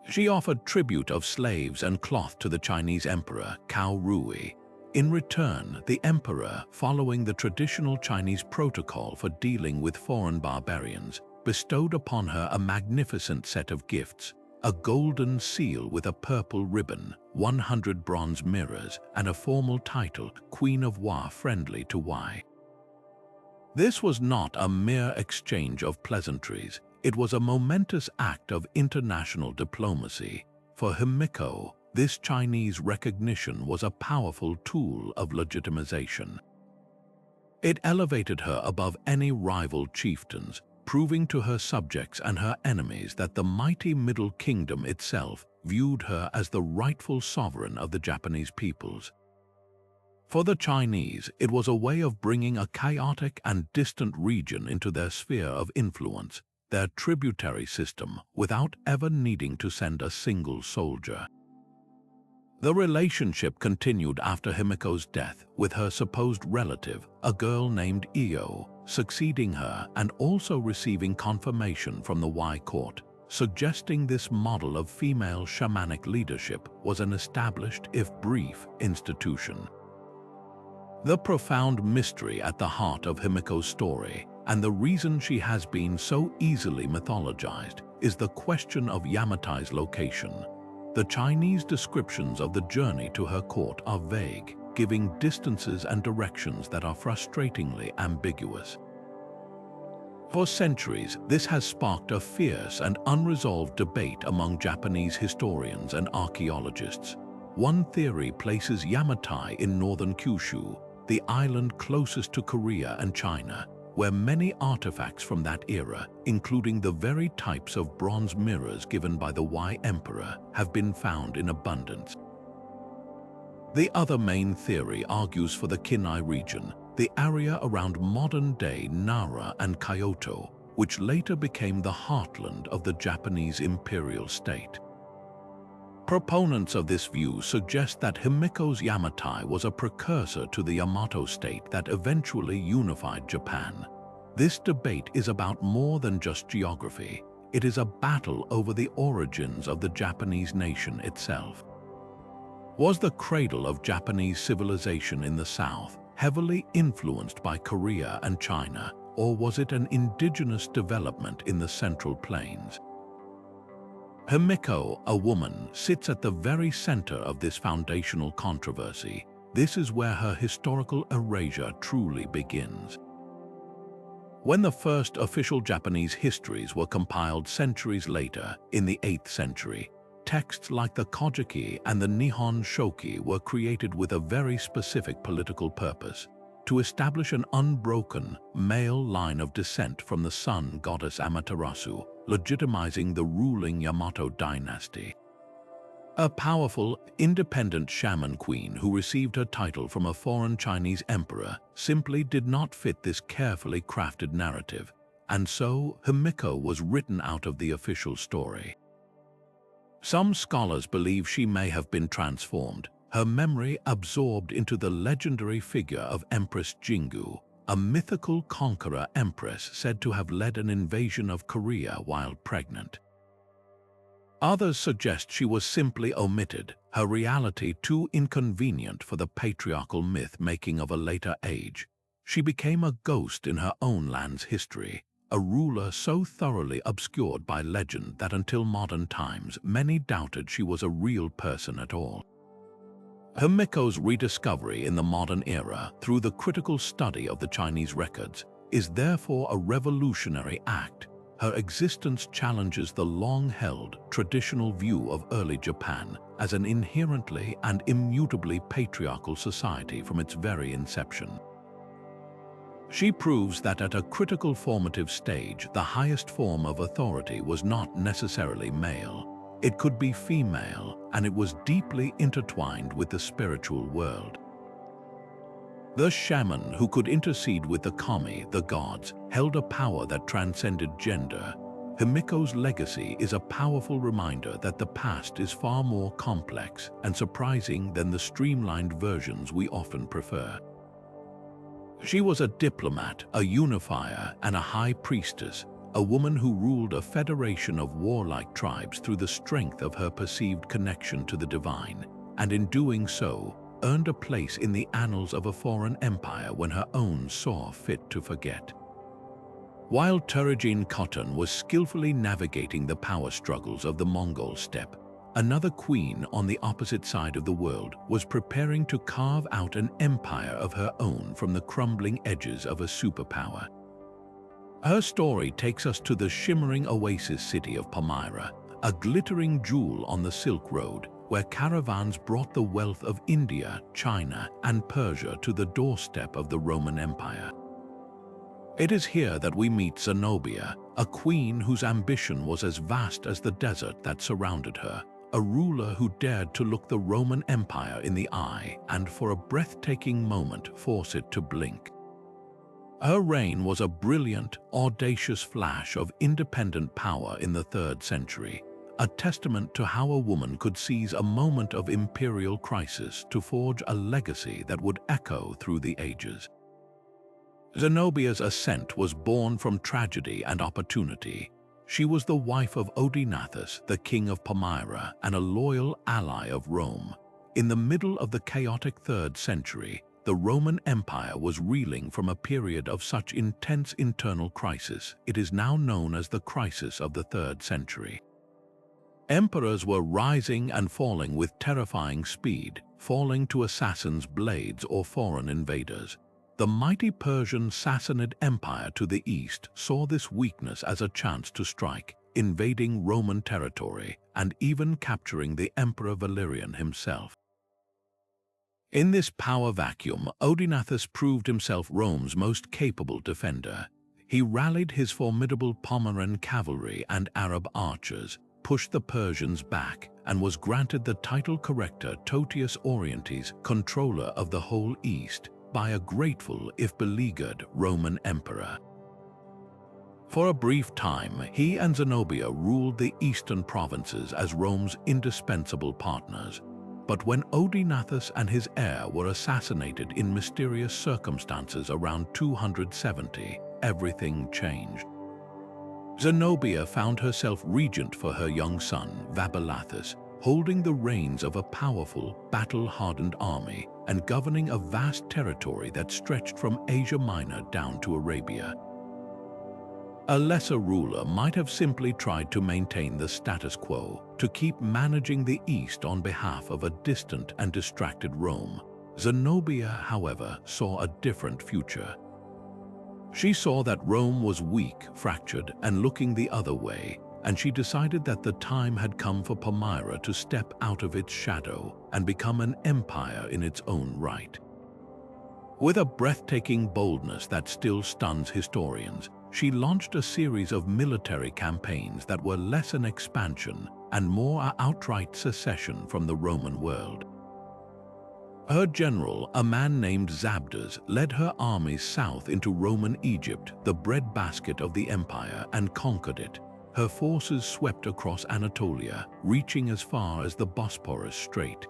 She offered tribute of slaves and cloth to the Chinese emperor, Cao Rui. In return, the emperor, following the traditional Chinese protocol for dealing with foreign barbarians, bestowed upon her a magnificent set of gifts: a golden seal with a purple ribbon, 100 bronze mirrors, and a formal title, Queen of Wa, friendly to Wei. This was not a mere exchange of pleasantries. It was a momentous act of international diplomacy. For Himiko, this Chinese recognition was a powerful tool of legitimization. It elevated her above any rival chieftains, proving to her subjects and her enemies that the mighty Middle Kingdom itself viewed her as the rightful sovereign of the Japanese peoples. For the Chinese, it was a way of bringing a chaotic and distant region into their sphere of influence, their tributary system, without ever needing to send a single soldier. The relationship continued after Himiko's death, with her supposed relative, a girl named Io, succeeding her and also receiving confirmation from the Y court, suggesting this model of female shamanic leadership was an established, if brief, institution. The profound mystery at the heart of Himiko's story, and the reason she has been so easily mythologized, is the question of Yamatai's location. The Chinese descriptions of the journey to her court are vague, giving distances and directions that are frustratingly ambiguous. For centuries, this has sparked a fierce and unresolved debate among Japanese historians and archaeologists. One theory places Yamatai in northern Kyushu, the island closest to Korea and China, where many artifacts from that era, including the very types of bronze mirrors given by the Y Emperor, have been found in abundance. The other main theory argues for the Kinai region, the area around modern-day Nara and Kyoto, which later became the heartland of the Japanese imperial state. Proponents of this view suggest that Himiko's Yamatai was a precursor to the Yamato state that eventually unified Japan. This debate is about more than just geography. It is a battle over the origins of the Japanese nation itself. Was the cradle of Japanese civilization in the south heavily influenced by Korea and China, or was it an indigenous development in the Central Plains? Himiko, a woman, sits at the very center of this foundational controversy. This is where her historical erasure truly begins. When the first official Japanese histories were compiled centuries later, in the 8th century, texts like the Kojiki and the Nihon Shoki were created with a very specific political purpose: to establish an unbroken, male line of descent from the sun goddess Amaterasu, legitimizing the ruling Yamato dynasty. A powerful, independent shaman queen who received her title from a foreign Chinese emperor simply did not fit this carefully crafted narrative, and so Himiko was written out of the official story. Some scholars believe she may have been transformed, her memory absorbed into the legendary figure of Empress Jingu, a mythical conqueror empress said to have led an invasion of Korea while pregnant. Others suggest she was simply omitted, her reality too inconvenient for the patriarchal myth-making of a later age. She became a ghost in her own land's history, a ruler so thoroughly obscured by legend that until modern times many doubted she was a real person at all. Himiko's rediscovery in the modern era through the critical study of the Chinese records is therefore a revolutionary act. Her existence challenges the long-held traditional view of early Japan as an inherently and immutably patriarchal society from its very inception. She proves that at a critical formative stage, the highest form of authority was not necessarily male. It could be female, and it was deeply intertwined with the spiritual world. The shaman who could intercede with the kami, the gods, held a power that transcended gender. Himiko's legacy is a powerful reminder that the past is far more complex and surprising than the streamlined versions we often prefer. She was a diplomat, a unifier, and a high priestess, a woman who ruled a federation of warlike tribes through the strength of her perceived connection to the divine, and in doing so, earned a place in the annals of a foreign empire when her own saw fit to forget. While Turajin Khoton was skillfully navigating the power struggles of the Mongol steppe, Another queen on the opposite side of the world was preparing to carve out an empire of her own from the crumbling edges of a superpower. Her story takes us to the shimmering oasis city of Palmyra, a glittering jewel on the Silk Road, where caravans brought the wealth of India, China, and Persia to the doorstep of the Roman Empire. It is here that we meet Zenobia, a queen whose ambition was as vast as the desert that surrounded her, a ruler who dared to look the Roman Empire in the eye and for a breathtaking moment force it to blink. Her reign was a brilliant, audacious flash of independent power in the 3rd century, a testament to how a woman could seize a moment of imperial crisis to forge a legacy that would echo through the ages. Zenobia's ascent was born from tragedy and opportunity. She was the wife of Odenathus, the king of Palmyra, and a loyal ally of Rome. In the middle of the chaotic 3rd century, the Roman Empire was reeling from a period of such intense internal crisis. It is now known as the crisis of the 3rd century. Emperors were rising and falling with terrifying speed, falling to assassins' blades or foreign invaders. The mighty Persian Sassanid Empire to the east saw this weakness as a chance to strike, invading Roman territory and even capturing the Emperor Valerian himself. In this power vacuum, Odenathus proved himself Rome's most capable defender. He rallied his formidable Pomeran cavalry and Arab archers, pushed the Persians back, and was granted the title corrector Totius Orientis, controller of the whole East, by a grateful, if beleaguered, Roman emperor. For a brief time, he and Zenobia ruled the eastern provinces as Rome's indispensable partners. But when Odenathus and his heir were assassinated in mysterious circumstances around 270, everything changed. Zenobia found herself regent for her young son, Vabilathus, holding the reins of a powerful, battle-hardened army and governing a vast territory that stretched from Asia Minor down to Arabia. A lesser ruler might have simply tried to maintain the status quo, to keep managing the East on behalf of a distant and distracted Rome. Zenobia, however, saw a different future. She saw that Rome was weak, fractured, and looking the other way, and she decided that the time had come for Palmyra to step out of its shadow and become an empire in its own right. With a breathtaking boldness that still stuns historians, she launched a series of military campaigns that were less an expansion and more an outright secession from the Roman world. Her general, a man named Zabdas, led her armies south into Roman Egypt, the breadbasket of the empire, and conquered it. Her forces swept across Anatolia, reaching as far as the Bosporus Strait.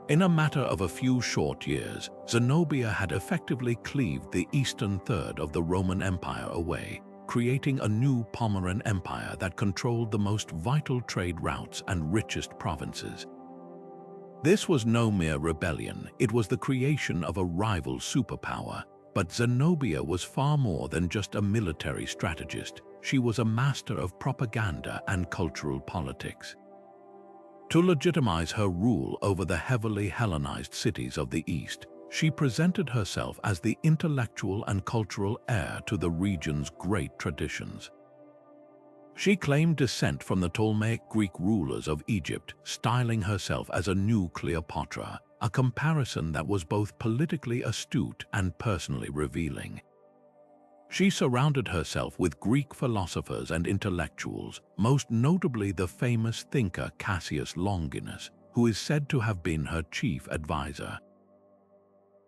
In a matter of a few short years, Zenobia had effectively cleaved the eastern third of the Roman Empire away, creating a new Pomeran Empire that controlled the most vital trade routes and richest provinces. This was no mere rebellion, it was the creation of a rival superpower. But Zenobia was far more than just a military strategist. She was a master of propaganda and cultural politics. To legitimize her rule over the heavily Hellenized cities of the East, she presented herself as the intellectual and cultural heir to the region's great traditions. She claimed descent from the Ptolemaic Greek rulers of Egypt, styling herself as a new Cleopatra, a comparison that was both politically astute and personally revealing. She surrounded herself with Greek philosophers and intellectuals, most notably the famous thinker Cassius Longinus, who is said to have been her chief advisor.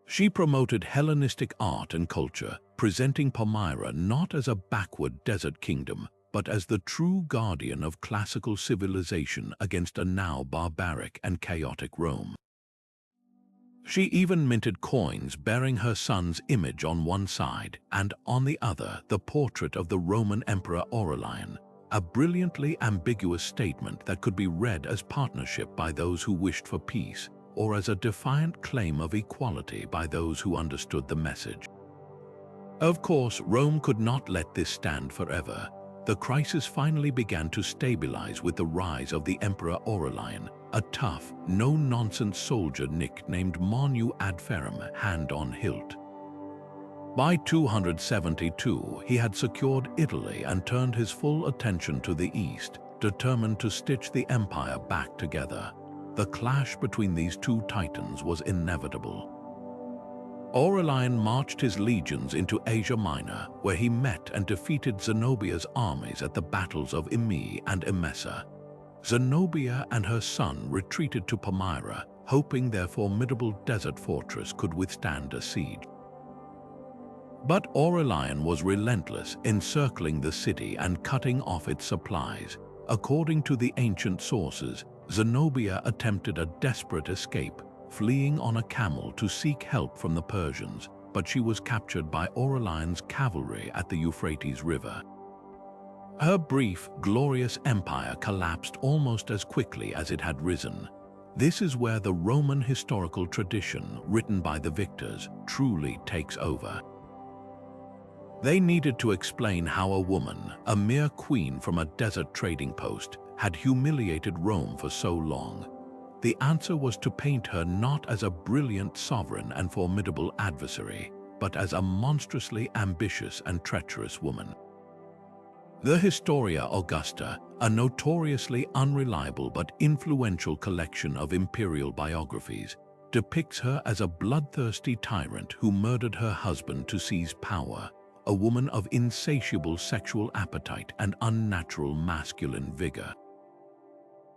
She promoted Hellenistic art and culture, presenting Palmyra not as a backward desert kingdom, but as the true guardian of classical civilization against a now barbaric and chaotic Rome. She even minted coins bearing her son's image on one side and on the other the portrait of the Roman Emperor Aurelian, a brilliantly ambiguous statement that could be read as partnership by those who wished for peace or as a defiant claim of equality by those who understood the message. Of course, Rome could not let this stand forever. The crisis finally began to stabilize with the rise of the Emperor Aurelian, a tough, no-nonsense soldier nicknamed Monu ad Ferrum, hand on hilt. By 272, he had secured Italy and turned his full attention to the east, determined to stitch the empire back together. The clash between these two titans was inevitable. Aurelian marched his legions into Asia Minor, where he met and defeated Zenobia's armies at the battles of Imi and Emesa. Zenobia and her son retreated to Palmyra, hoping their formidable desert fortress could withstand a siege. But Aurelian was relentless, encircling the city and cutting off its supplies. According to the ancient sources, Zenobia attempted a desperate escape, fleeing on a camel to seek help from the Persians, but she was captured by Aurelian's cavalry at the Euphrates River. Her brief, glorious empire collapsed almost as quickly as it had risen. This is where the Roman historical tradition, written by the victors, truly takes over. They needed to explain how a woman, a mere queen from a desert trading post, had humiliated Rome for so long. The answer was to paint her not as a brilliant sovereign and formidable adversary, but as a monstrously ambitious and treacherous woman. The Historia Augusta, a notoriously unreliable but influential collection of imperial biographies, depicts her as a bloodthirsty tyrant who murdered her husband to seize power, a woman of insatiable sexual appetite and unnatural masculine vigor.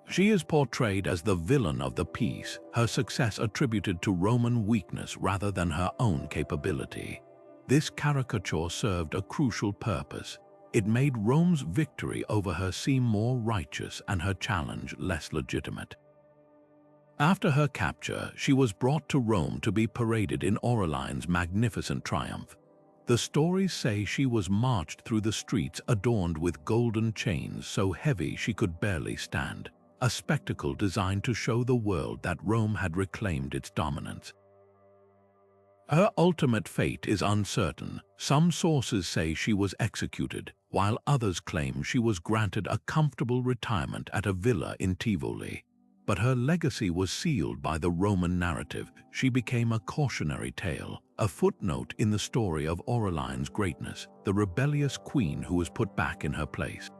She is portrayed as the villain of the piece, her success attributed to Roman weakness rather than her own capability. This caricature served a crucial purpose. It made Rome's victory over her seem more righteous and her challenge less legitimate. After her capture, she was brought to Rome to be paraded in Aurelian's magnificent triumph. The stories say she was marched through the streets adorned with golden chains so heavy she could barely stand, a spectacle designed to show the world that Rome had reclaimed its dominance. Her ultimate fate is uncertain. Some sources say she was executed, while others claim she was granted a comfortable retirement at a villa in Tivoli. But her legacy was sealed by the Roman narrative. She became a cautionary tale, a footnote in the story of Aurelian's greatness, the rebellious queen who was put back in her place.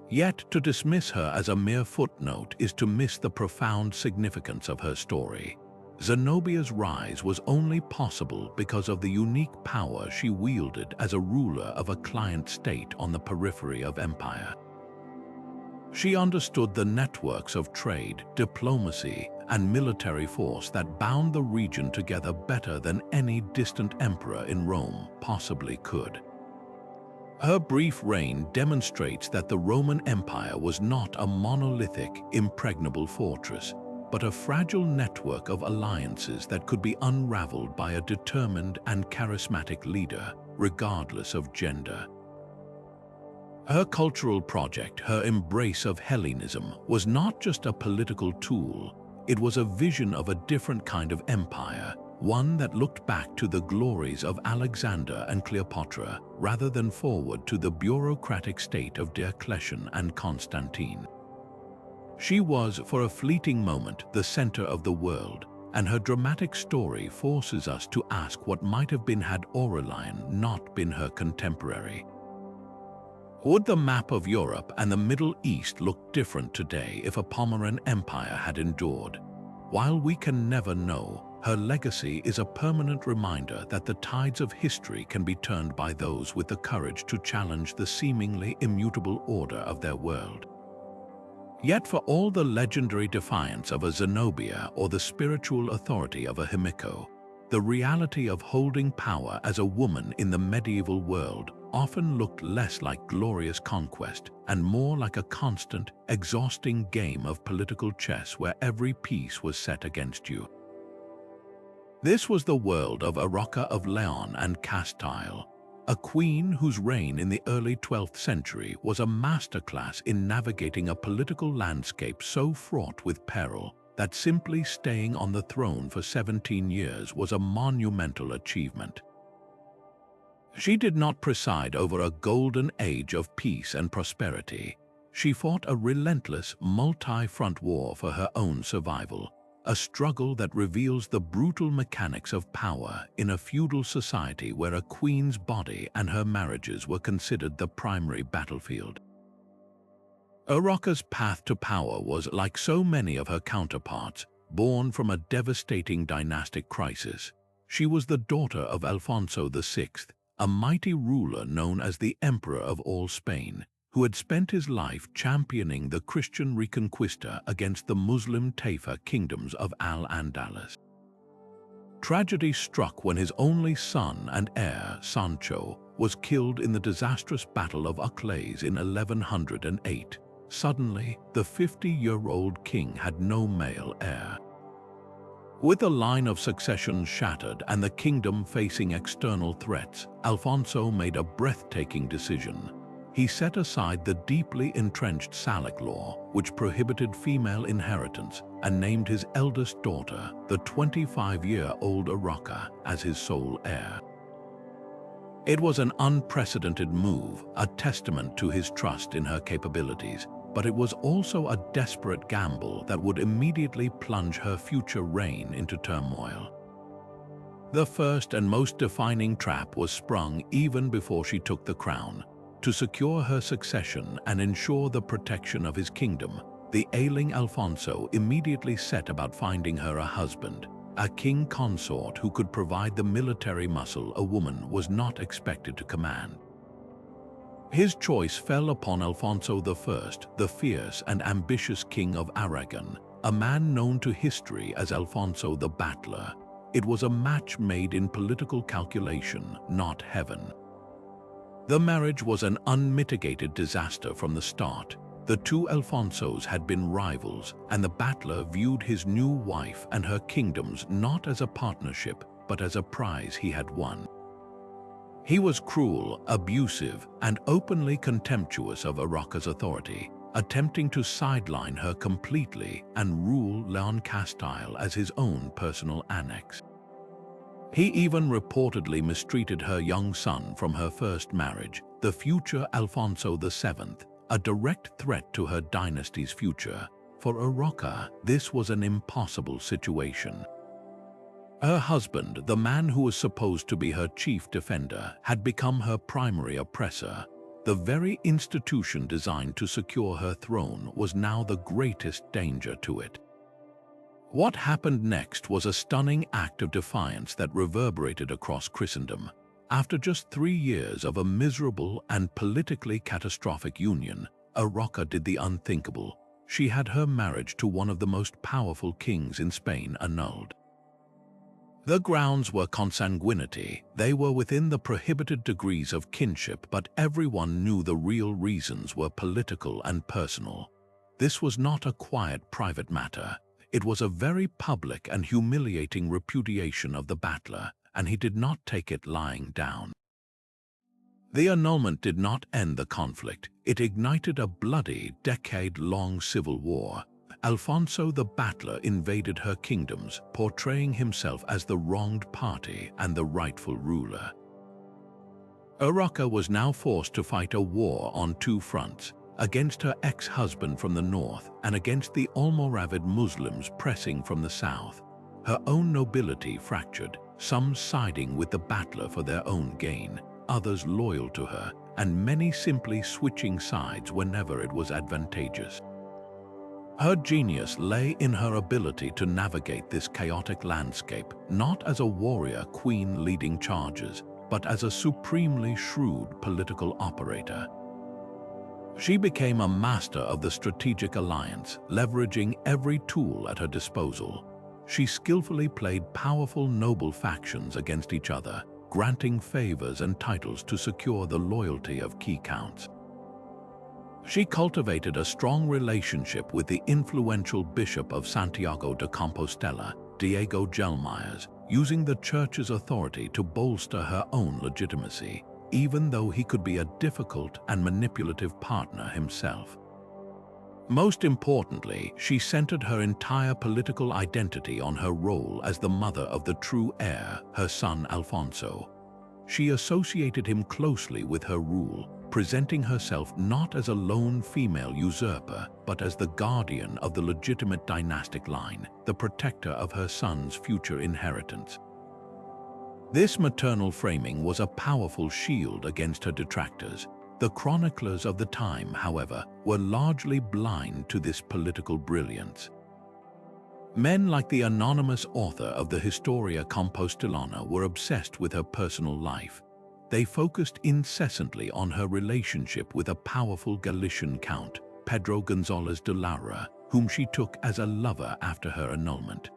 Yet to dismiss her as a mere footnote is to miss the profound significance of her story. Zenobia's rise was only possible because of the unique power she wielded as a ruler of a client state on the periphery of empire. She understood the networks of trade, diplomacy, and military force that bound the region together better than any distant emperor in Rome possibly could. Her brief reign demonstrates that the Roman Empire was not a monolithic, impregnable fortress, but a fragile network of alliances that could be unraveled by a determined and charismatic leader, regardless of gender. Her cultural project, her embrace of Hellenism, was not just a political tool. It was a vision of a different kind of empire, one that looked back to the glories of Alexander and Cleopatra rather than forward to the bureaucratic state of Diocletian and Constantine. She was, for a fleeting moment, the center of the world, and her dramatic story forces us to ask what might have been had Aurelian not been her contemporary. Would the map of Europe and the Middle East look different today if a Pomeran empire had endured? While we can never know, her legacy is a permanent reminder that the tides of history can be turned by those with the courage to challenge the seemingly immutable order of their world. Yet for all the legendary defiance of a Zenobia or the spiritual authority of a Himiko, the reality of holding power as a woman in the medieval world often looked less like glorious conquest and more like a constant, exhausting game of political chess where every piece was set against you. This was the world of Arrocha of Leon and Castile, a queen whose reign in the early 12th century was a masterclass in navigating a political landscape so fraught with peril that simply staying on the throne for 17 years was a monumental achievement. She did not preside over a golden age of peace and prosperity. She fought a relentless, multi-front war for her own survival, a struggle that reveals the brutal mechanics of power in a feudal society where a queen's body and her marriages were considered the primary battlefield. Urarka's path to power was, like so many of her counterparts, born from a devastating dynastic crisis. She was the daughter of Alfonso VI, a mighty ruler known as the Emperor of all Spain, who had spent his life championing the Christian Reconquista against the Muslim Taifa kingdoms of Al-Andalus. Tragedy struck when his only son and heir, Sancho, was killed in the disastrous Battle of Uclés in 1108. Suddenly, the 50-year-old king had no male heir. With the line of succession shattered and the kingdom facing external threats, Alfonso made a breathtaking decision. He set aside the deeply entrenched Salic law, which prohibited female inheritance, and named his eldest daughter, the 25-year-old Urarka, as his sole heir. It was an unprecedented move, a testament to his trust in her capabilities, but it was also a desperate gamble that would immediately plunge her future reign into turmoil. The first and most defining trap was sprung even before she took the crown. To secure her succession and ensure the protection of his kingdom, the ailing Alfonso immediately set about finding her a husband, a king consort who could provide the military muscle a woman was not expected to command. His choice fell upon Alfonso I, the fierce and ambitious king of Aragon, a man known to history as Alfonso the Battler. It was a match made in political calculation, not heaven. The marriage was an unmitigated disaster from the start. The two Alfonsos had been rivals, and the Battler viewed his new wife and her kingdoms not as a partnership, but as a prize he had won. He was cruel, abusive, and openly contemptuous of Urarka's authority, attempting to sideline her completely and rule Leon Castile as his own personal annex. He even reportedly mistreated her young son from her first marriage, the future Alfonso VII, a direct threat to her dynasty's future. For Urarka, this was an impossible situation. Her husband, the man who was supposed to be her chief defender, had become her primary oppressor. The very institution designed to secure her throne was now the greatest danger to it. What happened next was a stunning act of defiance that reverberated across Christendom. After just 3 years of a miserable and politically catastrophic union, Urarka did the unthinkable. She had her marriage to one of the most powerful kings in Spain annulled. The grounds were consanguinity. They were within the prohibited degrees of kinship, but everyone knew the real reasons were political and personal. This was not a quiet private matter. It was a very public and humiliating repudiation of the Battler, and he did not take it lying down. The annulment did not end the conflict. It ignited a bloody, decade-long civil war. Alfonso the Battler invaded her kingdoms, portraying himself as the wronged party and the rightful ruler. Urarka was now forced to fight a war on 2 fronts, against her ex-husband from the north and against the Almoravid Muslims pressing from the south. Her own nobility fractured, some siding with the Battler for their own gain, others loyal to her, and many simply switching sides whenever it was advantageous. Her genius lay in her ability to navigate this chaotic landscape, not as a warrior queen leading charges, but as a supremely shrewd political operator. She became a master of the strategic alliance, leveraging every tool at her disposal. She skillfully played powerful noble factions against each other, granting favors and titles to secure the loyalty of key counts. She cultivated a strong relationship with the influential Bishop of Santiago de Compostela, Diego Gelmayes, using the Church's authority to bolster her own legitimacy, even though he could be a difficult and manipulative partner himself. Most importantly, she centered her entire political identity on her role as the mother of the true heir, her son Alfonso. She associated him closely with her rule, presenting herself not as a lone female usurper, but as the guardian of the legitimate dynastic line, the protector of her son's future inheritance. This maternal framing was a powerful shield against her detractors. The chroniclers of the time, however, were largely blind to this political brilliance. Men like the anonymous author of the Historia Compostillana were obsessed with her personal life. They focused incessantly on her relationship with a powerful Galician count, Pedro González de Lara, whom she took as a lover after her annulment.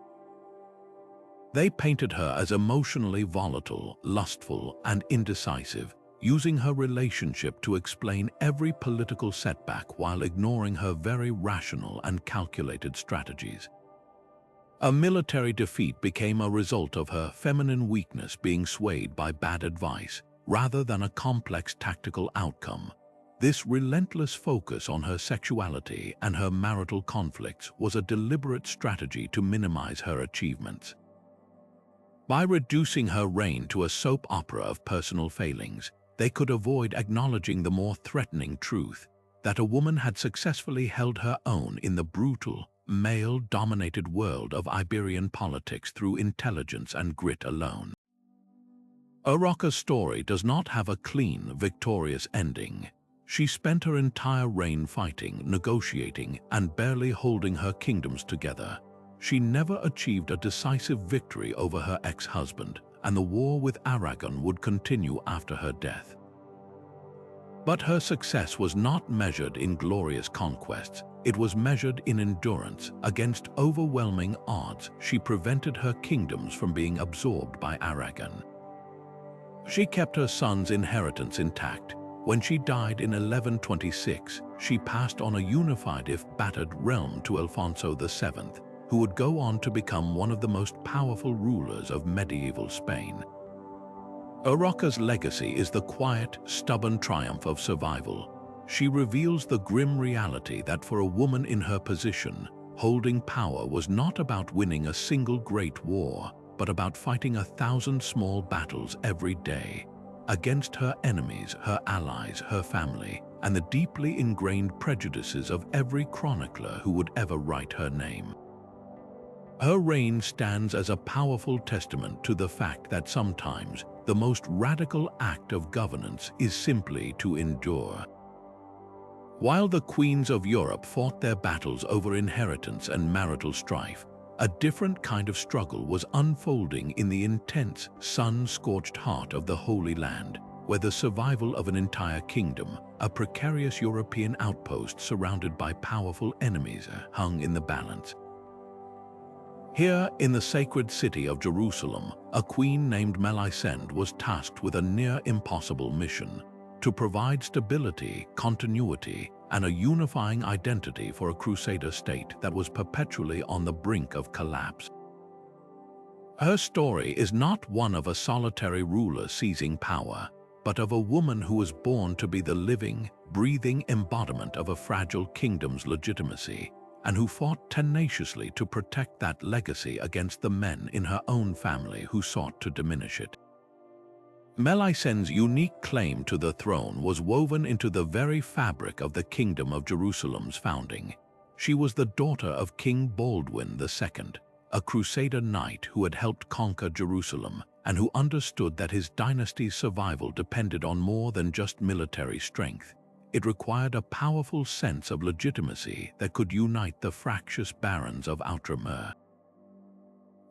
They painted her as emotionally volatile, lustful, and indecisive, using her relationship to explain every political setback while ignoring her very rational and calculated strategies. A military defeat became a result of her feminine weakness being swayed by bad advice, rather than a complex tactical outcome. This relentless focus on her sexuality and her marital conflicts was a deliberate strategy to minimize her achievements. By reducing her reign to a soap opera of personal failings, they could avoid acknowledging the more threatening truth that a woman had successfully held her own in the brutal, male-dominated world of Iberian politics through intelligence and grit alone. Urraca's story does not have a clean, victorious ending. She spent her entire reign fighting, negotiating, and barely holding her kingdoms together. She never achieved a decisive victory over her ex-husband, and the war with Aragon would continue after her death. But her success was not measured in glorious conquests. It was measured in endurance. Against overwhelming odds, she prevented her kingdoms from being absorbed by Aragon. She kept her son's inheritance intact. When she died in 1126, she passed on a unified if battered realm to Alfonso VII, who would go on to become one of the most powerful rulers of medieval Spain. Urraca's legacy is the quiet, stubborn triumph of survival. She reveals the grim reality that for a woman in her position, holding power was not about winning a single great war, but about fighting 1,000 small battles every day, against her enemies, her allies, her family, and the deeply ingrained prejudices of every chronicler who would ever write her name. Her reign stands as a powerful testament to the fact that sometimes the most radical act of governance is simply to endure. While the queens of Europe fought their battles over inheritance and marital strife, a different kind of struggle was unfolding in the intense, sun-scorched heart of the Holy Land, where the survival of an entire kingdom, a precarious European outpost surrounded by powerful enemies, hung in the balance. Here, in the sacred city of Jerusalem, a queen named Melisende was tasked with a near-impossible mission: to provide stability, continuity, and a unifying identity for a crusader state that was perpetually on the brink of collapse. Her story is not one of a solitary ruler seizing power, but of a woman who was born to be the living, breathing embodiment of a fragile kingdom's legitimacy, and who fought tenaciously to protect that legacy against the men in her own family who sought to diminish it. Melisende's unique claim to the throne was woven into the very fabric of the Kingdom of Jerusalem's founding. She was the daughter of King Baldwin II, a crusader knight who had helped conquer Jerusalem and who understood that his dynasty's survival depended on more than just military strength. It required a powerful sense of legitimacy that could unite the fractious barons of Outremer.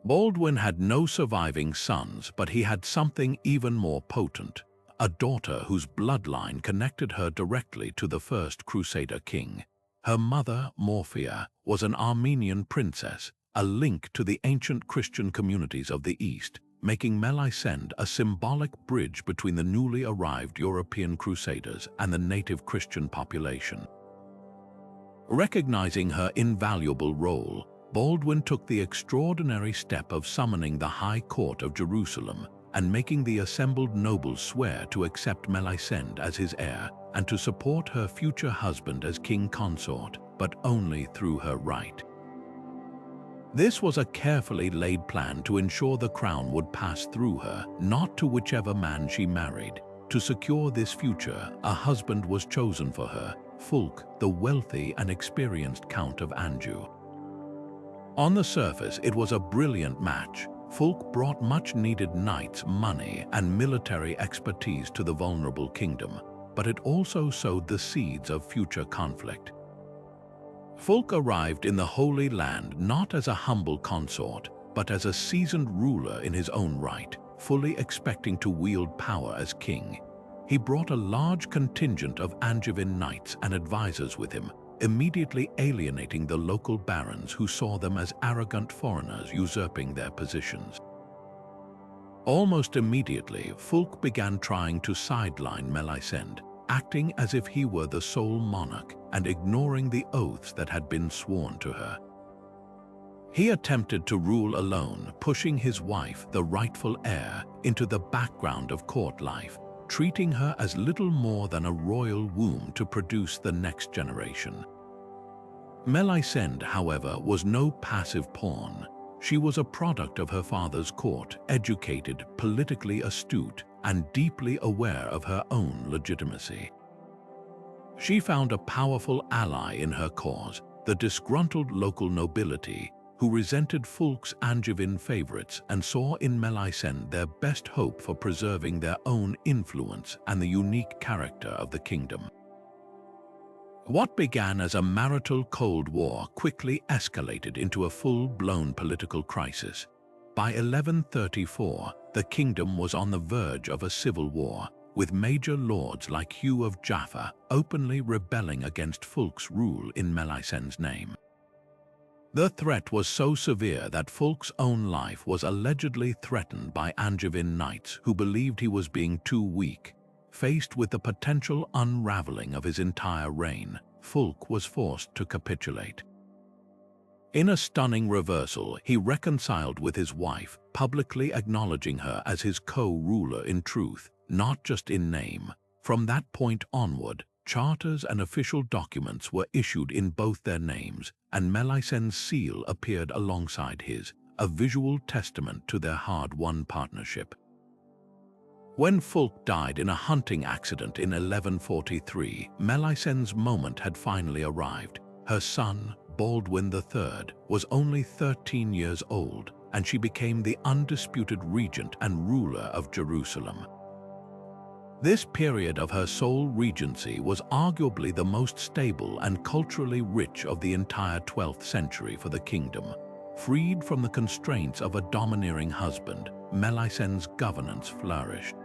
Baldwin had no surviving sons, but he had something even more potent: a daughter whose bloodline connected her directly to the first Crusader king. Her mother, Morphia, was an Armenian princess, a link to the ancient Christian communities of the East, making Melisende a symbolic bridge between the newly arrived European Crusaders and the native Christian population. Recognizing her invaluable role, Baldwin took the extraordinary step of summoning the High Court of Jerusalem and making the assembled nobles swear to accept Melisende as his heir and to support her future husband as king consort, but only through her right. This was a carefully laid plan to ensure the crown would pass through her, not to whichever man she married. To secure this future, a husband was chosen for her, Fulk, the wealthy and experienced Count of Anjou. On the surface, it was a brilliant match. Fulk brought much-needed knights, money, and military expertise to the vulnerable kingdom, but it also sowed the seeds of future conflict. Fulk arrived in the Holy Land not as a humble consort, but as a seasoned ruler in his own right, fully expecting to wield power as king. He brought a large contingent of Angevin knights and advisors with him, immediately alienating the local barons who saw them as arrogant foreigners usurping their positions. Almost immediately, Fulk began trying to sideline Melisende, acting as if he were the sole monarch and ignoring the oaths that had been sworn to her. He attempted to rule alone, pushing his wife, the rightful heir, into the background of court life, treating her as little more than a royal womb to produce the next generation. Melisende, however, was no passive pawn. She was a product of her father's court, educated, politically astute, and deeply aware of her own legitimacy. She found a powerful ally in her cause, the disgruntled local nobility, who resented Fulk's Angevin favorites and saw in Melisende their best hope for preserving their own influence and the unique character of the kingdom. What began as a marital Cold War quickly escalated into a full-blown political crisis. By 1134, the kingdom was on the verge of a civil war, with major lords like Hugh of Jaffa openly rebelling against Fulk's rule in Melisende's name. The threat was so severe that Fulk's own life was allegedly threatened by Angevin knights who believed he was being too weak. Faced with the potential unraveling of his entire reign, Fulk was forced to capitulate. In a stunning reversal, he reconciled with his wife, publicly acknowledging her as his co-ruler in truth, not just in name. From that point onward, charters and official documents were issued in both their names, and Melisende's seal appeared alongside his, a visual testament to their hard-won partnership. When Fulk died in a hunting accident in 1143, Melisende's moment had finally arrived. Her son, Baldwin III, was only 13 years old, and she became the undisputed regent and ruler of Jerusalem. This period of her sole regency was arguably the most stable and culturally rich of the entire 12th century for the kingdom. Freed from the constraints of a domineering husband, Melisende's governance flourished.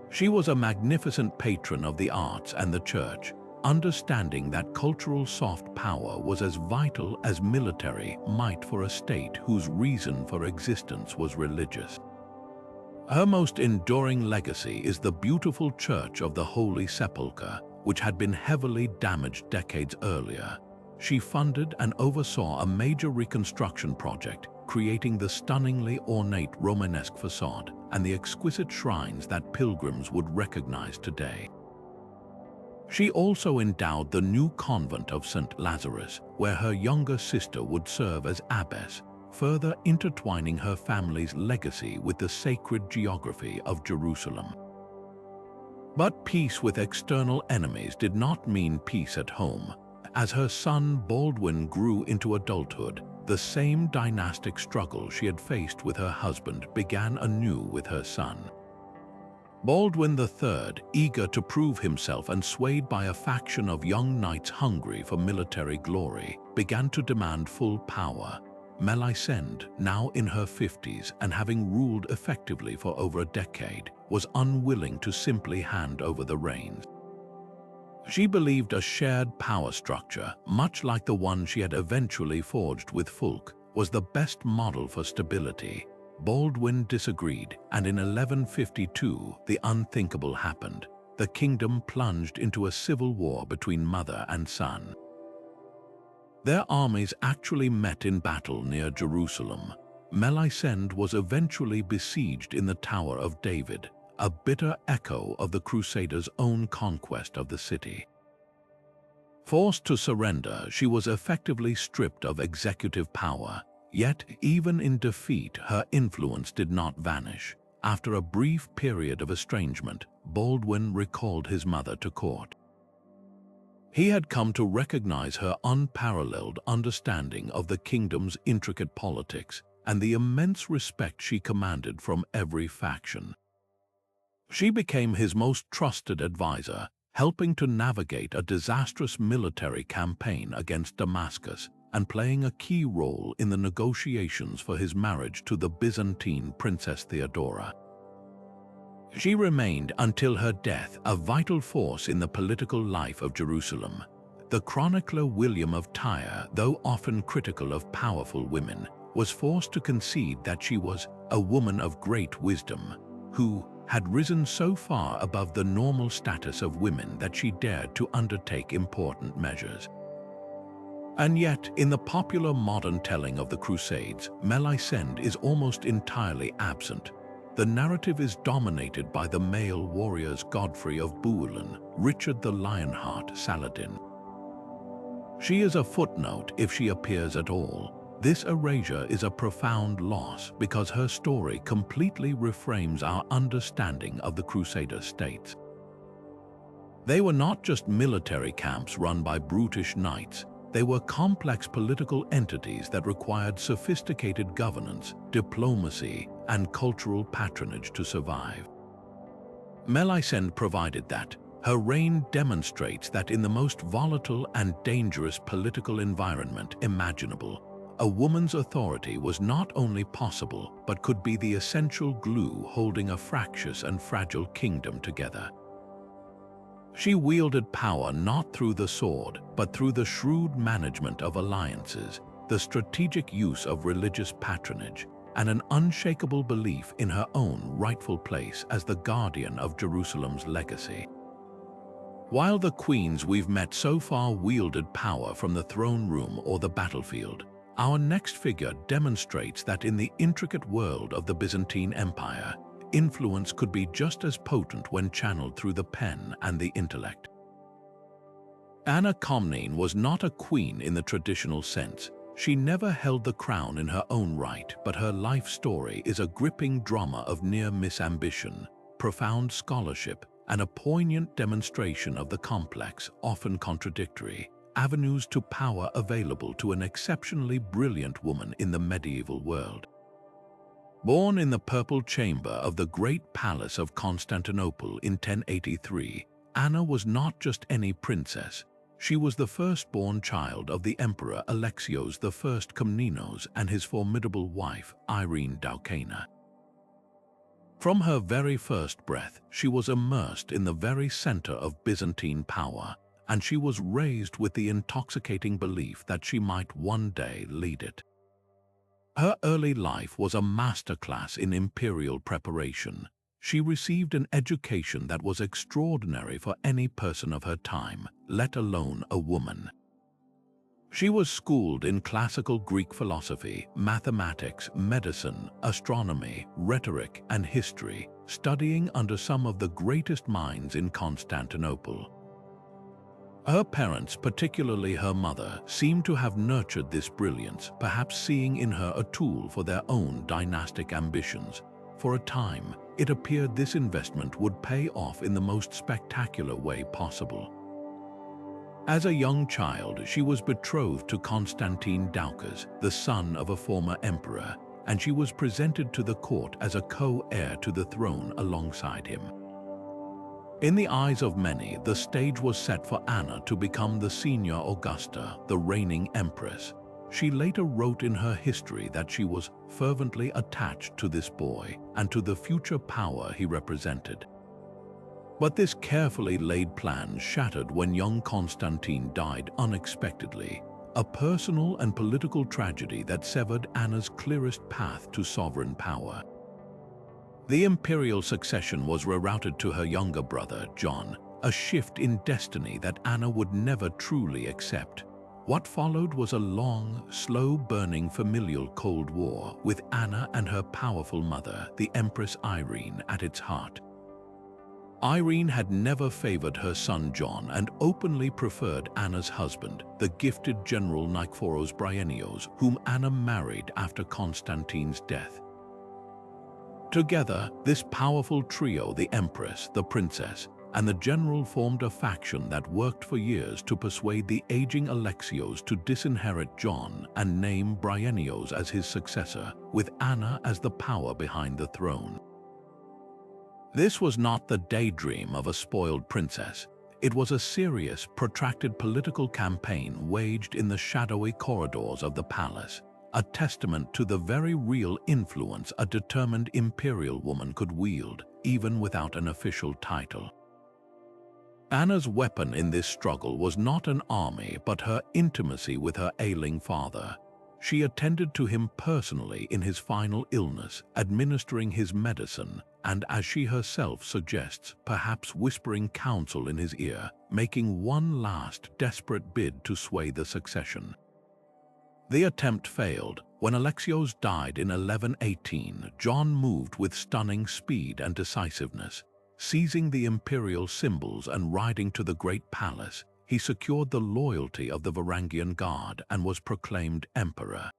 She was a magnificent patron of the arts and the church, understanding that cultural soft power was as vital as military might for a state whose reason for existence was religious. Her most enduring legacy is the beautiful Church of the Holy Sepulchre, which had been heavily damaged decades earlier. She funded and oversaw a major reconstruction project, creating the stunningly ornate Romanesque facade and the exquisite shrines that pilgrims would recognize today. She also endowed the new convent of St. Lazarus, where her younger sister would serve as abbess, further intertwining her family's legacy with the sacred geography of Jerusalem. But peace with external enemies did not mean peace at home. As her son Baldwin grew into adulthood, the same dynastic struggle she had faced with her husband began anew with her son. Baldwin III, eager to prove himself and swayed by a faction of young knights hungry for military glory, began to demand full power. Melisende, now in her 50s and having ruled effectively for over a decade, was unwilling to simply hand over the reins. She believed a shared power structure, much like the one she had eventually forged with Fulk, was the best model for stability. Baldwin disagreed, and in 1152, the unthinkable happened. The kingdom plunged into a civil war between mother and son. Their armies actually met in battle near Jerusalem. Melisende was eventually besieged in the Tower of David, a bitter echo of the Crusaders' own conquest of the city. Forced to surrender, she was effectively stripped of executive power, Yet, even in defeat, her influence did not vanish. After a brief period of estrangement, Baldwin recalled his mother to court. He had come to recognize her unparalleled understanding of the kingdom's intricate politics and the immense respect she commanded from every faction. She became his most trusted advisor, helping to navigate a disastrous military campaign against Damascus and playing a key role in the negotiations for his marriage to the Byzantine Princess Theodora. She remained until her death a vital force in the political life of Jerusalem. The chronicler William of Tyre, though often critical of powerful women, was forced to concede that she was a woman of great wisdom, who had risen so far above the normal status of women that she dared to undertake important measures. And yet, in the popular modern telling of the Crusades, Melisende is almost entirely absent. The narrative is dominated by the male warriors Godfrey of Bouillon, Richard the Lionheart, Saladin. She is a footnote if she appears at all. This erasure is a profound loss because her story completely reframes our understanding of the Crusader states. They were not just military camps run by brutish knights. They were complex political entities that required sophisticated governance, diplomacy, and cultural patronage to survive. Melisende provided that. Her reign demonstrates that in the most volatile and dangerous political environment imaginable, a woman's authority was not only possible but could be the essential glue holding a fractious and fragile kingdom together. She wielded power not through the sword, but through the shrewd management of alliances, the strategic use of religious patronage, and an unshakable belief in her own rightful place as the guardian of Jerusalem's legacy. While the queens we've met so far wielded power from the throne room or the battlefield, our next figure demonstrates that in the intricate world of the Byzantine Empire, influence could be just as potent when channeled through the pen and the intellect. Anna Komnene was not a queen in the traditional sense. She never held the crown in her own right, but her life story is a gripping drama of near-miss ambition, profound scholarship, and a poignant demonstration of the complex, often contradictory, avenues to power available to an exceptionally brilliant woman in the medieval world. Born in the Purple Chamber of the Great Palace of Constantinople in 1083, Anna was not just any princess. She was the firstborn child of the Emperor Alexios I Komnenos and his formidable wife, Irene Doukaina. From her very first breath, she was immersed in the very center of Byzantine power, and she was raised with the intoxicating belief that she might one day lead it. Her early life was a masterclass in imperial preparation. She received an education that was extraordinary for any person of her time, let alone a woman. She was schooled in classical Greek philosophy, mathematics, medicine, astronomy, rhetoric, and history, studying under some of the greatest minds in Constantinople. Her parents, particularly her mother, seem to have nurtured this brilliance, perhaps seeing in her a tool for their own dynastic ambitions. For a time, it appeared this investment would pay off in the most spectacular way possible. As a young child, she was betrothed to Constantine Doukas, the son of a former emperor, and she was presented to the court as a co-heir to the throne alongside him. In the eyes of many, the stage was set for Anna to become the Senior Augusta, the reigning empress. She later wrote in her history that she was fervently attached to this boy and to the future power he represented. But this carefully laid plan shattered when young Constantine died unexpectedly, a personal and political tragedy that severed Anna's clearest path to sovereign power. The imperial succession was rerouted to her younger brother, John, a shift in destiny that Anna would never truly accept. What followed was a long, slow-burning familial Cold War with Anna and her powerful mother, the Empress Irene, at its heart. Irene had never favored her son John and openly preferred Anna's husband, the gifted general Nikephoros Bryennios, whom Anna married after Constantine's death. Together, this powerful trio, the empress, the princess, and the general, formed a faction that worked for years to persuade the aging Alexios to disinherit John and name Bryennios as his successor, with Anna as the power behind the throne. This was not the daydream of a spoiled princess. It was a serious, protracted political campaign waged in the shadowy corridors of the palace, a testament to the very real influence a determined imperial woman could wield, even without an official title. Anna's weapon in this struggle was not an army, but her intimacy with her ailing father. She attended to him personally in his final illness, administering his medicine, and, as she herself suggests, perhaps whispering counsel in his ear, making one last desperate bid to sway the succession. The attempt failed. When Alexios died in 1118, John moved with stunning speed and decisiveness. Seizing the imperial symbols and riding to the great palace, he secured the loyalty of the Varangian Guard and was proclaimed emperor.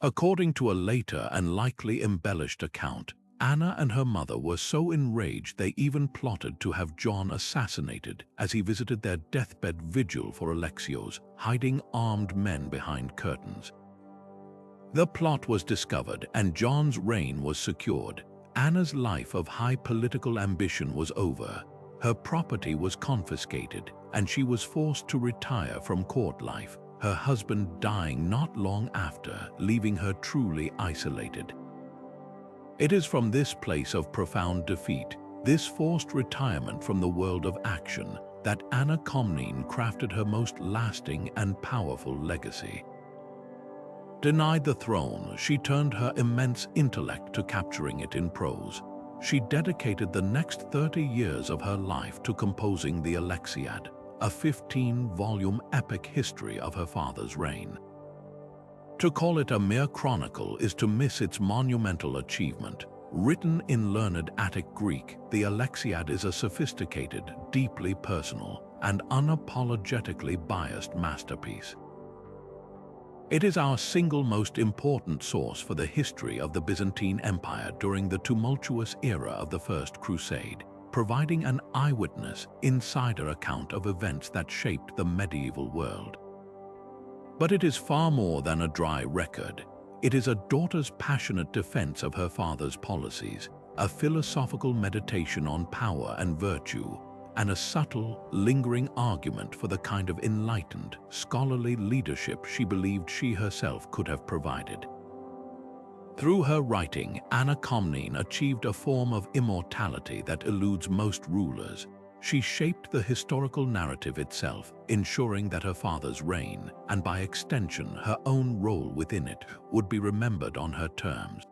According to a later and likely embellished account, Anna and her mother were so enraged they even plotted to have John assassinated as he visited their deathbed vigil for Alexios, hiding armed men behind curtains. The plot was discovered and John's reign was secured. Anna's life of high political ambition was over. Her property was confiscated, and she was forced to retire from court life, her husband dying not long after, leaving her truly isolated. It is from this place of profound defeat, this forced retirement from the world of action, that Anna Komnene crafted her most lasting and powerful legacy. Denied the throne, she turned her immense intellect to capturing it in prose. She dedicated the next 30 years of her life to composing the Alexiad, a 15-volume epic history of her father's reign. To call it a mere chronicle is to miss its monumental achievement. Written in learned Attic Greek, the Alexiad is a sophisticated, deeply personal, and unapologetically biased masterpiece. It is our single most important source for the history of the Byzantine Empire during the tumultuous era of the First Crusade, providing an eyewitness, insider account of events that shaped the medieval world. But it is far more than a dry record. It is a daughter's passionate defense of her father's policies, a philosophical meditation on power and virtue, and a subtle, lingering argument for the kind of enlightened, scholarly leadership she believed she herself could have provided. Through her writing, Anna Komnene achieved a form of immortality that eludes most rulers. She shaped the historical narrative itself, ensuring that her father's reign, and by extension her own role within it, would be remembered on her terms.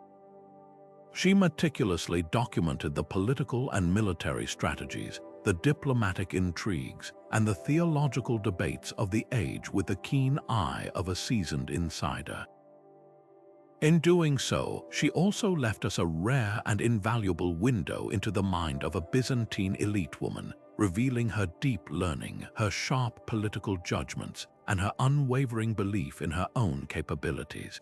She meticulously documented the political and military strategies, the diplomatic intrigues, and the theological debates of the age with the keen eye of a seasoned insider. In doing so, she also left us a rare and invaluable window into the mind of a Byzantine elite woman, revealing her deep learning, her sharp political judgments, and her unwavering belief in her own capabilities.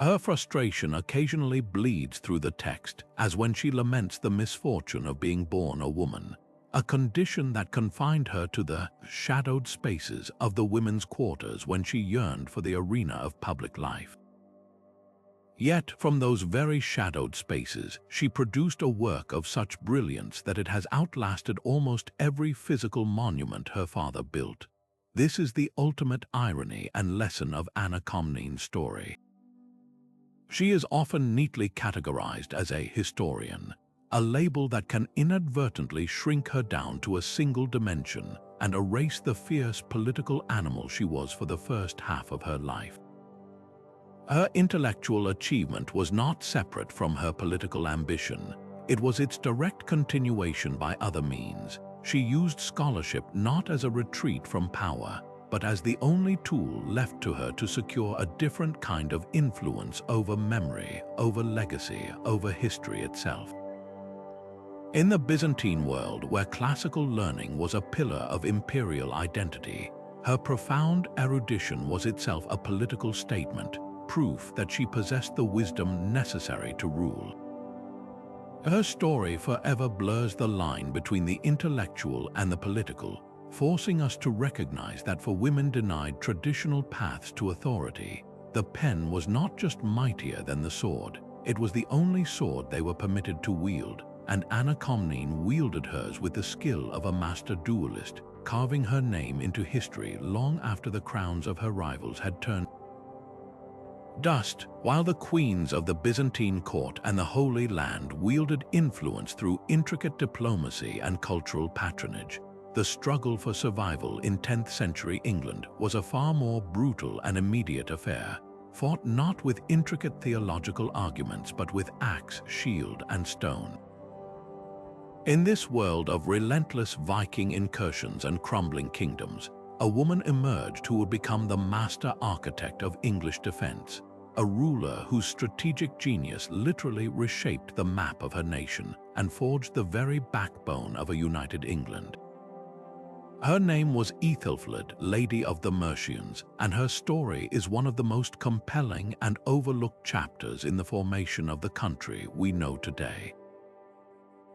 Her frustration occasionally bleeds through the text, as when she laments the misfortune of being born a woman, a condition that confined her to the shadowed spaces of the women's quarters when she yearned for the arena of public life. Yet, from those very shadowed spaces, she produced a work of such brilliance that it has outlasted almost every physical monument her father built. This is the ultimate irony and lesson of Anna Komnene's story. She is often neatly categorized as a historian, a label that can inadvertently shrink her down to a single dimension and erase the fierce political animal she was for the first half of her life. Her intellectual achievement was not separate from her political ambition. It was its direct continuation by other means. She used scholarship not as a retreat from power, but as the only tool left to her to secure a different kind of influence over memory, over legacy, over history itself. In the Byzantine world, where classical learning was a pillar of imperial identity, her profound erudition was itself a political statement, proof that she possessed the wisdom necessary to rule. Her story forever blurs the line between the intellectual and the political, forcing us to recognize that for women denied traditional paths to authority, the pen was not just mightier than the sword, it was the only sword they were permitted to wield, and Anna Komnene wielded hers with the skill of a master duelist, carving her name into history long after the crowns of her rivals had turned dust. While the queens of the Byzantine court and the Holy Land wielded influence through intricate diplomacy and cultural patronage, the struggle for survival in 10th century England was a far more brutal and immediate affair, fought not with intricate theological arguments but with axe, shield, and stone. In this world of relentless Viking incursions and crumbling kingdoms, a woman emerged who would become the master architect of English defense, a ruler whose strategic genius literally reshaped the map of her nation and forged the very backbone of a united England. Her name was Aethelflaed, Lady of the Mercians, and her story is one of the most compelling and overlooked chapters in the formation of the country we know today.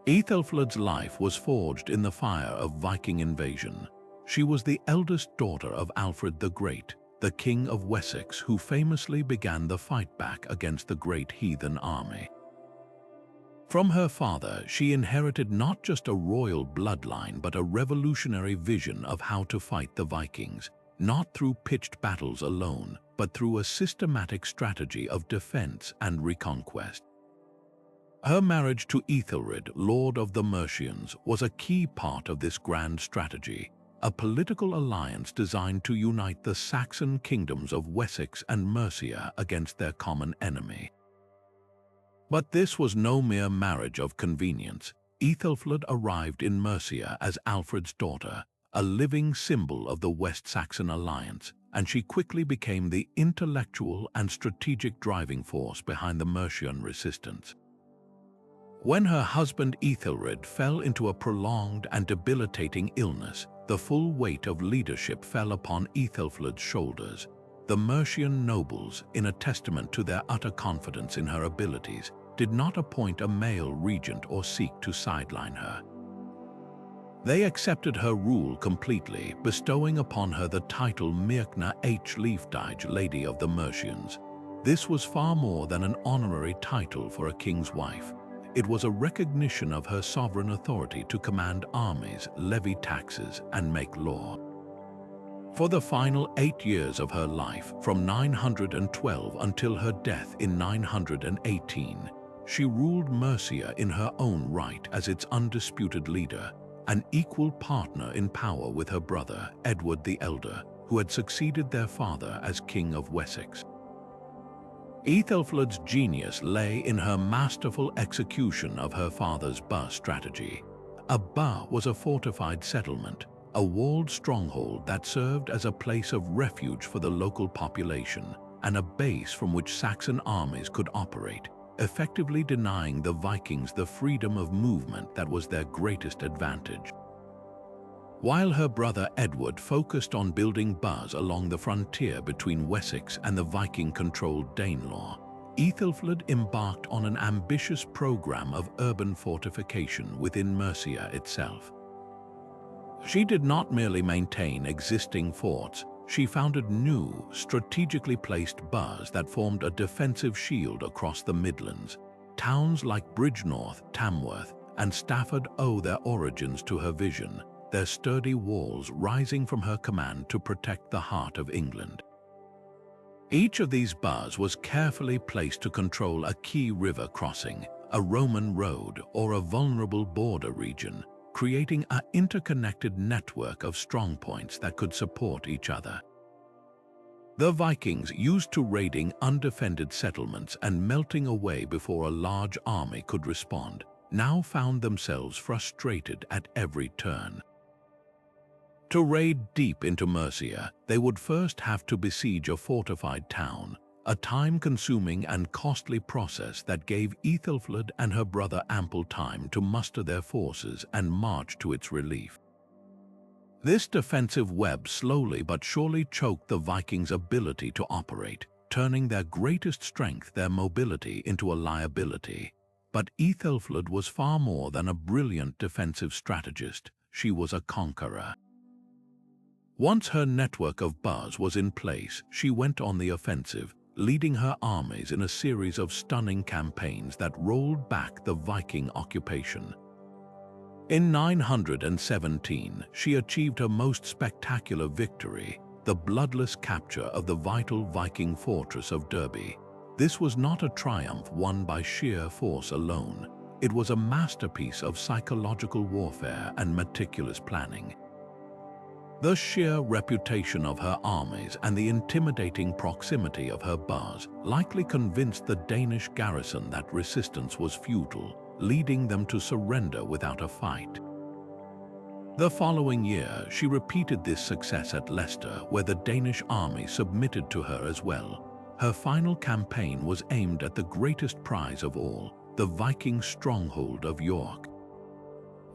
Aethelflaed's life was forged in the fire of Viking invasion. She was the eldest daughter of Alfred the Great, the King of Wessex, who famously began the fight back against the great heathen army. From her father, she inherited not just a royal bloodline but a revolutionary vision of how to fight the Vikings, not through pitched battles alone, but through a systematic strategy of defense and reconquest. Her marriage to Aethelred, Lord of the Mercians, was a key part of this grand strategy, a political alliance designed to unite the Saxon kingdoms of Wessex and Mercia against their common enemy. But this was no mere marriage of convenience. Aethelflaed arrived in Mercia as Alfred's daughter, a living symbol of the West Saxon alliance, and she quickly became the intellectual and strategic driving force behind the Mercian resistance. When her husband Aethelred fell into a prolonged and debilitating illness, the full weight of leadership fell upon Aethelflaed's shoulders. The Mercian nobles, in a testament to their utter confidence in her abilities, did not appoint a male regent or seek to sideline her. They accepted her rule completely, bestowing upon her the title Myrkna H. Leafdige, Lady of the Mercians. This was far more than an honorary title for a king's wife. It was a recognition of her sovereign authority to command armies, levy taxes, and make law. For the final 8 years of her life, from 912 until her death in 918, she ruled Mercia in her own right as its undisputed leader, an equal partner in power with her brother, Edward the Elder, who had succeeded their father as King of Wessex. Aethelflaed's genius lay in her masterful execution of her father's Ba strategy. A Ba was a fortified settlement, a walled stronghold that served as a place of refuge for the local population and a base from which Saxon armies could operate, effectively denying the Vikings the freedom of movement that was their greatest advantage. While her brother Edward focused on building Bas along the frontier between Wessex and the Viking-controlled Danelaw, Aethelflaed embarked on an ambitious program of urban fortification within Mercia itself. She did not merely maintain existing forts, she founded new, strategically placed Bas that formed a defensive shield across the Midlands. Towns like Bridgenorth, Tamworth, and Stafford owe their origins to her vision, their sturdy walls rising from her command to protect the heart of England. Each of these Bas was carefully placed to control a key river crossing, a Roman road, or a vulnerable border region, creating an interconnected network of strongpoints that could support each other. The Vikings, used to raiding undefended settlements and melting away before a large army could respond, now found themselves frustrated at every turn. To raid deep into Mercia, they would first have to besiege a fortified town, a time-consuming and costly process that gave Ethelfled and her brother ample time to muster their forces and march to its relief. This defensive web slowly but surely choked the Vikings' ability to operate, turning their greatest strength, their mobility, into a liability. But Ethelfled was far more than a brilliant defensive strategist. She was a conqueror. Once her network of bars was in place, she went on the offensive, leading her armies in a series of stunning campaigns that rolled back the Viking occupation. In 917, she achieved her most spectacular victory, the bloodless capture of the vital Viking fortress of Derby. This was not a triumph won by sheer force alone. It was a masterpiece of psychological warfare and meticulous planning. The sheer reputation of her armies and the intimidating proximity of her bars likely convinced the Danish garrison that resistance was futile, leading them to surrender without a fight. The following year, she repeated this success at Leicester, where the Danish army submitted to her as well. Her final campaign was aimed at the greatest prize of all, the Viking stronghold of York.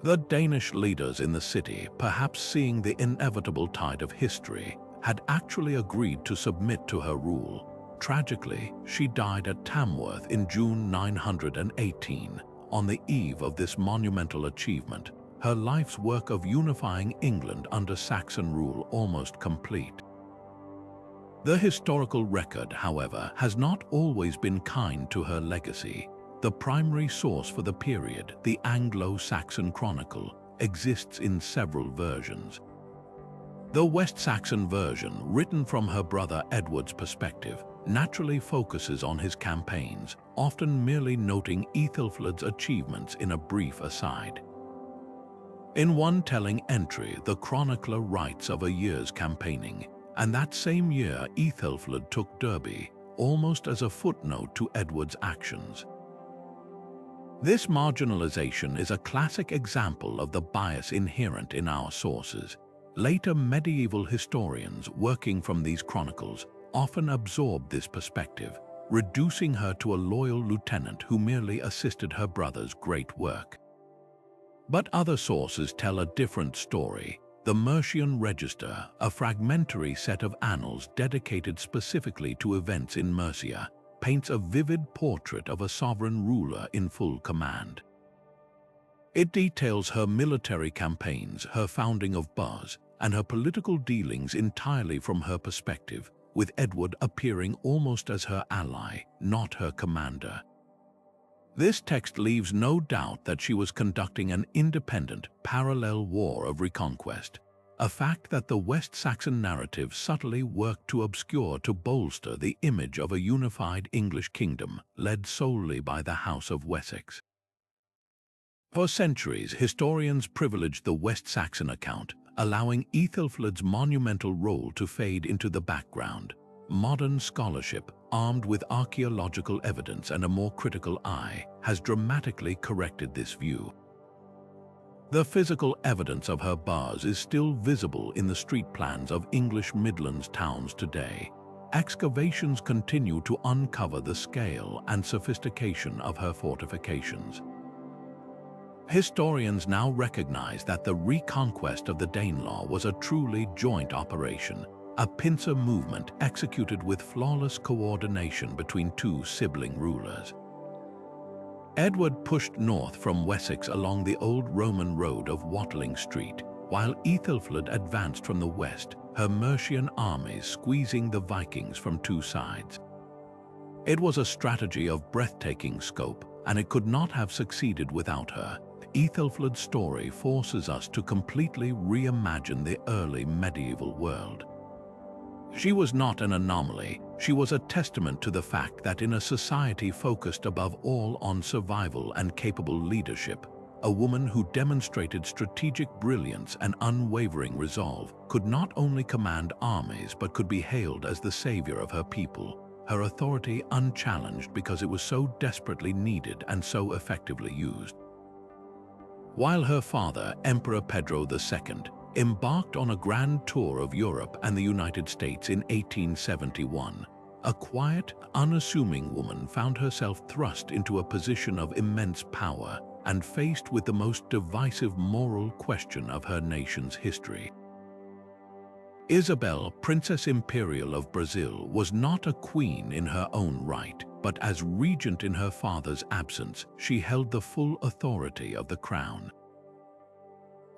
The Danish leaders in the city, perhaps seeing the inevitable tide of history, had actually agreed to submit to her rule. Tragically, she died at Tamworth in June 918. On the eve of this monumental achievement, her life's work of unifying England under Saxon rule almost complete. The historical record, however, has not always been kind to her legacy. The primary source for the period, the Anglo-Saxon Chronicle, exists in several versions. The West Saxon version, written from her brother Edward's perspective, naturally focuses on his campaigns, often merely noting Ethelfled's achievements in a brief aside. In one telling entry, the chronicler writes of a year's campaigning, and that same year Ethelfled took Derby, almost as a footnote to Edward's actions. This marginalization is a classic example of the bias inherent in our sources. Later medieval historians working from these chronicles often absorbed this perspective, reducing her to a loyal lieutenant who merely assisted her brother's great work. But other sources tell a different story. The Mercian Register, a fragmentary set of annals dedicated specifically to events in Mercia, paints a vivid portrait of a sovereign ruler in full command. It details her military campaigns, her founding of bars, and her political dealings entirely from her perspective, with Edward appearing almost as her ally, not her commander. This text leaves no doubt that she was conducting an independent, parallel war of reconquest, a fact that the West Saxon narrative subtly worked to obscure to bolster the image of a unified English kingdom led solely by the House of Wessex. For centuries, historians privileged the West Saxon account, allowing Ethelfled's monumental role to fade into the background. Modern scholarship, armed with archaeological evidence and a more critical eye, has dramatically corrected this view. The physical evidence of her bars is still visible in the street plans of English Midlands towns today. Excavations continue to uncover the scale and sophistication of her fortifications. Historians now recognize that the reconquest of the Danelaw was a truly joint operation, a pincer movement executed with flawless coordination between two sibling rulers. Edward pushed north from Wessex along the old Roman road of Watling Street, while Ethelfled advanced from the west, her Mercian armies squeezing the Vikings from two sides. It was a strategy of breathtaking scope, and it could not have succeeded without her. Ethelfled's story forces us to completely reimagine the early medieval world. She was not an anomaly. She was a testament to the fact that in a society focused above all on survival and capable leadership, a woman who demonstrated strategic brilliance and unwavering resolve could not only command armies but could be hailed as the savior of her people, her authority unchallenged because it was so desperately needed and so effectively used. While her father, Emperor Pedro II, embarked on a grand tour of Europe and the United States in 1871, a quiet, unassuming woman found herself thrust into a position of immense power and faced with the most divisive moral question of her nation's history. Isabel, Princess Imperial of Brazil, was not a queen in her own right, but as regent in her father's absence, she held the full authority of the crown.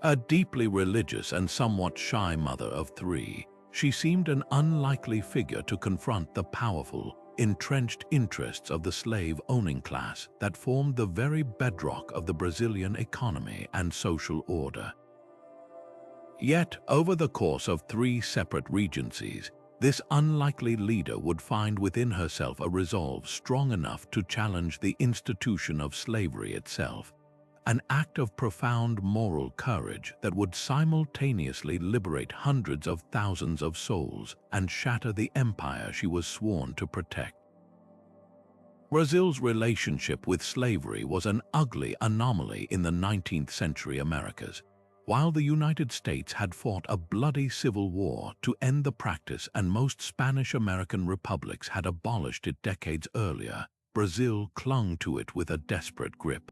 A deeply religious and somewhat shy mother of three, she seemed an unlikely figure to confront the powerful, entrenched interests of the slave-owning class that formed the very bedrock of the Brazilian economy and social order. Yet, over the course of 3 separate regencies, this unlikely leader would find within herself a resolve strong enough to challenge the institution of slavery itself, an act of profound moral courage that would simultaneously liberate hundreds of thousands of souls and shatter the empire she was sworn to protect. Brazil's relationship with slavery was an ugly anomaly in the 19th century Americas. While the United States had fought a bloody civil war to end the practice and most Spanish-American republics had abolished it decades earlier, Brazil clung to it with a desperate grip.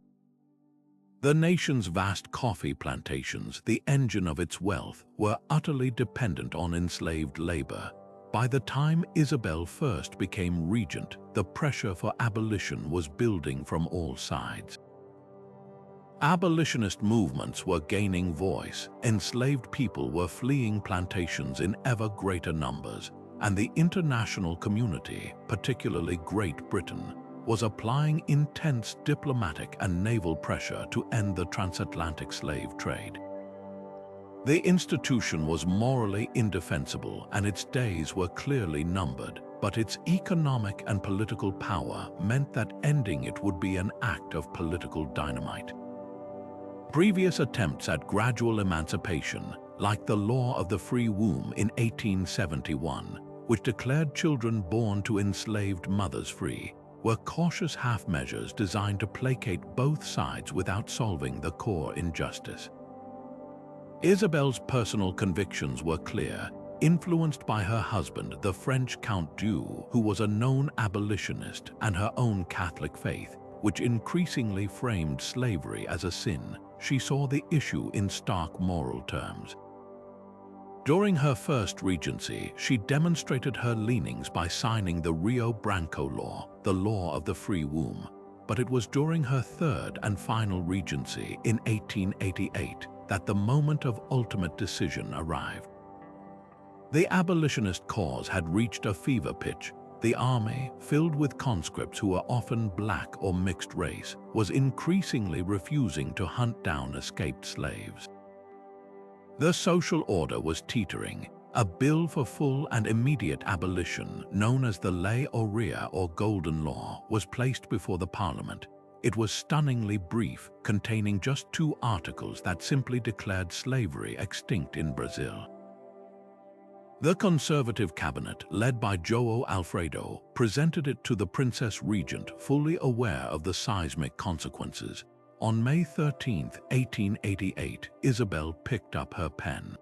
The nation's vast coffee plantations, the engine of its wealth, were utterly dependent on enslaved labor. By the time Isabel first became regent, the pressure for abolition was building from all sides. Abolitionist movements were gaining voice, enslaved people were fleeing plantations in ever greater numbers, and the international community, particularly Great Britain, was applying intense diplomatic and naval pressure to end the transatlantic slave trade. The institution was morally indefensible and its days were clearly numbered, but its economic and political power meant that ending it would be an act of political dynamite. Previous attempts at gradual emancipation, like the Law of the Free Womb in 1871, which declared children born to enslaved mothers free, were cautious half-measures designed to placate both sides without solving the core injustice. Isabel's personal convictions were clear, influenced by her husband, the French Count Puyuh, who was a known abolitionist, and her own Catholic faith, which increasingly framed slavery as a sin. She saw the issue in stark moral terms. During her first regency, she demonstrated her leanings by signing the Rio Branco Law, the Law of the Free Womb. But it was during her third and final regency in 1888 that the moment of ultimate decision arrived. The abolitionist cause had reached a fever pitch. The army, filled with conscripts who were often black or mixed race, was increasingly refusing to hunt down escaped slaves. The social order was teetering. A bill for full and immediate abolition, known as the Lei Aurea or Golden Law, was placed before the Parliament. It was stunningly brief, containing just 2 articles that simply declared slavery extinct in Brazil. The conservative cabinet, led by João Alfredo, presented it to the Princess Regent, fully aware of the seismic consequences. On May 13, 1888, Isabel picked up her pen.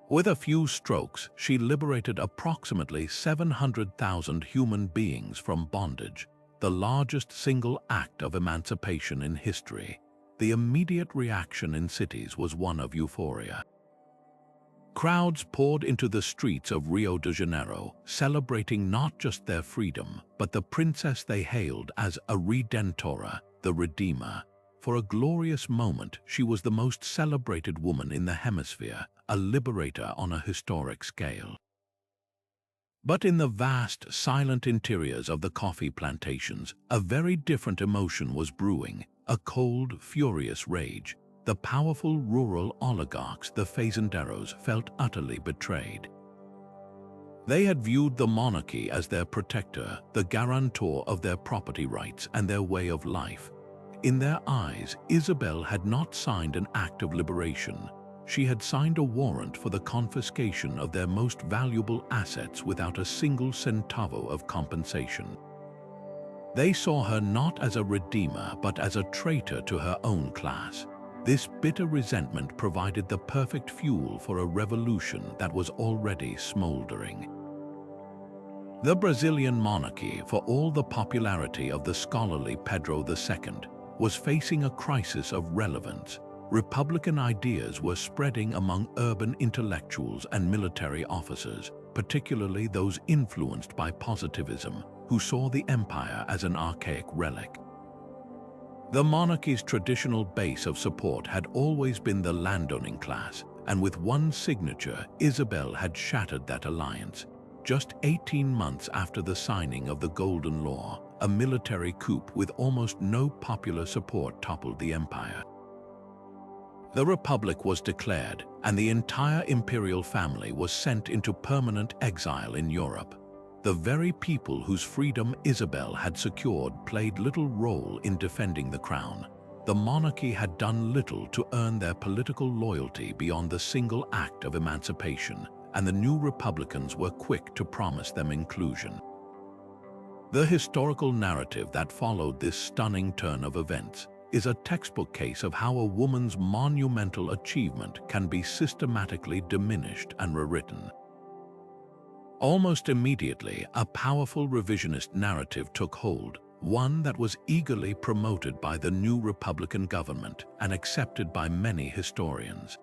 With a few strokes, she liberated approximately 700,000 human beings from bondage, the largest single act of emancipation in history. The immediate reaction in cities was one of euphoria. Crowds poured into the streets of Rio de Janeiro, celebrating not just their freedom, but the princess they hailed as a Redentora, the Redeemer. For a glorious moment, she was the most celebrated woman in the hemisphere, a liberator on a historic scale. But in the vast, silent interiors of the coffee plantations, a very different emotion was brewing, a cold, furious rage. The powerful rural oligarchs, the fazenderos, felt utterly betrayed. They had viewed the monarchy as their protector, the guarantor of their property rights and their way of life. In their eyes, Isabel had not signed an act of liberation. She had signed a warrant for the confiscation of their most valuable assets without a single centavo of compensation. They saw her not as a redeemer, but as a traitor to her own class. This bitter resentment provided the perfect fuel for a revolution that was already smoldering. The Brazilian monarchy, for all the popularity of the scholarly Pedro II, was facing a crisis of relevance. Republican ideas were spreading among urban intellectuals and military officers, particularly those influenced by positivism, who saw the empire as an archaic relic. The monarchy's traditional base of support had always been the landowning class, and with one signature, Isabel had shattered that alliance. Just 18 months after the signing of the Golden Law, a military coup with almost no popular support toppled the empire. The Republic was declared, and the entire imperial family was sent into permanent exile in Europe. The very people whose freedom Isabel had secured played little role in defending the crown. The monarchy had done little to earn their political loyalty beyond the single act of emancipation, and the new republicans were quick to promise them inclusion. The historical narrative that followed this stunning turn of events is a textbook case of how a woman's monumental achievement can be systematically diminished and rewritten. Almost immediately, a powerful revisionist narrative took hold, one that was eagerly promoted by the new Republican government and accepted by many historians.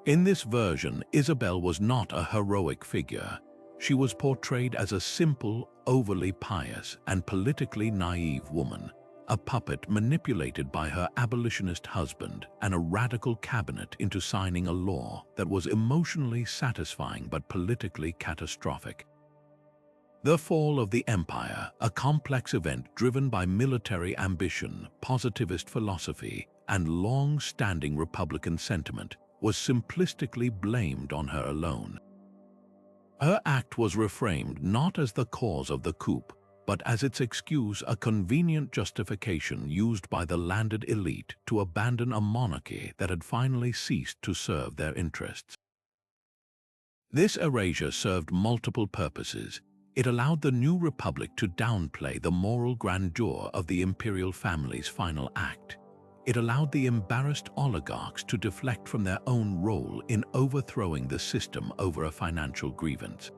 In this version, Isabel was not a heroic figure. She was portrayed as a simple, overly pious, and politically naive woman, a puppet manipulated by her abolitionist husband and a radical cabinet into signing a law that was emotionally satisfying but politically catastrophic. The fall of the empire, a complex event driven by military ambition, positivist philosophy, and long-standing Republican sentiment, was simplistically blamed on her alone. Her act was reframed not as the cause of the coup, but as its excuse, a convenient justification used by the landed elite to abandon a monarchy that had finally ceased to serve their interests. This erasure served multiple purposes. It allowed the new republic to downplay the moral grandeur of the imperial family's final act. It allowed the embarrassed oligarchs to deflect from their own role in overthrowing the system over a financial grievance.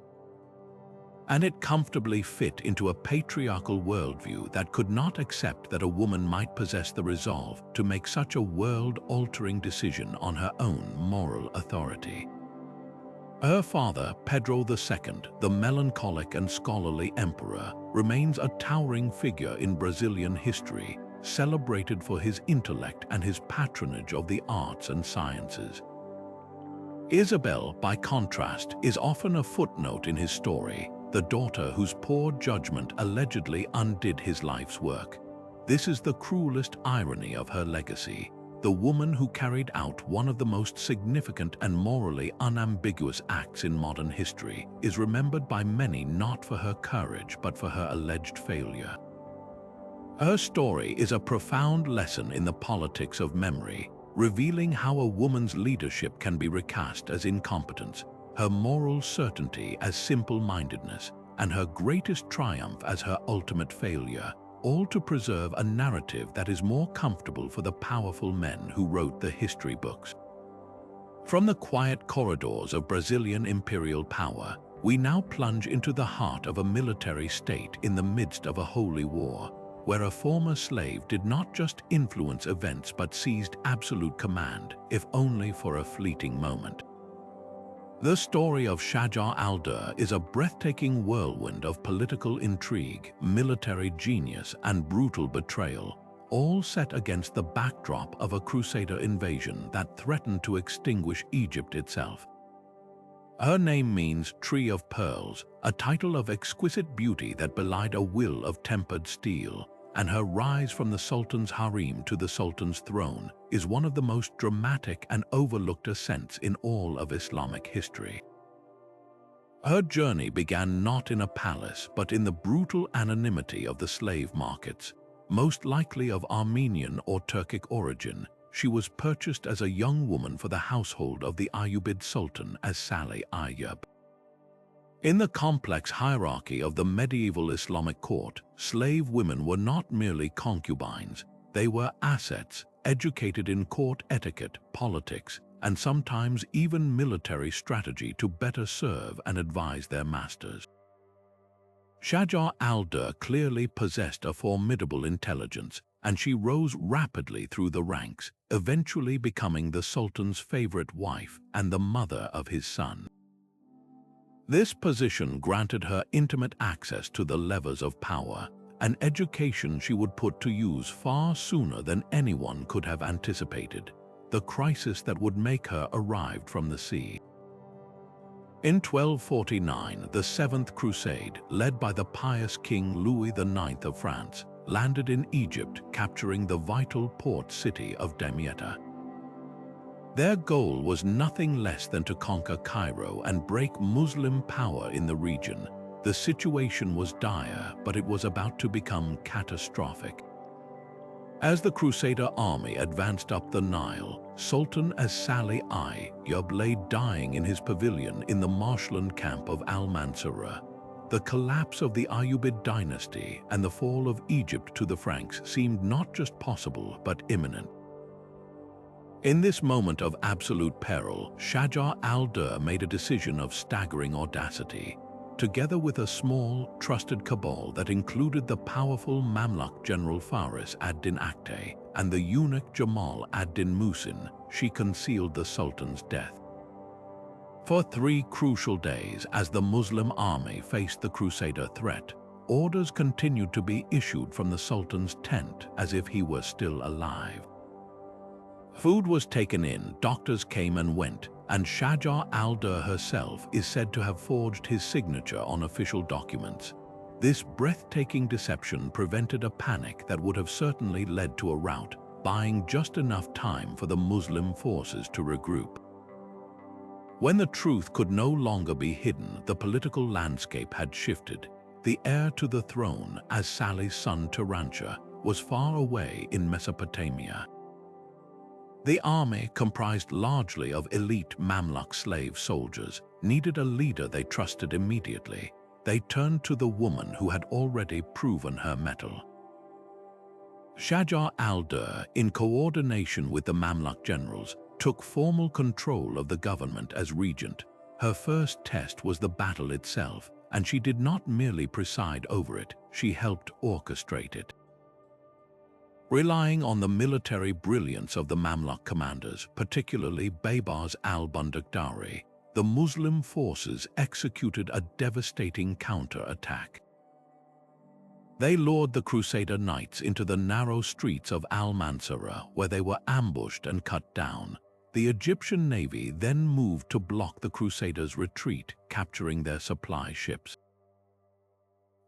And it comfortably fit into a patriarchal worldview that could not accept that a woman might possess the resolve to make such a world-altering decision on her own moral authority. Her father, Pedro II, the melancholic and scholarly emperor, remains a towering figure in Brazilian history, celebrated for his intellect and his patronage of the arts and sciences. Isabel, by contrast, is often a footnote in his story, the daughter whose poor judgment allegedly undid his life's work. This is the cruelest irony of her legacy. The woman who carried out one of the most significant and morally unambiguous acts in modern history is remembered by many not for her courage but for her alleged failure. Her story is a profound lesson in the politics of memory, revealing how a woman's leadership can be recast as incompetence, her moral certainty as simple-mindedness, and her greatest triumph as her ultimate failure, all to preserve a narrative that is more comfortable for the powerful men who wrote the history books. From the quiet corridors of Brazilian imperial power, we now plunge into the heart of a military state in the midst of a holy war, where a former slave did not just influence events but seized absolute command, if only for a fleeting moment. The story of Shajar al-Durr is a breathtaking whirlwind of political intrigue, military genius, and brutal betrayal, all set against the backdrop of a Crusader invasion that threatened to extinguish Egypt itself. Her name means Tree of Pearls, a title of exquisite beauty that belied a will of tempered steel, and her rise from the Sultan's harem to the Sultan's throne is one of the most dramatic and overlooked ascents in all of Islamic history. Her journey began not in a palace but in the brutal anonymity of the slave markets. Most likely of Armenian or Turkic origin, she was purchased as a young woman for the household of the Ayyubid Sultan as Salih Ayyub. In the complex hierarchy of the medieval Islamic court, slave women were not merely concubines, they were assets, educated in court etiquette, politics, and sometimes even military strategy to better serve and advise their masters. Shajar al-Durr clearly possessed a formidable intelligence, and she rose rapidly through the ranks, eventually becoming the Sultan's favorite wife and the mother of his son. This position granted her intimate access to the levers of power, an education she would put to use far sooner than anyone could have anticipated, the crisis that would make her arrived from the sea. In 1249, the Seventh Crusade, led by the pious King Louis IX of France, landed in Egypt, capturing the vital port city of Damietta. Their goal was nothing less than to conquer Cairo and break Muslim power in the region. The situation was dire, but it was about to become catastrophic. As the Crusader army advanced up the Nile, Sultan as-Salih Ayyub lay dying in his pavilion in the marshland camp of Al-Mansura. The collapse of the Ayyubid dynasty and the fall of Egypt to the Franks seemed not just possible but imminent. In this moment of absolute peril, Shajar al-Durr made a decision of staggering audacity. Together with a small, trusted cabal that included the powerful Mamluk general Faris ad-Din Aktay and the eunuch Jamal ad-Din Musin, she concealed the Sultan's death. For 3 crucial days, as the Muslim army faced the Crusader threat, orders continued to be issued from the Sultan's tent as if he were still alive. Food was taken in, doctors came and went, and Shajar al-Durr herself is said to have forged his signature on official documents. This breathtaking deception prevented a panic that would have certainly led to a rout, buying just enough time for the Muslim forces to regroup. When the truth could no longer be hidden, the political landscape had shifted. The heir to the throne, as-Salih's son Turanshah, was far away in Mesopotamia. The army, comprised largely of elite Mamluk slave soldiers, needed a leader they trusted immediately. They turned to the woman who had already proven her mettle. Shajar al-Durr, in coordination with the Mamluk generals, took formal control of the government as regent. Her first test was the battle itself, and she did not merely preside over it, she helped orchestrate it. Relying on the military brilliance of the Mamluk commanders, particularly Baybars al-Bundakdari, the Muslim forces executed a devastating counter-attack. They lured the Crusader knights into the narrow streets of Al-Mansura, where they were ambushed and cut down. The Egyptian navy then moved to block the Crusaders' retreat, capturing their supply ships.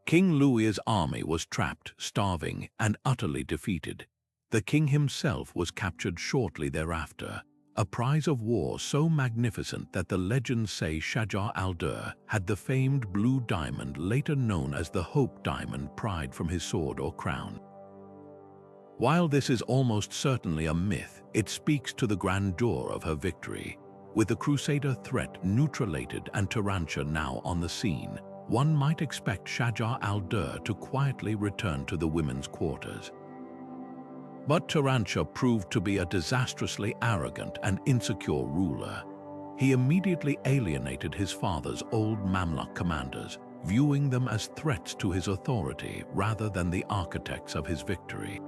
King Louis's army was trapped, starving, and utterly defeated. The king himself was captured shortly thereafter, a prize of war so magnificent that the legends say Shajar al-Durr had the famed blue diamond, later known as the Hope Diamond, pried from his sword or crown. While this is almost certainly a myth, it speaks to the grandeur of her victory. With the Crusader threat neutralated and Turanshah now on the scene, one might expect Shajar al-Durr to quietly return to the women's quarters. But Turanshah proved to be a disastrously arrogant and insecure ruler. He immediately alienated his father's old Mamluk commanders, viewing them as threats to his authority rather than the architects of his victory.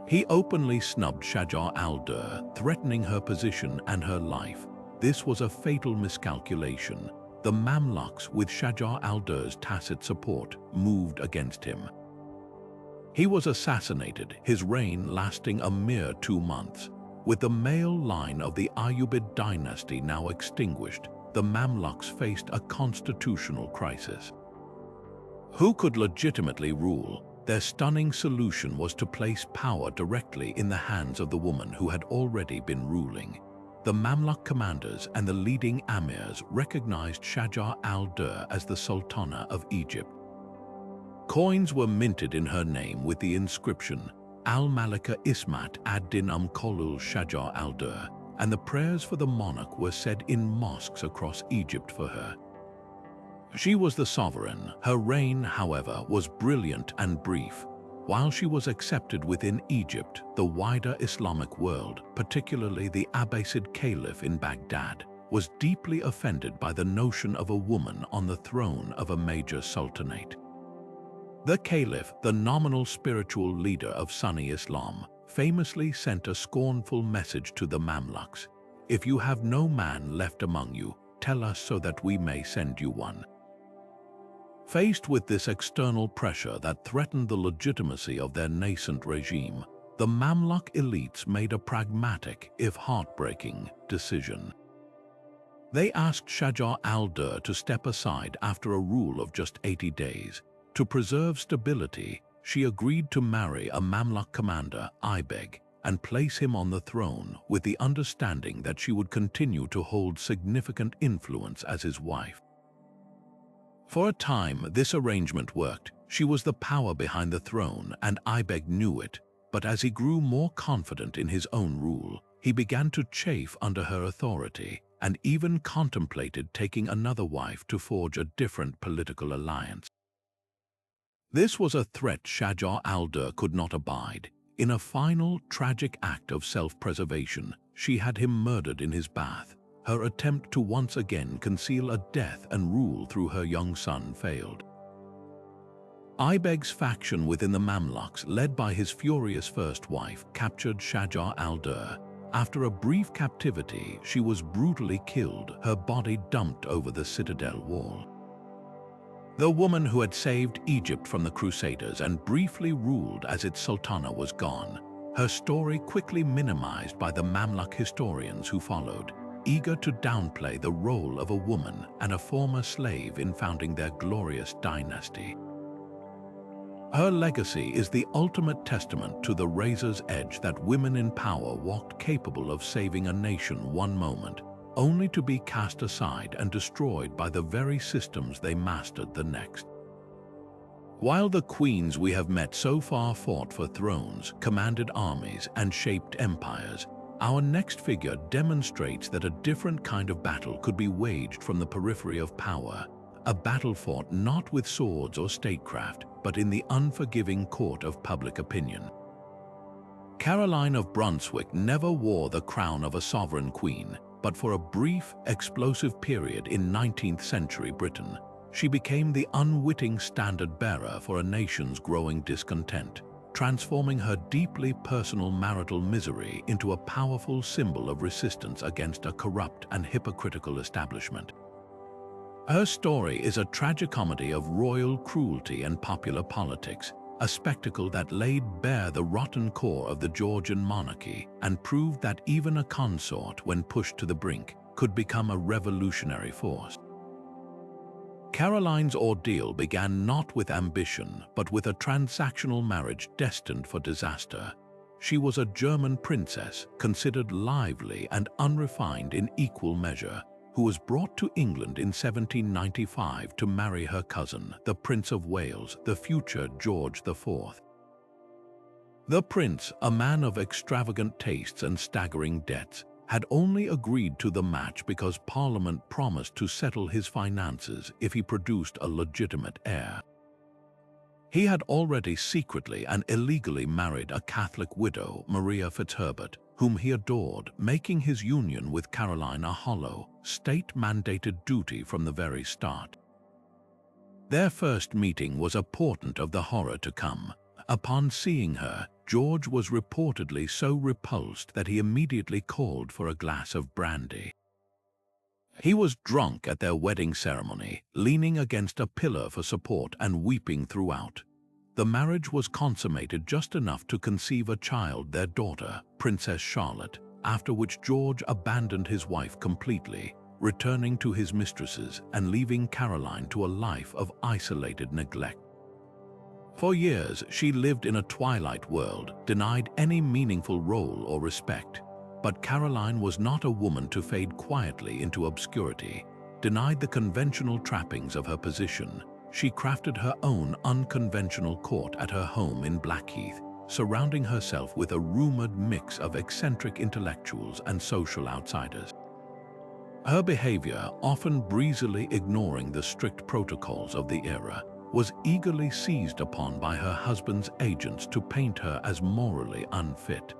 He openly snubbed Shajar al-Durr, threatening her position and her life. This was a fatal miscalculation. The Mamluks, with Shajar al-Durr's tacit support, moved against him. He was assassinated, his reign lasting a mere 2 months. With the male line of the Ayyubid dynasty now extinguished, the Mamluks faced a constitutional crisis. Who could legitimately rule? Their stunning solution was to place power directly in the hands of the woman who had already been ruling. The Mamluk commanders and the leading amirs recognized Shajar al-Durr as the Sultana of Egypt. Coins were minted in her name with the inscription, Al-Malika Ismat ad-Din Kolul Shajar al-Durr, and the prayers for the monarch were said in mosques across Egypt for her. She was the sovereign. Her reign, however, was brilliant and brief. While she was accepted within Egypt, the wider Islamic world, particularly the Abbasid Caliph in Baghdad, was deeply offended by the notion of a woman on the throne of a major sultanate. The Caliph, the nominal spiritual leader of Sunni Islam, famously sent a scornful message to the Mamluks: "If you have no man left among you, tell us so that we may send you one." Faced with this external pressure that threatened the legitimacy of their nascent regime, the Mamluk elites made a pragmatic, if heartbreaking, decision. They asked Shajar al-Durr to step aside after a rule of just 80 days. To preserve stability, she agreed to marry a Mamluk commander, Aibeg, and place him on the throne with the understanding that she would continue to hold significant influence as his wife. For a time, this arrangement worked. She was the power behind the throne, and Aibeg knew it. But as he grew more confident in his own rule, he began to chafe under her authority and even contemplated taking another wife to forge a different political alliance. This was a threat Shajar al-Durr could not abide. In a final, tragic act of self-preservation, she had him murdered in his bath. Her attempt to once again conceal a death and rule through her young son failed. Aibeg's faction within the Mamluks, led by his furious first wife, captured Shajar al-Durr. After a brief captivity, she was brutally killed, her body dumped over the citadel wall. The woman who had saved Egypt from the Crusaders and briefly ruled as its sultana was gone, her story quickly minimized by the Mamluk historians who followed, eager to downplay the role of a woman and a former slave in founding their glorious dynasty. Her legacy is the ultimate testament to the razor's edge that women in power walked capable of saving a nation one moment, only to be cast aside and destroyed by the very systems they mastered the next. While the queens we have met so far fought for thrones, commanded armies, and shaped empires, our next figure demonstrates that a different kind of battle could be waged from the periphery of power, a battle fought not with swords or statecraft, but in the unforgiving court of public opinion. Caroline of Brunswick never wore the crown of a sovereign queen, but for a brief, explosive period in 19th century Britain, she became the unwitting standard-bearer for a nation's growing discontent, transforming her deeply personal marital misery into a powerful symbol of resistance against a corrupt and hypocritical establishment. Her story is a tragicomedy of royal cruelty and popular politics, a spectacle that laid bare the rotten core of the Georgian monarchy and proved that even a consort, when pushed to the brink, could become a revolutionary force. Caroline's ordeal began not with ambition, but with a transactional marriage destined for disaster. She was a German princess, considered lively and unrefined in equal measure, who was brought to England in 1795 to marry her cousin, the Prince of Wales, the future George IV. The prince, a man of extravagant tastes and staggering debts, had only agreed to the match because Parliament promised to settle his finances if he produced a legitimate heir. He had already secretly and illegally married a Catholic widow, Maria Fitzherbert, whom he adored, making his union with Caroline a hollow, state-mandated duty from the very start. Their first meeting was a portent of the horror to come. Upon seeing her, George was reportedly so repulsed that he immediately called for a glass of brandy. He was drunk at their wedding ceremony, leaning against a pillar for support and weeping throughout. The marriage was consummated just enough to conceive a child, their daughter, Princess Charlotte, after which George abandoned his wife completely, returning to his mistresses and leaving Caroline to a life of isolated neglect. For years, she lived in a twilight world, denied any meaningful role or respect. But Caroline was not a woman to fade quietly into obscurity. Denied the conventional trappings of her position, she crafted her own unconventional court at her home in Blackheath, surrounding herself with a rumored mix of eccentric intellectuals and social outsiders. Her behavior, often breezily ignoring the strict protocols of the era, was eagerly seized upon by her husband's agents to paint her as morally unfit.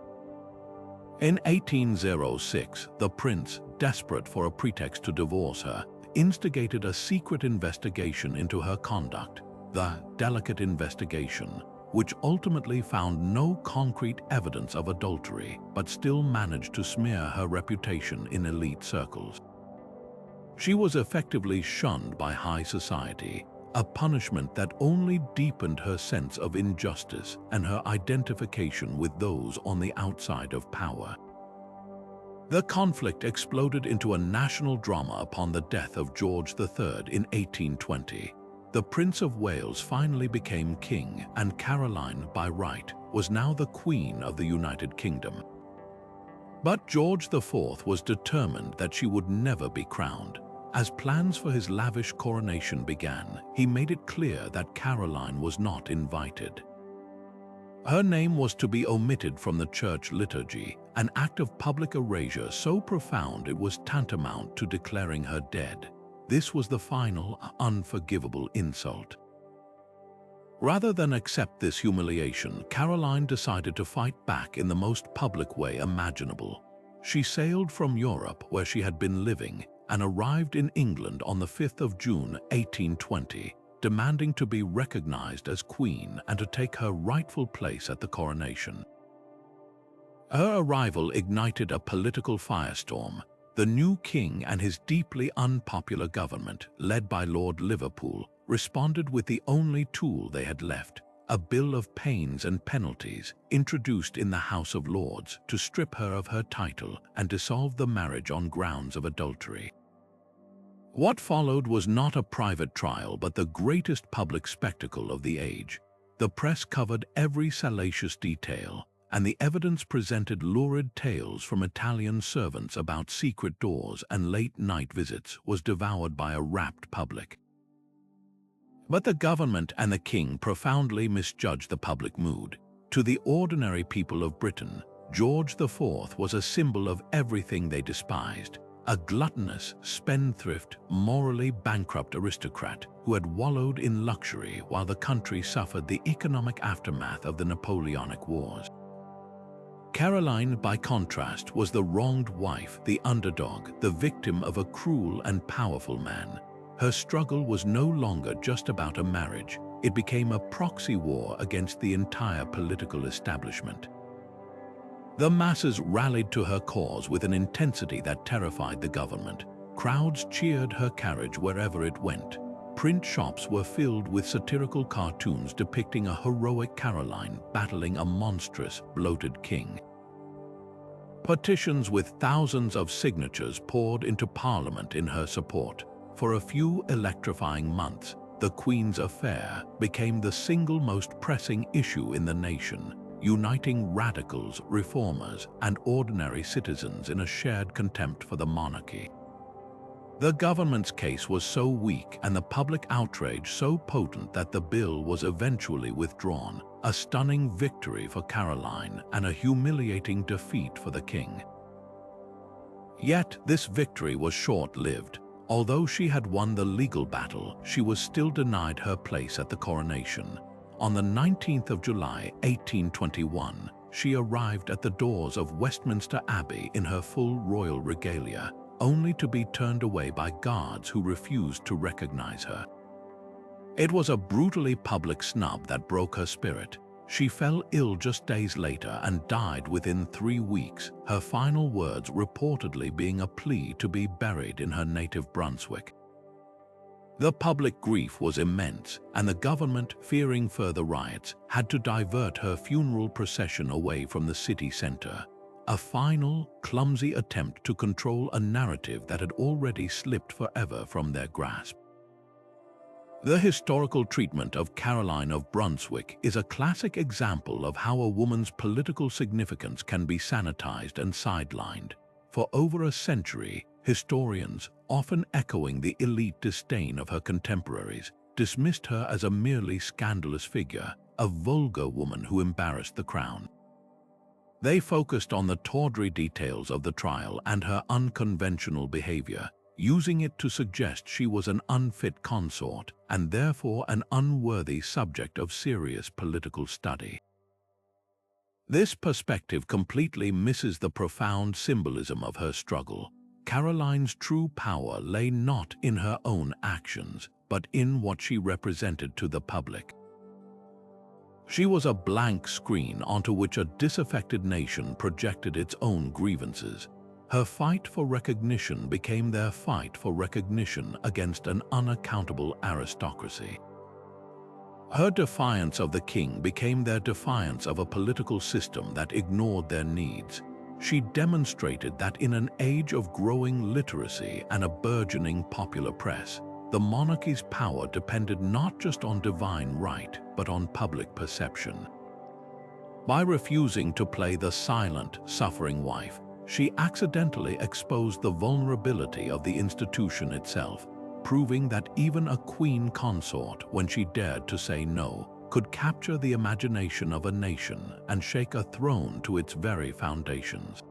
In 1806, the prince, desperate for a pretext to divorce her, instigated a secret investigation into her conduct, the delicate investigation, which ultimately found no concrete evidence of adultery, but still managed to smear her reputation in elite circles. She was effectively shunned by high society, a punishment that only deepened her sense of injustice and her identification with those on the outside of power. The conflict exploded into a national drama upon the death of George III in 1820. The Prince of Wales finally became king, and Caroline, by right, was now the Queen of the United Kingdom. But George IV was determined that she would never be crowned. As plans for his lavish coronation began, he made it clear that Caroline was not invited. Her name was to be omitted from the church liturgy, an act of public erasure so profound it was tantamount to declaring her dead. This was the final, unforgivable insult. Rather than accept this humiliation, Caroline decided to fight back in the most public way imaginable. She sailed from Europe, where she had been living, and arrived in England on the 5th of June, 1820, demanding to be recognized as queen and to take her rightful place at the coronation. Her arrival ignited a political firestorm. The new king and his deeply unpopular government, led by Lord Liverpool, responded with the only tool they had left, a bill of pains and penalties introduced in the House of Lords to strip her of her title and dissolve the marriage on grounds of adultery. What followed was not a private trial but the greatest public spectacle of the age. The press covered every salacious detail, and the evidence presented lurid tales from Italian servants about secret doors and late-night visits was devoured by a rapt public. But the government and the king profoundly misjudged the public mood. To the ordinary people of Britain, George IV was a symbol of everything they despised, a gluttonous, spendthrift, morally bankrupt aristocrat who had wallowed in luxury while the country suffered the economic aftermath of the Napoleonic Wars. Caroline, by contrast, was the wronged wife, the underdog, the victim of a cruel and powerful man. Her struggle was no longer just about a marriage. It became a proxy war against the entire political establishment. The masses rallied to her cause with an intensity that terrified the government. Crowds cheered her carriage wherever it went. Print shops were filled with satirical cartoons depicting a heroic Caroline battling a monstrous, bloated king. Petitions with thousands of signatures poured into Parliament in her support. For a few electrifying months, the Queen's affair became the single most pressing issue in the nation, uniting radicals, reformers, and ordinary citizens in a shared contempt for the monarchy. The government's case was so weak and the public outrage so potent that the bill was eventually withdrawn, a stunning victory for Caroline and a humiliating defeat for the king. Yet this victory was short-lived. Although she had won the legal battle, she was still denied her place at the coronation. On the 19th of July, 1821, she arrived at the doors of Westminster Abbey in her full royal regalia, only to be turned away by guards who refused to recognize her. It was a brutally public snub that broke her spirit. She fell ill just days later and died within 3 weeks, her final words reportedly being a plea to be buried in her native Brunswick. The public grief was immense, and the government, fearing further riots, had to divert her funeral procession away from the city center. A final, clumsy attempt to control a narrative that had already slipped forever from their grasp. The historical treatment of Caroline of Brunswick is a classic example of how a woman's political significance can be sanitized and sidelined. For over a century, historians, often echoing the elite disdain of her contemporaries, dismissed her as a merely scandalous figure, a vulgar woman who embarrassed the crown. They focused on the tawdry details of the trial and her unconventional behavior, using it to suggest she was an unfit consort and therefore an unworthy subject of serious political study. This perspective completely misses the profound symbolism of her struggle. Caroline's true power lay not in her own actions, but in what she represented to the public. She was a blank screen onto which a disaffected nation projected its own grievances. Her fight for recognition became their fight for recognition against an unaccountable aristocracy. Her defiance of the king became their defiance of a political system that ignored their needs. She demonstrated that in an age of growing literacy and a burgeoning popular press, the monarchy's power depended not just on divine right, but on public perception. By refusing to play the silent, suffering wife, she accidentally exposed the vulnerability of the institution itself, proving that even a queen consort, when she dared to say no, could capture the imagination of a nation and shake a throne to its very foundations.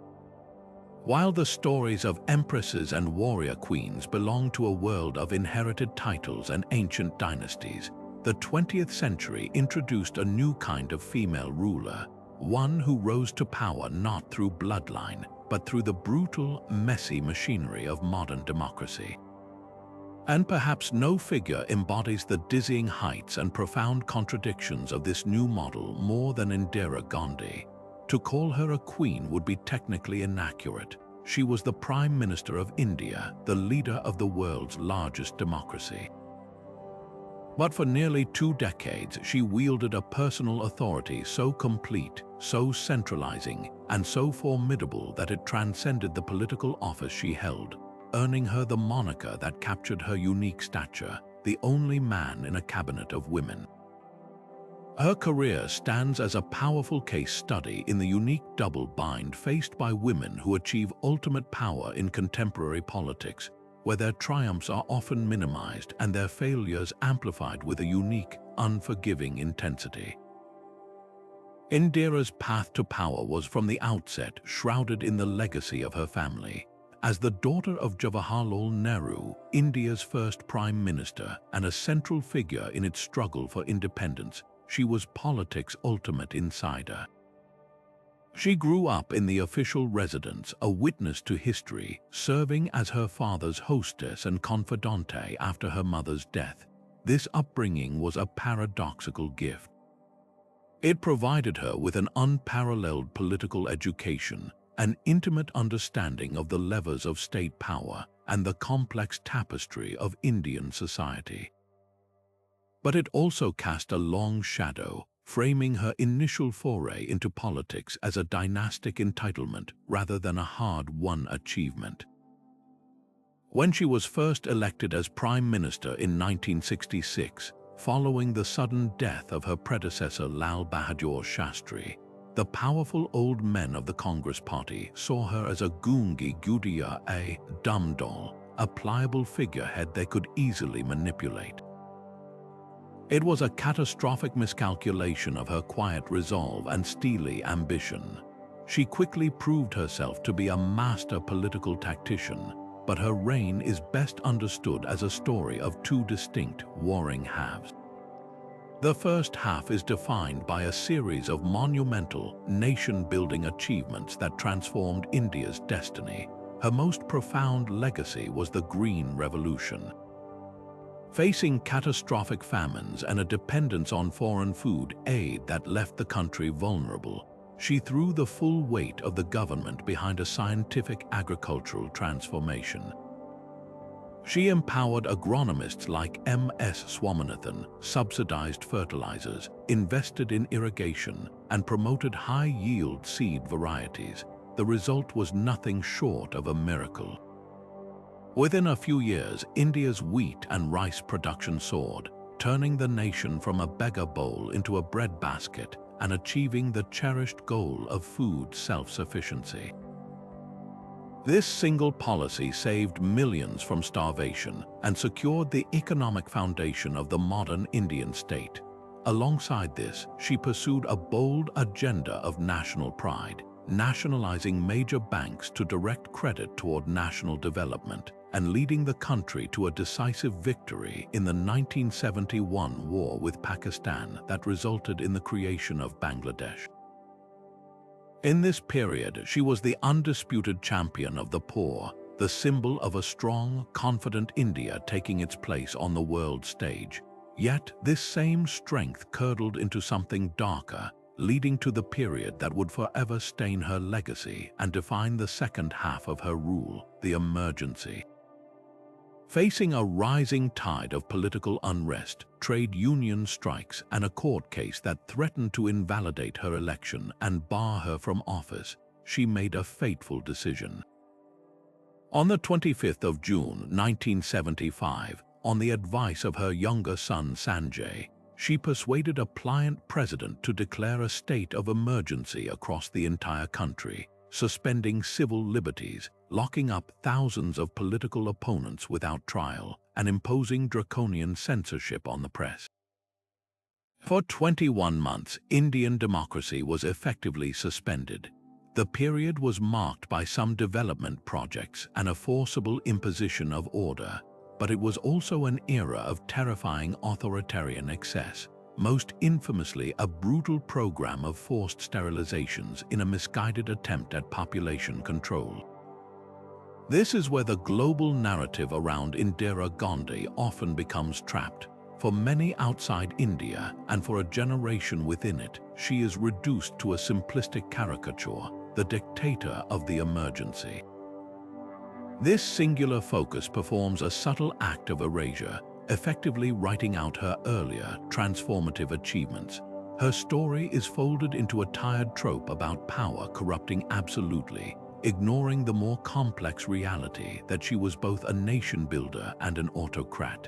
While the stories of empresses and warrior queens belong to a world of inherited titles and ancient dynasties, the 20th century introduced a new kind of female ruler, one who rose to power not through bloodline, but through the brutal, messy machinery of modern democracy. And perhaps no figure embodies the dizzying heights and profound contradictions of this new model more than Indira Gandhi. To call her a queen would be technically inaccurate. She was the Prime Minister of India, the leader of the world's largest democracy. But for nearly 2 decades, she wielded a personal authority so complete, so centralizing, and so formidable that it transcended the political office she held, earning her the moniker that captured her unique stature, the only man in a cabinet of women. Her career stands as a powerful case study in the unique double bind faced by women who achieve ultimate power in contemporary politics, where their triumphs are often minimized and their failures amplified with a unique, unforgiving intensity. Indira's path to power was from the outset shrouded in the legacy of her family. As the daughter of Jawaharlal Nehru, India's first prime minister and a central figure in its struggle for independence, she was politics' ultimate insider. She grew up in the official residence, a witness to history, serving as her father's hostess and confidante after her mother's death. This upbringing was a paradoxical gift. It provided her with an unparalleled political education, an intimate understanding of the levers of state power, and the complex tapestry of Indian society. But it also cast a long shadow, framing her initial foray into politics as a dynastic entitlement rather than a hard-won achievement. When she was first elected as Prime Minister in 1966, following the sudden death of her predecessor Lal Bahadur Shastri, the powerful old men of the Congress Party saw her as a Goongi Gudiya, a dumb doll, a pliable figurehead they could easily manipulate. It was a catastrophic miscalculation of her quiet resolve and steely ambition. She quickly proved herself to be a master political tactician, but her reign is best understood as a story of 2 distinct, warring halves. The first half is defined by a series of monumental, nation-building achievements that transformed India's destiny. Her most profound legacy was the Green Revolution. Facing catastrophic famines and a dependence on foreign food aid that left the country vulnerable, she threw the full weight of the government behind a scientific agricultural transformation. She empowered agronomists like M.S. Swaminathan, subsidized fertilizers, invested in irrigation, and promoted high-yield seed varieties. The result was nothing short of a miracle. Within a few years, India's wheat and rice production soared, turning the nation from a beggar bowl into a breadbasket and achieving the cherished goal of food self-sufficiency. This single policy saved millions from starvation and secured the economic foundation of the modern Indian state. Alongside this, she pursued a bold agenda of national pride, nationalizing major banks to direct credit toward national development and leading the country to a decisive victory in the 1971 war with Pakistan that resulted in the creation of Bangladesh. In this period, she was the undisputed champion of the poor, the symbol of a strong, confident India taking its place on the world stage. Yet, this same strength curdled into something darker, leading to the period that would forever stain her legacy and define the second half of her rule, the emergency. Facing a rising tide of political unrest, trade union strikes, and a court case that threatened to invalidate her election and bar her from office, she made a fateful decision. On the 25th of June 1975, on the advice of her younger son Sanjay, she persuaded a pliant president to declare a state of emergency across the entire country, suspending civil liberties, locking up thousands of political opponents without trial, and imposing draconian censorship on the press. For 21 months, Indian democracy was effectively suspended. The period was marked by some development projects and a forcible imposition of order, but it was also an era of terrifying authoritarian excess, most infamously a brutal program of forced sterilizations in a misguided attempt at population control. This is where the global narrative around Indira Gandhi often becomes trapped. For many outside India, and for a generation within it, she is reduced to a simplistic caricature, the dictator of the emergency. This singular focus performs a subtle act of erasure, effectively writing out her earlier, transformative achievements. Her story is folded into a tired trope about power corrupting absolutely, ignoring the more complex reality that she was both a nation builder and an autocrat.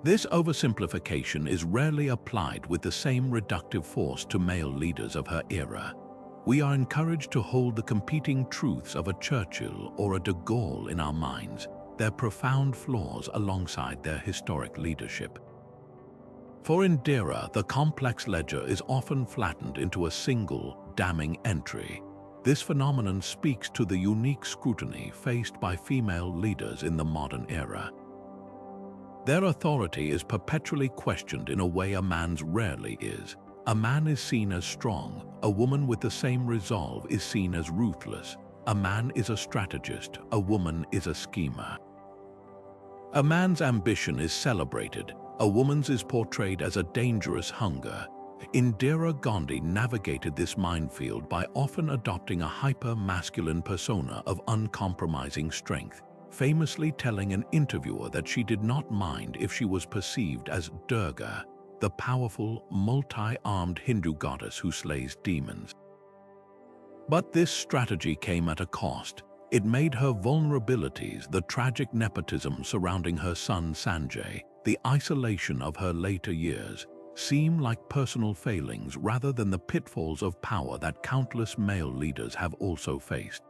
This oversimplification is rarely applied with the same reductive force to male leaders of her era. We are encouraged to hold the competing truths of a Churchill or a de Gaulle in our minds, their profound flaws alongside their historic leadership. For Indira, the complex ledger is often flattened into a single, damning entry. This phenomenon speaks to the unique scrutiny faced by female leaders in the modern era. Their authority is perpetually questioned in a way a man's rarely is. A man is seen as strong, a woman with the same resolve is seen as ruthless. A man is a strategist, a woman is a schemer. A man's ambition is celebrated, a woman's is portrayed as a dangerous hunger. Indira Gandhi navigated this minefield by often adopting a hyper-masculine persona of uncompromising strength, famously telling an interviewer that she did not mind if she was perceived as Durga, the powerful, multi-armed Hindu goddess who slays demons. But this strategy came at a cost. It made her vulnerabilities, the tragic nepotism surrounding her son Sanjay, the isolation of her later years, seem like personal failings rather than the pitfalls of power that countless male leaders have also faced.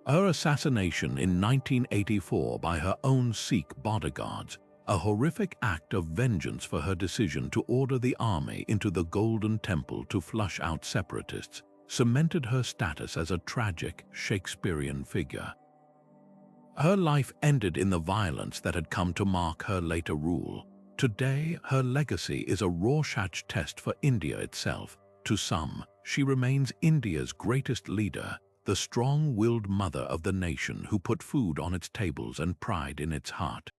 Her assassination in 1984 by her own Sikh bodyguards, a horrific act of vengeance for her decision to order the army into the Golden Temple to flush out separatists, cemented her status as a tragic Shakespearean figure. Her life ended in the violence that had come to mark her later rule. Today, her legacy is a Rorschach test for India itself. To some, she remains India's greatest leader, the strong-willed mother of the nation who put food on its tables and pride in its heart.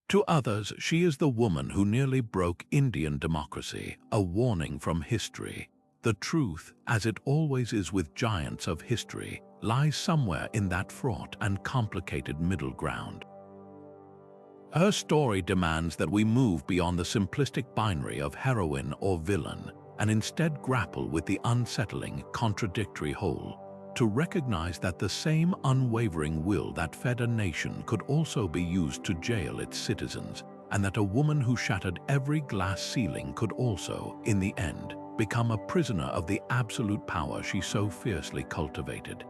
To others, she is the woman who nearly broke Indian democracy, a warning from history. The truth, as it always is with giants of history, lies somewhere in that fraught and complicated middle ground. Her story demands that we move beyond the simplistic binary of heroine or villain and instead grapple with the unsettling, contradictory whole, to recognize that the same unwavering will that fed a nation could also be used to jail its citizens, and that a woman who shattered every glass ceiling could also, in the end, become a prisoner of the absolute power she so fiercely cultivated.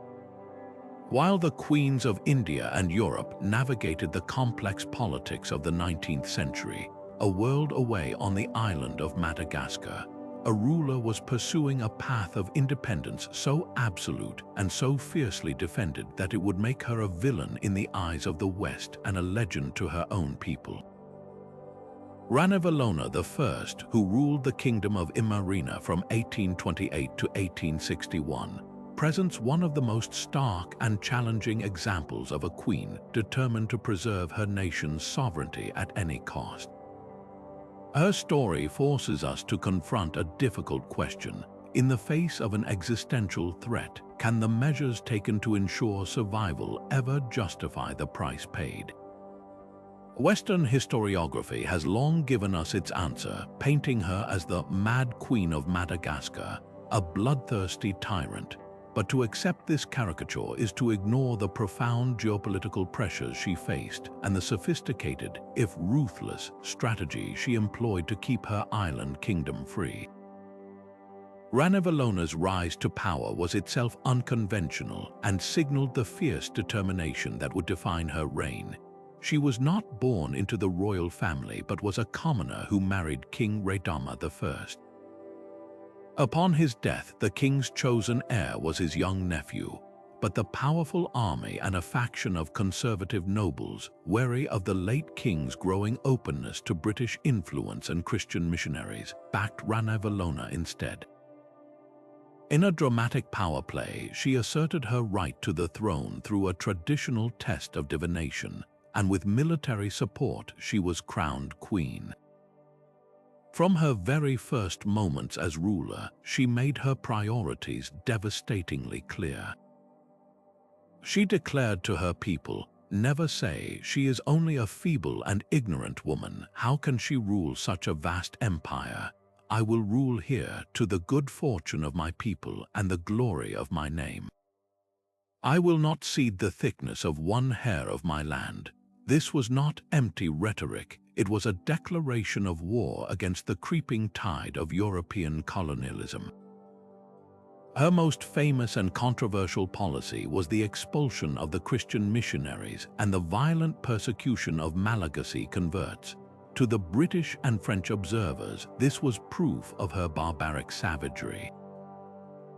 While the queens of India and Europe navigated the complex politics of the 19th century, a world away on the island of Madagascar, a ruler was pursuing a path of independence so absolute and so fiercely defended that it would make her a villain in the eyes of the West and a legend to her own people. Ranavalona I, who ruled the kingdom of Imarina from 1828 to 1861, presents one of the most stark and challenging examples of a queen determined to preserve her nation's sovereignty at any cost. Her story forces us to confront a difficult question. In the face of an existential threat, can the measures taken to ensure survival ever justify the price paid? Western historiography has long given us its answer, painting her as the Mad Queen of Madagascar, a bloodthirsty tyrant. But to accept this caricature is to ignore the profound geopolitical pressures she faced and the sophisticated, if ruthless, strategy she employed to keep her island kingdom free. Ranavalona's rise to power was itself unconventional and signaled the fierce determination that would define her reign. She was not born into the royal family but was a commoner who married King Radama I. Upon his death, the king's chosen heir was his young nephew, but the powerful army and a faction of conservative nobles, wary of the late king's growing openness to British influence and Christian missionaries, backed Ranavalona instead. In a dramatic power play, she asserted her right to the throne through a traditional test of divination, and with military support, she was crowned queen. From her very first moments as ruler, she made her priorities devastatingly clear. She declared to her people, "Never say she is only a feeble and ignorant woman. How can she rule such a vast empire? I will rule here to the good fortune of my people and the glory of my name. I will not cede the thickness of one hair of my land." This was not empty rhetoric, it was a declaration of war against the creeping tide of European colonialism. Her most famous and controversial policy was the expulsion of the Christian missionaries and the violent persecution of Malagasy converts. To the British and French observers, this was proof of her barbaric savagery.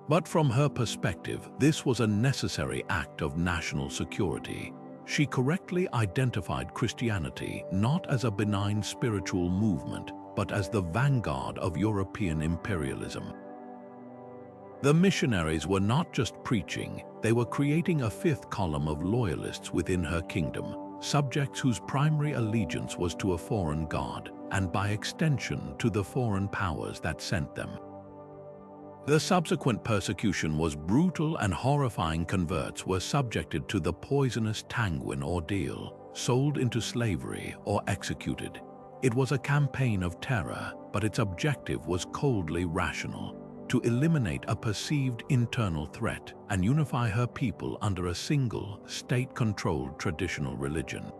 But from her perspective, this was a necessary act of national security. She correctly identified Christianity not as a benign spiritual movement, but as the vanguard of European imperialism. The missionaries were not just preaching, they were creating a fifth column of loyalists within her kingdom, subjects whose primary allegiance was to a foreign god, and by extension to the foreign powers that sent them. The subsequent persecution was brutal and horrifying. Converts were subjected to the poisonous Tanguin ordeal, sold into slavery, or executed. It was a campaign of terror, but its objective was coldly rational: to eliminate a perceived internal threat and unify her people under a single, state-controlled traditional religion.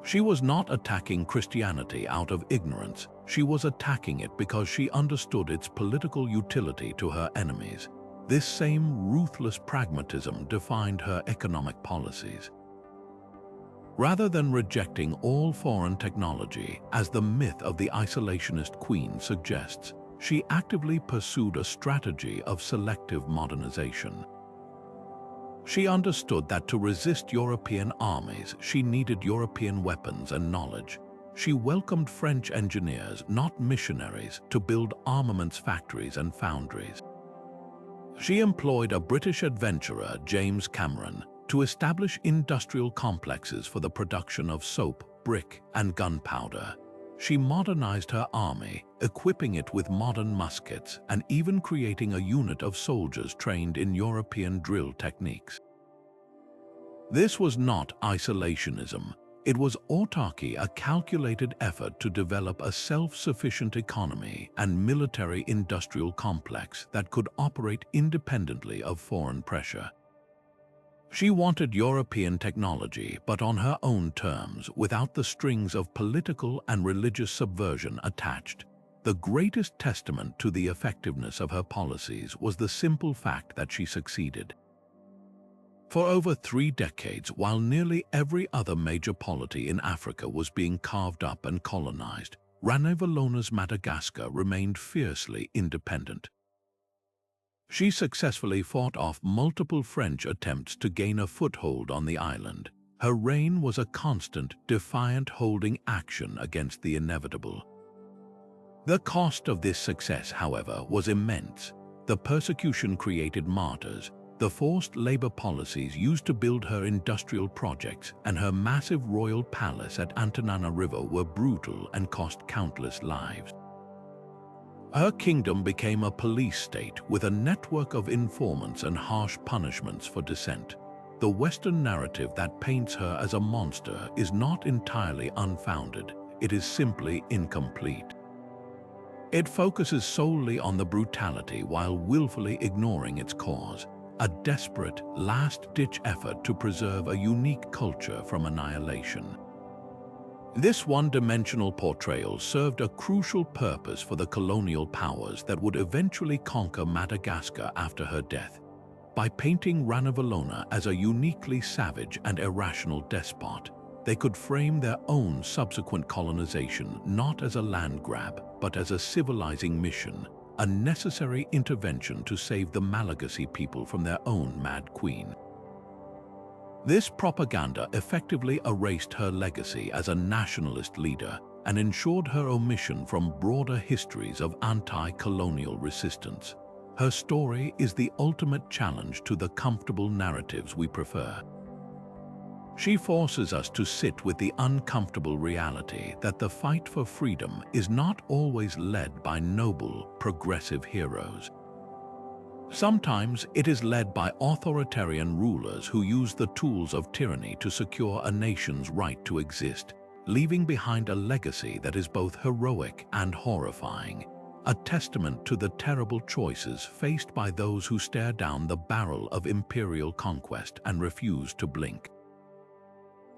She was not attacking Christianity out of ignorance. She was attacking it because she understood its political utility to her enemies. This same ruthless pragmatism defined her economic policies. Rather than rejecting all foreign technology, as the myth of the isolationist queen suggests, she actively pursued a strategy of selective modernization. She understood that to resist European armies, she needed European weapons and knowledge. She welcomed French engineers, not missionaries, to build armaments factories and foundries. She employed a British adventurer, James Cameron, to establish industrial complexes for the production of soap, brick, and gunpowder. She modernized her army, equipping it with modern muskets and even creating a unit of soldiers trained in European drill techniques. This was not isolationism. It was autarky, a calculated effort to develop a self-sufficient economy and military-industrial complex that could operate independently of foreign pressure. She wanted European technology, but on her own terms, without the strings of political and religious subversion attached. The greatest testament to the effectiveness of her policies was the simple fact that she succeeded. For over 3 decades, while nearly every other major polity in Africa was being carved up and colonized, Ranavalona's Madagascar remained fiercely independent. She successfully fought off multiple French attempts to gain a foothold on the island. Her reign was a constant, defiant holding action against the inevitable. The cost of this success, however, was immense. The persecution created martyrs, the forced labor policies used to build her industrial projects, and her massive royal palace at Antanana River were brutal and cost countless lives. Her kingdom became a police state with a network of informants and harsh punishments for dissent. The Western narrative that paints her as a monster is not entirely unfounded, it is simply incomplete. It focuses solely on the brutality while willfully ignoring its cause, a desperate, last-ditch effort to preserve a unique culture from annihilation. This one-dimensional portrayal served a crucial purpose for the colonial powers that would eventually conquer Madagascar after her death. By painting Ranavalona as a uniquely savage and irrational despot, they could frame their own subsequent colonization not as a land grab, but as a civilizing mission, a necessary intervention to save the Malagasy people from their own mad queen. This propaganda effectively erased her legacy as a nationalist leader and ensured her omission from broader histories of anti-colonial resistance. Her story is the ultimate challenge to the comfortable narratives we prefer. She forces us to sit with the uncomfortable reality that the fight for freedom is not always led by noble, progressive heroes. Sometimes it is led by authoritarian rulers who use the tools of tyranny to secure a nation's right to exist, leaving behind a legacy that is both heroic and horrifying, a testament to the terrible choices faced by those who stare down the barrel of imperial conquest and refuse to blink.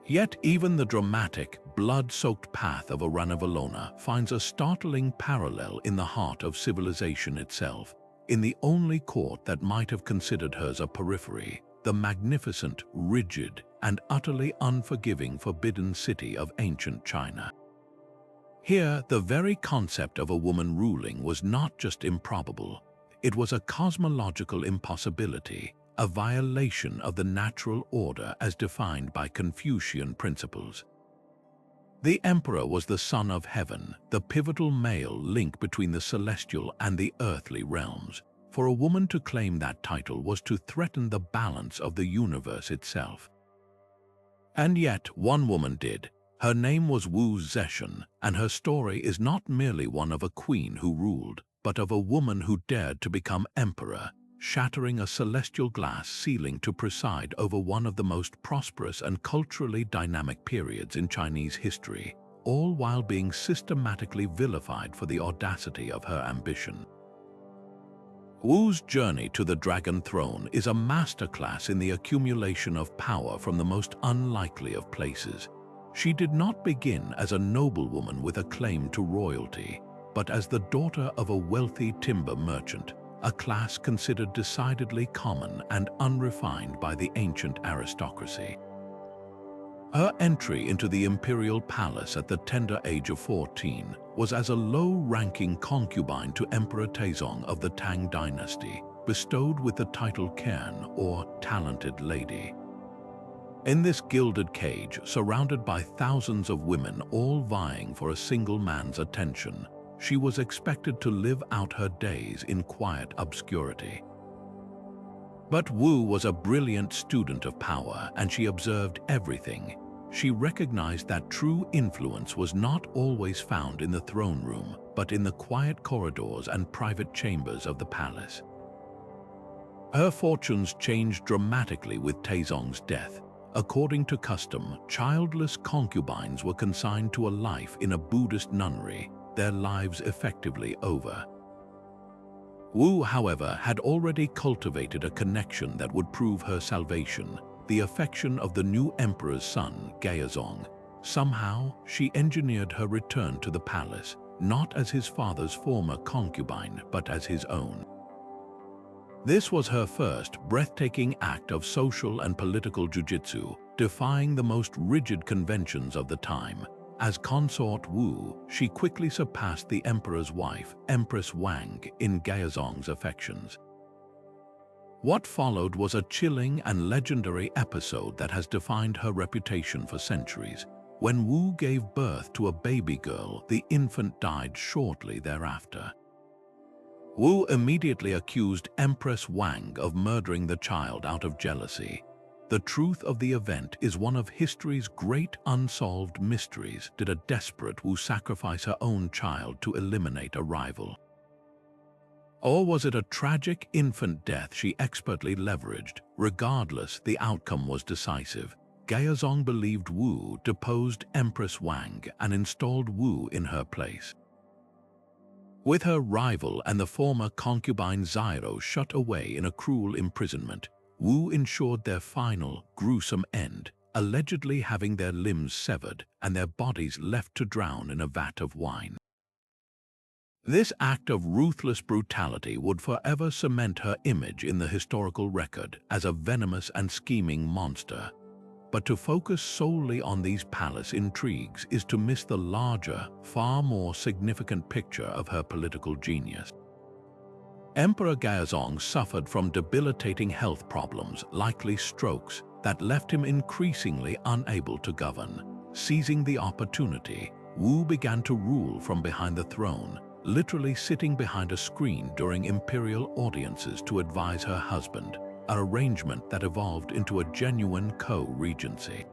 Yet even the dramatic, blood-soaked path of a Ranavalona finds a startling parallel in the heart of civilization itself. In the only court that might have considered hers a periphery, the magnificent, rigid, and utterly unforgiving Forbidden City of ancient China. Here, the very concept of a woman ruling was not just improbable, it was a cosmological impossibility, a violation of the natural order as defined by Confucian principles. The emperor was the son of heaven, the pivotal male link between the celestial and the earthly realms. For a woman to claim that title was to threaten the balance of the universe itself. And yet, one woman did. Her name was Wu Zetian, and her story is not merely one of a queen who ruled, but of a woman who dared to become emperor, shattering a celestial glass ceiling to preside over one of the most prosperous and culturally dynamic periods in Chinese history, all while being systematically vilified for the audacity of her ambition. Wu's journey to the Dragon Throne is a masterclass in the accumulation of power from the most unlikely of places. She did not begin as a noblewoman with a claim to royalty, but as the daughter of a wealthy timber merchant, a class considered decidedly common and unrefined by the ancient aristocracy. Her entry into the imperial palace at the tender age of 14 was as a low-ranking concubine to Emperor Taizong of the Tang dynasty, bestowed with the title Cairn, or Talented Lady. In this gilded cage, surrounded by thousands of women all vying for a single man's attention, she was expected to live out her days in quiet obscurity. But Wu was a brilliant student of power, and she observed everything. She recognized that true influence was not always found in the throne room, but in the quiet corridors and private chambers of the palace. Her fortunes changed dramatically with Taizong's death. According to custom, childless concubines were consigned to a life in a Buddhist nunnery, their lives effectively over. Wu, however, had already cultivated a connection that would prove her salvation, the affection of the new emperor's son, Gaozong. Somehow, she engineered her return to the palace, not as his father's former concubine, but as his own. This was her first breathtaking act of social and political jujitsu, defying the most rigid conventions of the time. As consort Wu, she quickly surpassed the emperor's wife, Empress Wang, in Gaozong's affections. What followed was a chilling and legendary episode that has defined her reputation for centuries. When Wu gave birth to a baby girl, the infant died shortly thereafter. Wu immediately accused Empress Wang of murdering the child out of jealousy. The truth of the event is one of history's great unsolved mysteries. Did a desperate Wu sacrifice her own child to eliminate a rival? Or was it a tragic infant death she expertly leveraged? Regardless, the outcome was decisive. Gaozong believed Wu deposed Empress Wang and installed Wu in her place. With her rival and the former concubine Zyro shut away in a cruel imprisonment, Wu ensured their final, gruesome end, allegedly having their limbs severed and their bodies left to drown in a vat of wine. This act of ruthless brutality would forever cement her image in the historical record as a venomous and scheming monster. But to focus solely on these palace intrigues is to miss the larger, far more significant picture of her political genius. Emperor Gaozong suffered from debilitating health problems, likely strokes, that left him increasingly unable to govern. Seizing the opportunity, Wu began to rule from behind the throne, literally sitting behind a screen during imperial audiences to advise her husband, an arrangement that evolved into a genuine co-regency.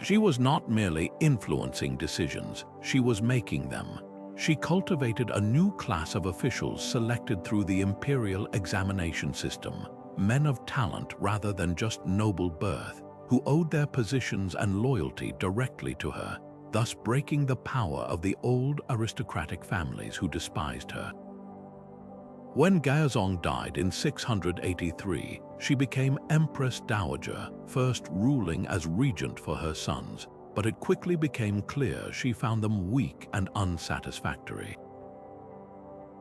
She was not merely influencing decisions, she was making them. She cultivated a new class of officials selected through the imperial examination system, men of talent rather than just noble birth, who owed their positions and loyalty directly to her, thus breaking the power of the old aristocratic families who despised her. When Gaozong died in 683, she became Empress Dowager, first ruling as regent for her sons, but it quickly became clear she found them weak and unsatisfactory.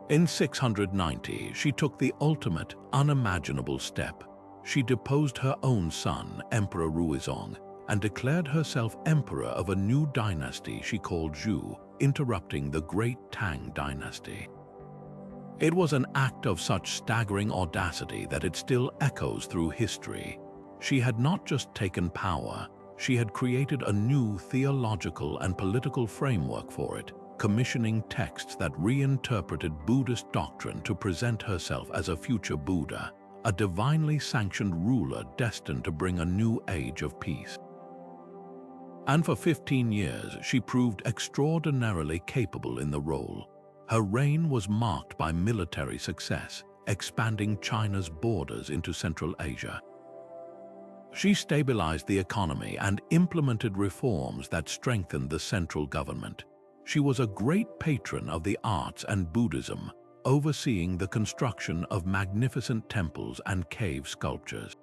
In 690, she took the ultimate, unimaginable step. She deposed her own son, Emperor Ruizong, and declared herself emperor of a new dynasty she called Zhou, interrupting the great Tang dynasty. It was an act of such staggering audacity that it still echoes through history. She had not just taken power, she had created a new theological and political framework for it, commissioning texts that reinterpreted Buddhist doctrine to present herself as a future Buddha, a divinely sanctioned ruler destined to bring a new age of peace. And for 15 years, she proved extraordinarily capable in the role. Her reign was marked by military success, expanding China's borders into Central Asia. She stabilized the economy and implemented reforms that strengthened the central government. She was a great patron of the arts and Buddhism, overseeing the construction of magnificent temples and cave sculptures.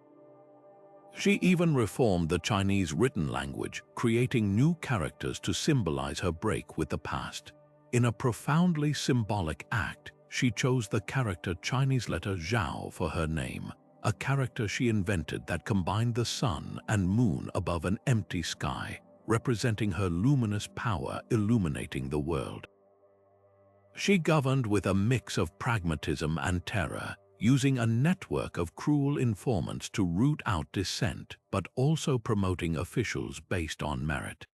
She even reformed the Chinese written language, creating new characters to symbolize her break with the past. In a profoundly symbolic act, she chose the character Chinese letter Zhao for her name, a character she invented that combined the sun and moon above an empty sky, representing her luminous power illuminating the world. She governed with a mix of pragmatism and terror, using a network of cruel informants to root out dissent, but also promoting officials based on merit.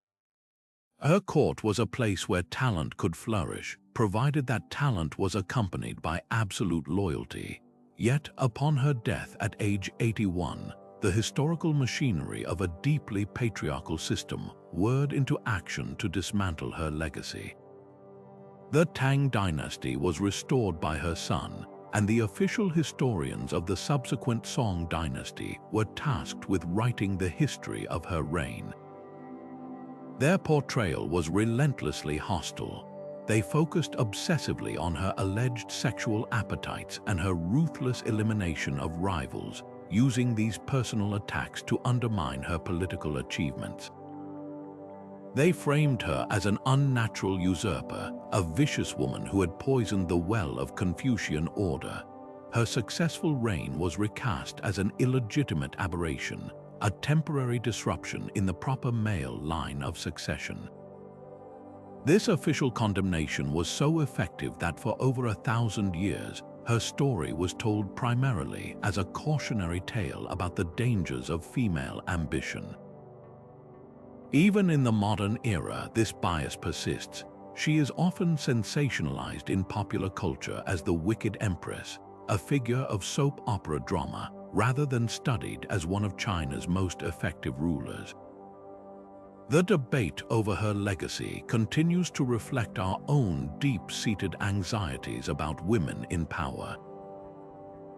Her court was a place where talent could flourish, provided that talent was accompanied by absolute loyalty. Yet, upon her death at age 81, the historical machinery of a deeply patriarchal system whirred into action to dismantle her legacy. The Tang dynasty was restored by her son, and the official historians of the subsequent Song dynasty were tasked with writing the history of her reign. Their portrayal was relentlessly hostile. They focused obsessively on her alleged sexual appetites and her ruthless elimination of rivals, using these personal attacks to undermine her political achievements. They framed her as an unnatural usurper, a vicious woman who had poisoned the well of Confucian order. Her successful reign was recast as an illegitimate aberration, a temporary disruption in the proper male line of succession. This official condemnation was so effective that for over 1,000 years, her story was told primarily as a cautionary tale about the dangers of female ambition. Even in the modern era, this bias persists. She is often sensationalized in popular culture as the Wicked Empress, a figure of soap opera drama, rather than studied as one of China's most effective rulers. The debate over her legacy continues to reflect our own deep-seated anxieties about women in power.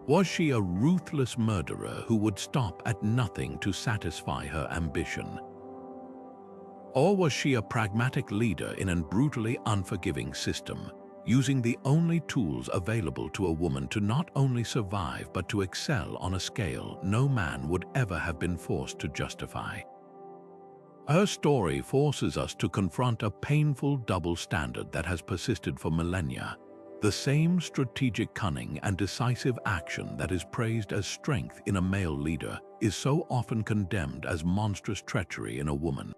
Was she a ruthless murderer who would stop at nothing to satisfy her ambition? Or was she a pragmatic leader in a brutally unforgiving system, using the only tools available to a woman to not only survive but to excel on a scale no man would ever have been forced to justify? Her story forces us to confront a painful double standard that has persisted for millennia. The same strategic cunning and decisive action that is praised as strength in a male leader is so often condemned as monstrous treachery in a woman.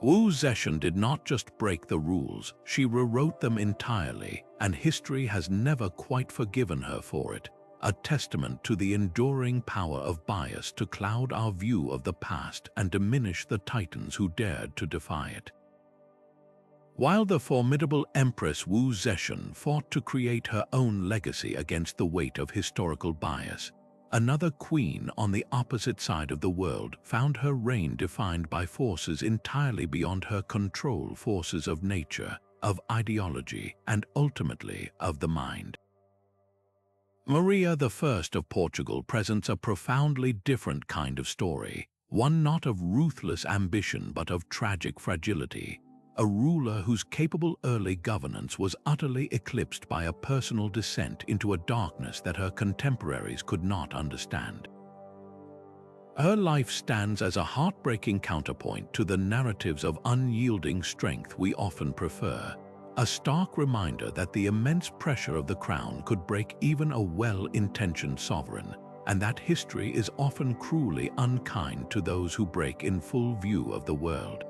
Wu Zetian did not just break the rules, she rewrote them entirely, and history has never quite forgiven her for it, a testament to the enduring power of bias to cloud our view of the past and diminish the titans who dared to defy it. While the formidable Empress Wu Zetian fought to create her own legacy against the weight of historical bias, another queen on the opposite side of the world found her reign defined by forces entirely beyond her control, forces of nature, of ideology, and ultimately of the mind. Maria I of Portugal presents a profoundly different kind of story, one not of ruthless ambition but of tragic fragility, a ruler whose capable early governance was utterly eclipsed by a personal descent into a darkness that her contemporaries could not understand. Her life stands as a heartbreaking counterpoint to the narratives of unyielding strength we often prefer, a stark reminder that the immense pressure of the crown could break even a well-intentioned sovereign, and that history is often cruelly unkind to those who break in full view of the world.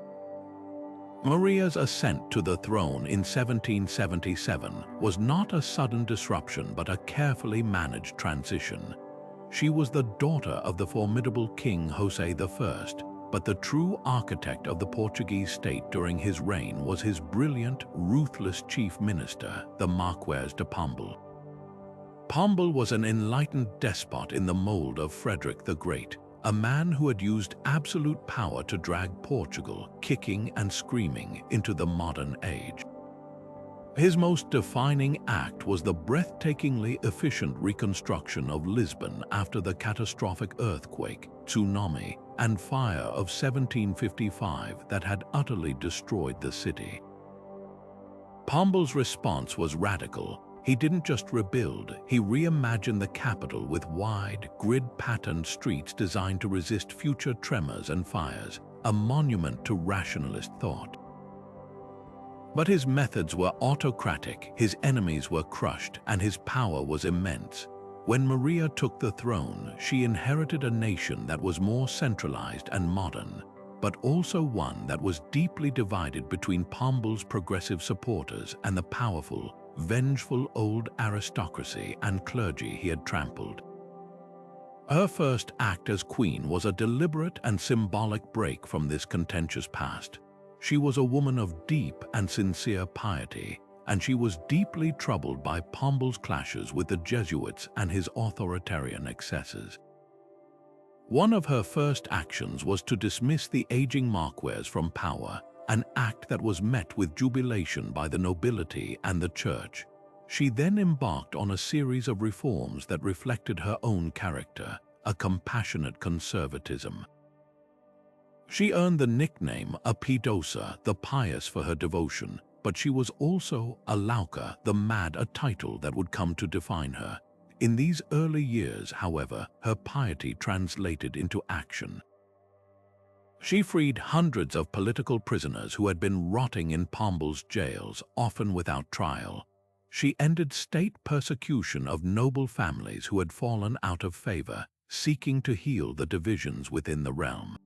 Maria's ascent to the throne in 1777 was not a sudden disruption but a carefully managed transition. She was the daughter of the formidable King José I, but the true architect of the Portuguese state during his reign was his brilliant, ruthless chief minister, the Marquês de Pombal. Pombal was an enlightened despot in the mold of Frederick the Great, a man who had used absolute power to drag Portugal, kicking and screaming, into the modern age. His most defining act was the breathtakingly efficient reconstruction of Lisbon after the catastrophic earthquake, tsunami, and fire of 1755 that had utterly destroyed the city. Pombal's response was radical. He didn't just rebuild, he reimagined the capital with wide, grid-patterned streets designed to resist future tremors and fires, a monument to rationalist thought. But his methods were autocratic, his enemies were crushed, and his power was immense. When Maria took the throne, she inherited a nation that was more centralized and modern, but also one that was deeply divided between Pombal's progressive supporters and the powerful, vengeful old aristocracy and clergy he had trampled. Her first act as queen was a deliberate and symbolic break from this contentious past. She was a woman of deep and sincere piety, and she was deeply troubled by Pombal's clashes with the Jesuits and his authoritarian excesses. One of her first actions was to dismiss the aging Marquês from power, an act that was met with jubilation by the nobility and the church. She then embarked on a series of reforms that reflected her own character, a compassionate conservatism. She earned the nickname a Piedosa, the pious, for her devotion, but she was also a Louca, the mad, a title that would come to define her. In these early years, however, her piety translated into action. She freed hundreds of political prisoners who had been rotting in Pombal's jails, often without trial. She ended state persecution of noble families who had fallen out of favor, seeking to heal the divisions within the realm.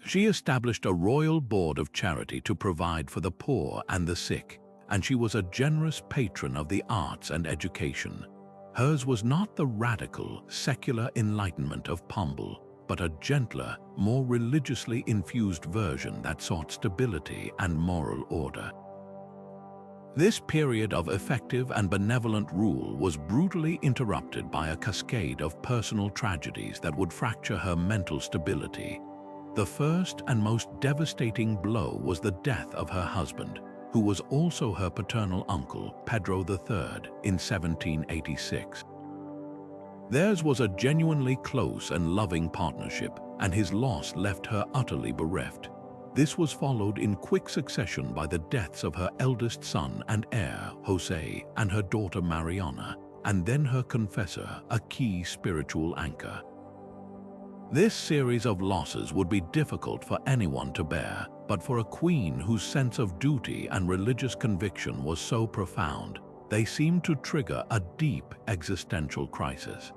She established a royal board of charity to provide for the poor and the sick, and she was a generous patron of the arts and education. Hers was not the radical, secular enlightenment of Pumbel, but a gentler, more religiously infused version that sought stability and moral order. This period of effective and benevolent rule was brutally interrupted by a cascade of personal tragedies that would fracture her mental stability. The first and most devastating blow was the death of her husband, who was also her paternal uncle, Pedro III, in 1786. Theirs was a genuinely close and loving partnership, and his loss left her utterly bereft. This was followed in quick succession by the deaths of her eldest son and heir, Jose, and her daughter Mariana, and then her confessor, a key spiritual anchor. This series of losses would be difficult for anyone to bear, but for a queen whose sense of duty and religious conviction was so profound, they seemed to trigger a deep existential crisis.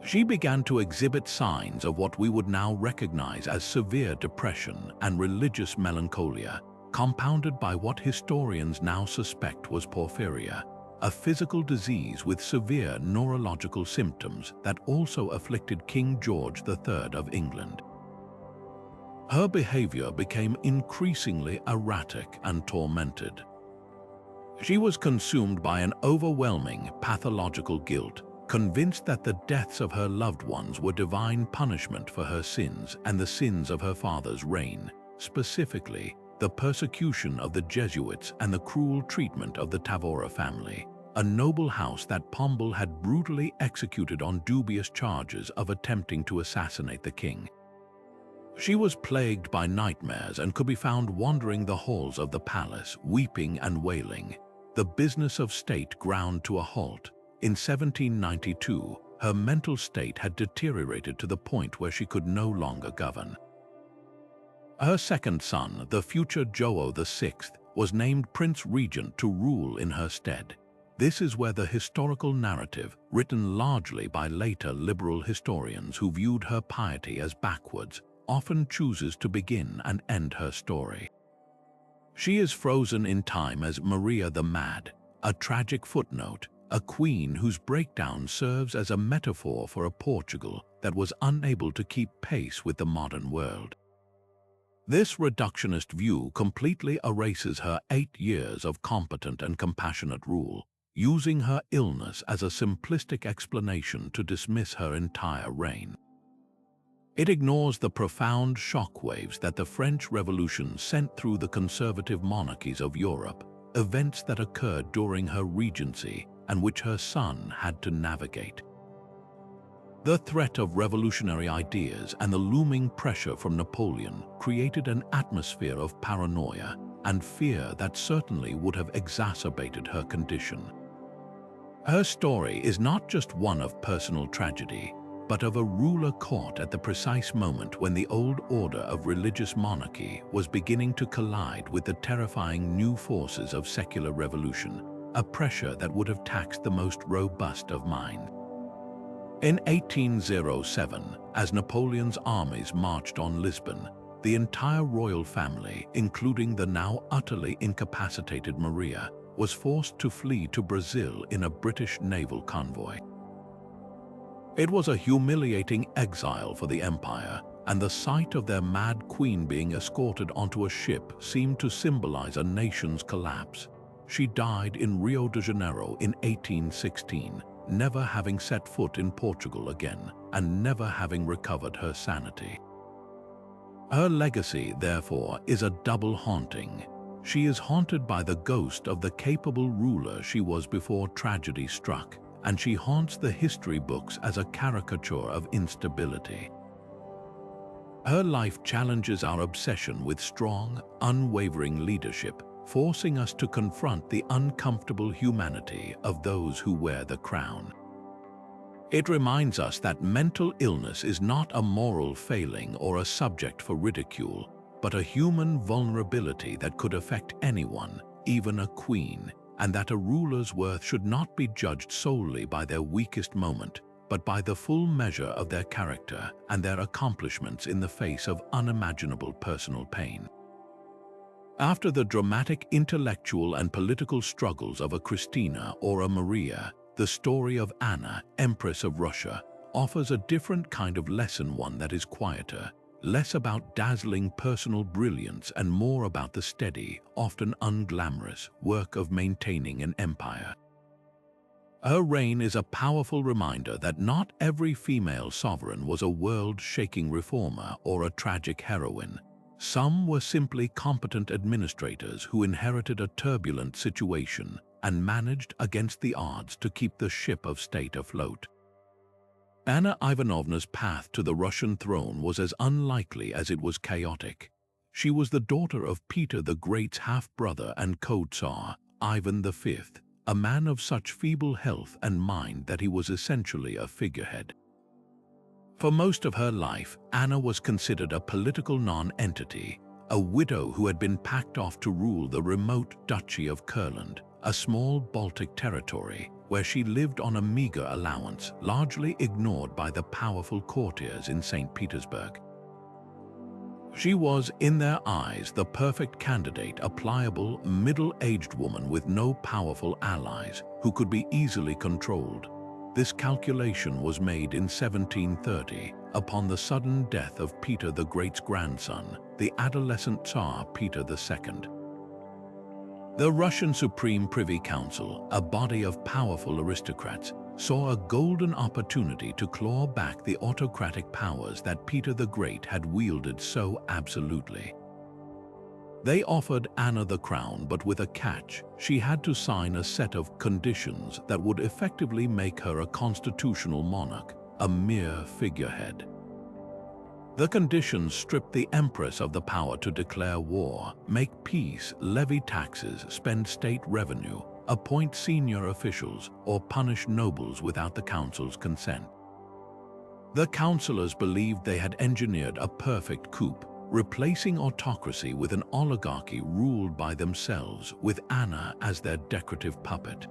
She began to exhibit signs of what we would now recognize as severe depression and religious melancholia, compounded by what historians now suspect was porphyria, a physical disease with severe neurological symptoms that also afflicted King George III of England. Her behavior became increasingly erratic and tormented. She was consumed by an overwhelming pathological guilt, convinced that the deaths of her loved ones were divine punishment for her sins and the sins of her father's reign, specifically the persecution of the Jesuits and the cruel treatment of the Tavora family, a noble house that Pumbel had brutally executed on dubious charges of attempting to assassinate the king. She was plagued by nightmares and could be found wandering the halls of the palace, weeping and wailing. The business of state ground to a halt. In 1792, her mental state had deteriorated to the point where she could no longer govern. Her second son, the future Joao VI, was named Prince Regent to rule in her stead. This is where the historical narrative, written largely by later liberal historians who viewed her piety as backwards, often chooses to begin and end her story. She is frozen in time as Maria the Mad, a tragic footnote, a queen whose breakdown serves as a metaphor for a Portugal that was unable to keep pace with the modern world. This reductionist view completely erases her 8 years of competent and compassionate rule, using her illness as a simplistic explanation to dismiss her entire reign. It ignores the profound shockwaves that the French Revolution sent through the conservative monarchies of Europe, events that occurred during her regency and which her son had to navigate. The threat of revolutionary ideas and the looming pressure from Napoleon created an atmosphere of paranoia and fear that certainly would have exacerbated her condition. Her story is not just one of personal tragedy, but of a ruler caught at the precise moment when the old order of religious monarchy was beginning to collide with the terrifying new forces of secular revolution, a pressure that would have taxed the most robust of mind. In 1807, as Napoleon's armies marched on Lisbon, the entire royal family, including the now utterly incapacitated Maria, was forced to flee to Brazil in a British naval convoy. It was a humiliating exile for the empire, and the sight of their mad queen being escorted onto a ship seemed to symbolize a nation's collapse. She died in Rio de Janeiro in 1816, never having set foot in Portugal again, and never having recovered her sanity. Her legacy, therefore, is a double haunting. She is haunted by the ghost of the capable ruler she was before tragedy struck, and she haunts the history books as a caricature of instability. Her life challenges our obsession with strong, unwavering leadership, forcing us to confront the uncomfortable humanity of those who wear the crown. It reminds us that mental illness is not a moral failing or a subject for ridicule, but a human vulnerability that could affect anyone, even a queen, and that a ruler's worth should not be judged solely by their weakest moment, but by the full measure of their character and their accomplishments in the face of unimaginable personal pain. After the dramatic intellectual and political struggles of a Christina or a Maria, the story of Anna, Empress of Russia, offers a different kind of lesson, one that is quieter, less about dazzling personal brilliance and more about the steady, often unglamorous, work of maintaining an empire. Her reign is a powerful reminder that not every female sovereign was a world-shaking reformer or a tragic heroine. Some were simply competent administrators who inherited a turbulent situation and managed against the odds to keep the ship of state afloat. Anna Ivanovna's path to the Russian throne was as unlikely as it was chaotic. She was the daughter of Peter the Great's half-brother and co-Tsar, Ivan V, a man of such feeble health and mind that he was essentially a figurehead. For most of her life, Anna was considered a political non-entity, a widow who had been packed off to rule the remote Duchy of Kurland, a small Baltic territory where she lived on a meager allowance, largely ignored by the powerful courtiers in St. Petersburg. She was, in their eyes, the perfect candidate, a pliable, middle-aged woman with no powerful allies who could be easily controlled. This calculation was made in 1730 upon the sudden death of Peter the Great's grandson, the adolescent Tsar Peter II. The Russian Supreme Privy Council, a body of powerful aristocrats, saw a golden opportunity to claw back the autocratic powers that Peter the Great had wielded so absolutely. They offered Anna the crown, but with a catch. She had to sign a set of conditions that would effectively make her a constitutional monarch, a mere figurehead. The conditions stripped the empress of the power to declare war, make peace, levy taxes, spend state revenue, appoint senior officials, or punish nobles without the council's consent. The councillors believed they had engineered a perfect coup, replacing autocracy with an oligarchy ruled by themselves, with Anna as their decorative puppet.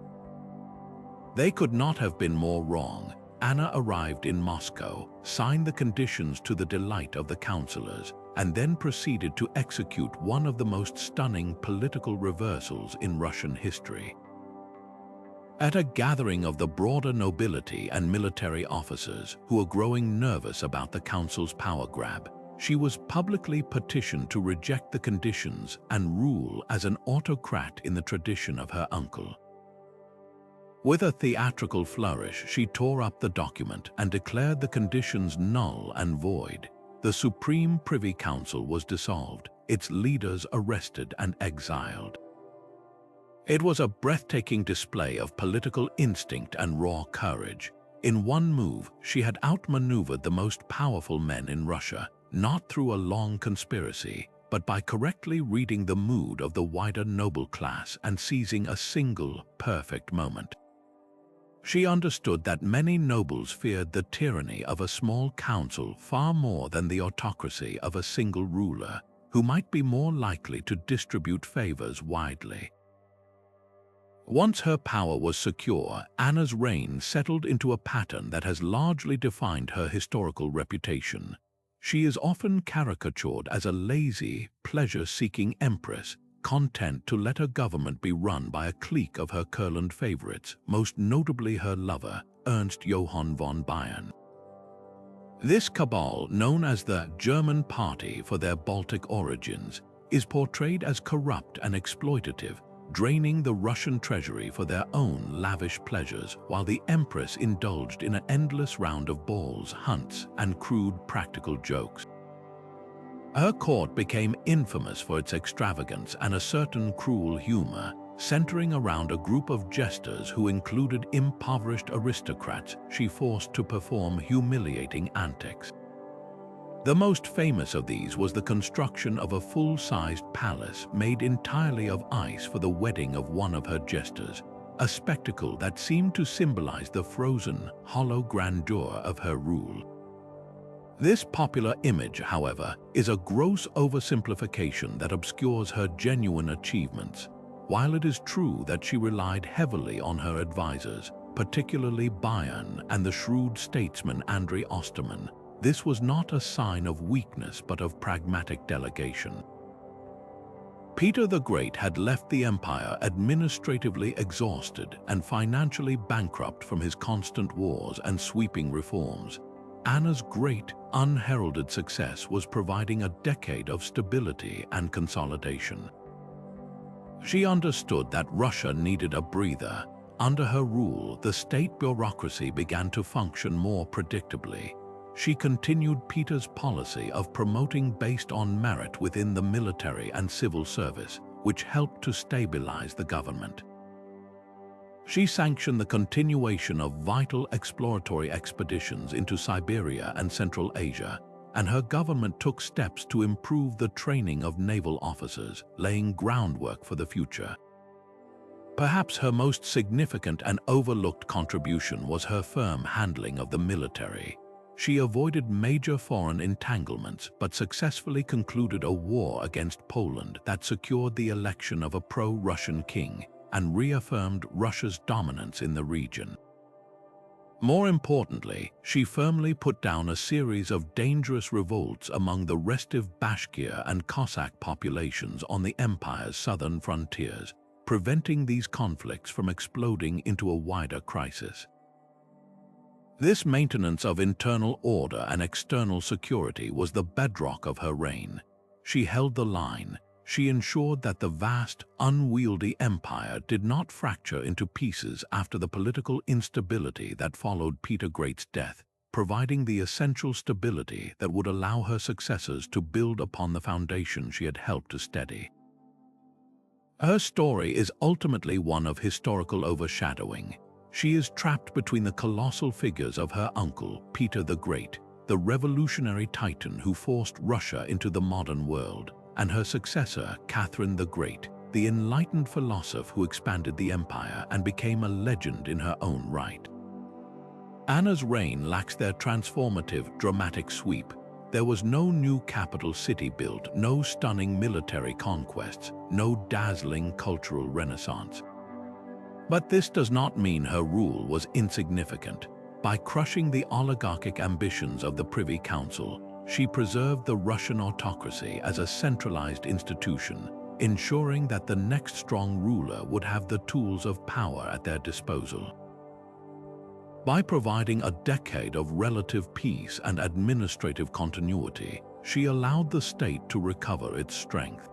They could not have been more wrong. Anna arrived in Moscow, signed the conditions to the delight of the councillors, and then proceeded to execute one of the most stunning political reversals in Russian history. At a gathering of the broader nobility and military officers who were growing nervous about the council's power grab, she was publicly petitioned to reject the conditions and rule as an autocrat in the tradition of her uncle. With a theatrical flourish, she tore up the document and declared the conditions null and void. The Supreme Privy Council was dissolved, its leaders arrested and exiled. It was a breathtaking display of political instinct and raw courage. In one move, she had outmaneuvered the most powerful men in Russia, not through a long conspiracy, but by correctly reading the mood of the wider noble class and seizing a single, perfect moment. She understood that many nobles feared the tyranny of a small council far more than the autocracy of a single ruler, who might be more likely to distribute favors widely. Once her power was secure, Anna's reign settled into a pattern that has largely defined her historical reputation. She is often caricatured as a lazy, pleasure-seeking empress, content to let her government be run by a clique of her Kurland favorites, most notably her lover, Ernst Johann von Bayern. This cabal, known as the German Party for their Baltic origins, is portrayed as corrupt and exploitative, draining the Russian treasury for their own lavish pleasures, while the empress indulged in an endless round of balls, hunts, and crude practical jokes. Her court became infamous for its extravagance and a certain cruel humor, centering around a group of jesters who included impoverished aristocrats she forced to perform humiliating antics. The most famous of these was the construction of a full-sized palace made entirely of ice for the wedding of one of her jesters, a spectacle that seemed to symbolize the frozen, hollow grandeur of her rule. This popular image, however, is a gross oversimplification that obscures her genuine achievements. While it is true that she relied heavily on her advisors, particularly Bayern and the shrewd statesman Andrei Osterman, this was not a sign of weakness but of pragmatic delegation. Peter the Great had left the empire administratively exhausted and financially bankrupt from his constant wars and sweeping reforms. Anna's great, unheralded success was providing a decade of stability and consolidation. She understood that Russia needed a breather. Under her rule, the state bureaucracy began to function more predictably. She continued Peter's policy of promoting based on merit within the military and civil service, which helped to stabilize the government. She sanctioned the continuation of vital exploratory expeditions into Siberia and Central Asia, and her government took steps to improve the training of naval officers, laying groundwork for the future. Perhaps her most significant and overlooked contribution was her firm handling of the military. She avoided major foreign entanglements but successfully concluded a war against Poland that secured the election of a pro-Russian king and reaffirmed Russia's dominance in the region. More importantly, she firmly put down a series of dangerous revolts among the restive Bashkir and Cossack populations on the empire's southern frontiers, preventing these conflicts from exploding into a wider crisis. This maintenance of internal order and external security was the bedrock of her reign. She held the line. She ensured that the vast, unwieldy empire did not fracture into pieces after the political instability that followed Peter Great's death, providing the essential stability that would allow her successors to build upon the foundation she had helped to steady. Her story is ultimately one of historical overshadowing. She is trapped between the colossal figures of her uncle, Peter the Great, the revolutionary titan who forced Russia into the modern world, and her successor, Catherine the Great, the enlightened philosopher who expanded the empire and became a legend in her own right. Anna's reign lacks their transformative, dramatic sweep. There was no new capital city built, no stunning military conquests, no dazzling cultural renaissance. But this does not mean her rule was insignificant. By crushing the oligarchic ambitions of the Privy Council, she preserved the Russian autocracy as a centralized institution, ensuring that the next strong ruler would have the tools of power at their disposal. By providing a decade of relative peace and administrative continuity, she allowed the state to recover its strength.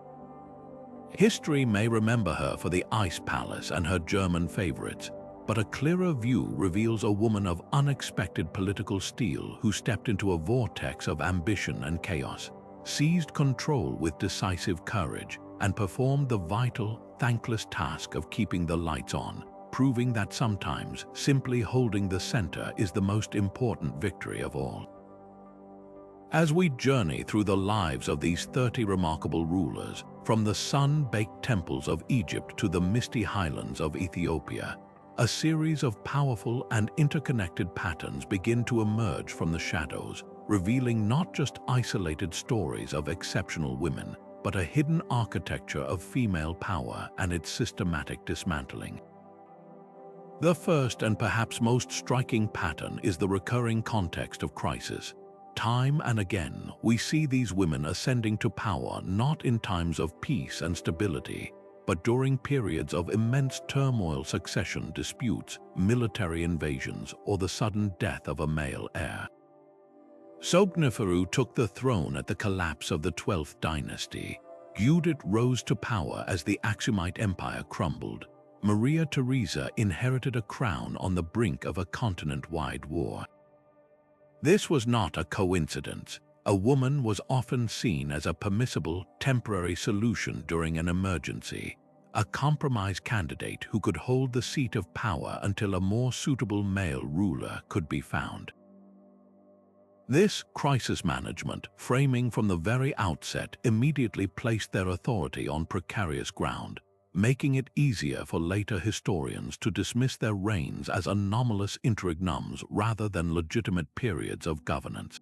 History may remember her for the Ice Palace and her German favorites, but a clearer view reveals a woman of unexpected political steel who stepped into a vortex of ambition and chaos, seized control with decisive courage, and performed the vital, thankless task of keeping the lights on, proving that sometimes simply holding the center is the most important victory of all. As we journey through the lives of these 30 remarkable rulers, from the sun-baked temples of Egypt to the misty highlands of Ethiopia, a series of powerful and interconnected patterns begin to emerge from the shadows, revealing not just isolated stories of exceptional women, but a hidden architecture of female power and its systematic dismantling. The first and perhaps most striking pattern is the recurring context of crisis. Time and again, we see these women ascending to power not in times of peace and stability, but during periods of immense turmoil, succession disputes, military invasions, or the sudden death of a male heir. Sobekneferu took the throne at the collapse of the 12th dynasty. Judith rose to power as the Aksumite Empire crumbled. Maria Theresa inherited a crown on the brink of a continent-wide war. This was not a coincidence. A woman was often seen as a permissible, temporary solution during an emergency, a compromise candidate who could hold the seat of power until a more suitable male ruler could be found. This crisis management, framing from the very outset, immediately placed their authority on precarious ground, making it easier for later historians to dismiss their reigns as anomalous interregnums rather than legitimate periods of governance.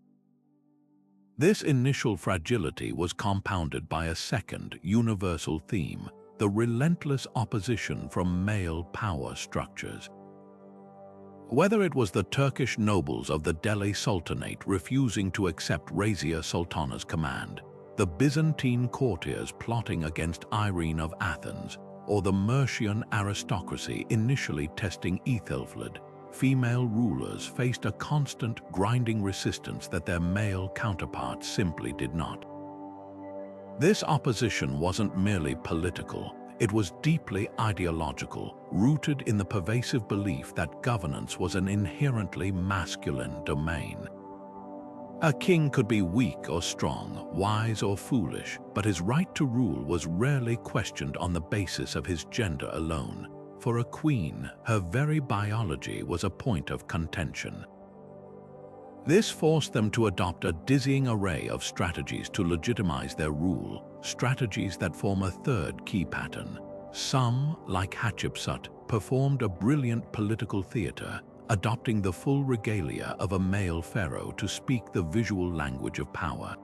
This initial fragility was compounded by a second, universal theme: the relentless opposition from male power structures. Whether it was the Turkish nobles of the Delhi Sultanate refusing to accept Razia Sultana's command, the Byzantine courtiers plotting against Irene of Athens, or the Mercian aristocracy initially testing Ethelfled, female rulers faced a constant, grinding resistance that their male counterparts simply did not. This opposition wasn't merely political, it was deeply ideological, rooted in the pervasive belief that governance was an inherently masculine domain. A king could be weak or strong, wise or foolish, but his right to rule was rarely questioned on the basis of his gender alone. For a queen, her very biology was a point of contention. This forced them to adopt a dizzying array of strategies to legitimize their rule, strategies that form a third key pattern. Some, like Hatshepsut, performed a brilliant political theater, adopting the full regalia of a male pharaoh to speak the visual language of power.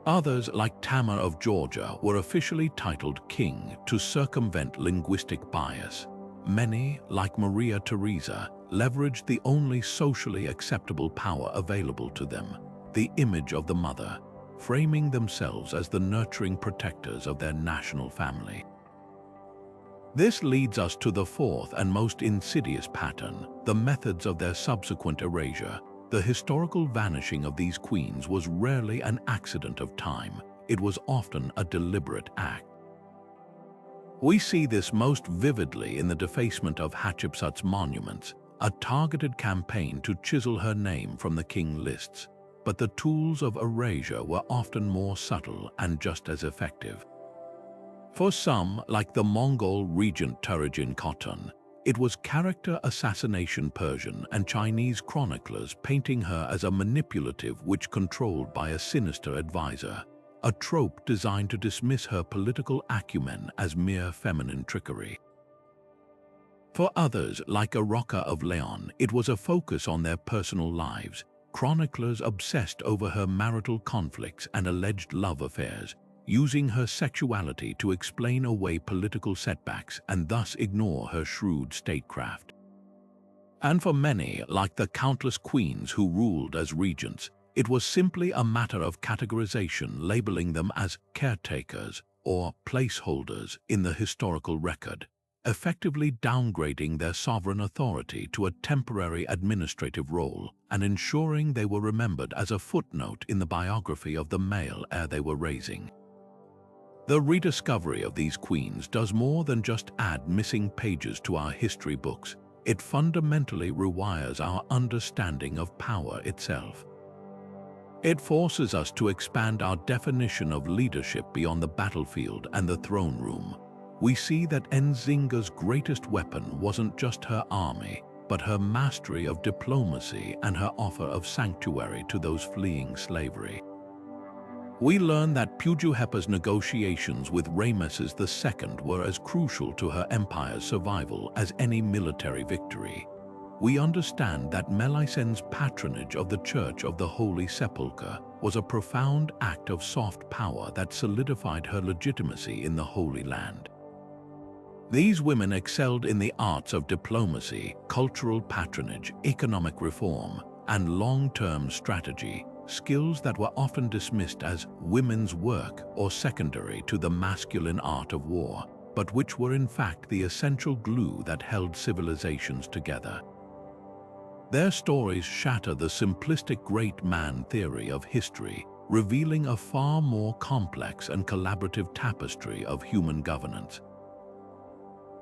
Others, like Tamar of Georgia, were officially titled king to circumvent linguistic bias. Many, like Maria Theresa, leveraged the only socially acceptable power available to them, the image of the mother, framing themselves as the nurturing protectors of their national family. This leads us to the fourth and most insidious pattern, the methods of their subsequent erasure. The historical vanishing of these queens was rarely an accident of time, it was often a deliberate act. We see this most vividly in the defacement of Hatshepsut's monuments, a targeted campaign to chisel her name from the king lists. But the tools of erasure were often more subtle and just as effective. For some, like the Mongol regent Turajin Khotun, it was character assassination Persian and Chinese chroniclers painting her as a manipulative witch controlled by a sinister advisor, a trope designed to dismiss her political acumen as mere feminine trickery. For others, like Arroka of Leon, it was a focus on their personal lives, chroniclers obsessed over her marital conflicts and alleged love affairs, using her sexuality to explain away political setbacks and thus ignore her shrewd statecraft. And for many, like the countless queens who ruled as regents, it was simply a matter of categorization, labeling them as caretakers or placeholders in the historical record, effectively downgrading their sovereign authority to a temporary administrative role and ensuring they were remembered as a footnote in the biography of the male heir they were raising. The rediscovery of these queens does more than just add missing pages to our history books. It fundamentally rewires our understanding of power itself. It forces us to expand our definition of leadership beyond the battlefield and the throne room. We see that Nzinga's greatest weapon wasn't just her army, but her mastery of diplomacy and her offer of sanctuary to those fleeing slavery. We learn that Puduhepa's negotiations with Rameses II were as crucial to her empire's survival as any military victory. We understand that Melissen's patronage of the Church of the Holy Sepulchre was a profound act of soft power that solidified her legitimacy in the Holy Land. These women excelled in the arts of diplomacy, cultural patronage, economic reform, and long-term strategy, skills that were often dismissed as women's work or secondary to the masculine art of war, but which were in fact the essential glue that held civilizations together. Their stories shatter the simplistic great man theory of history, revealing a far more complex and collaborative tapestry of human governance.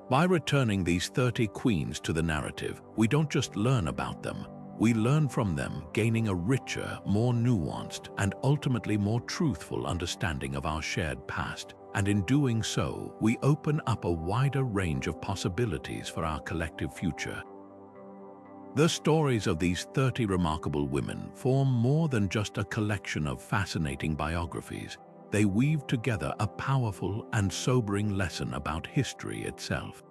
By returning these 30 queens to the narrative, we don't just learn about them, we learn from them, gaining a richer, more nuanced, and ultimately more truthful understanding of our shared past, and in doing so, we open up a wider range of possibilities for our collective future. The stories of these 30 remarkable women form more than just a collection of fascinating biographies. They weave together a powerful and sobering lesson about history itself.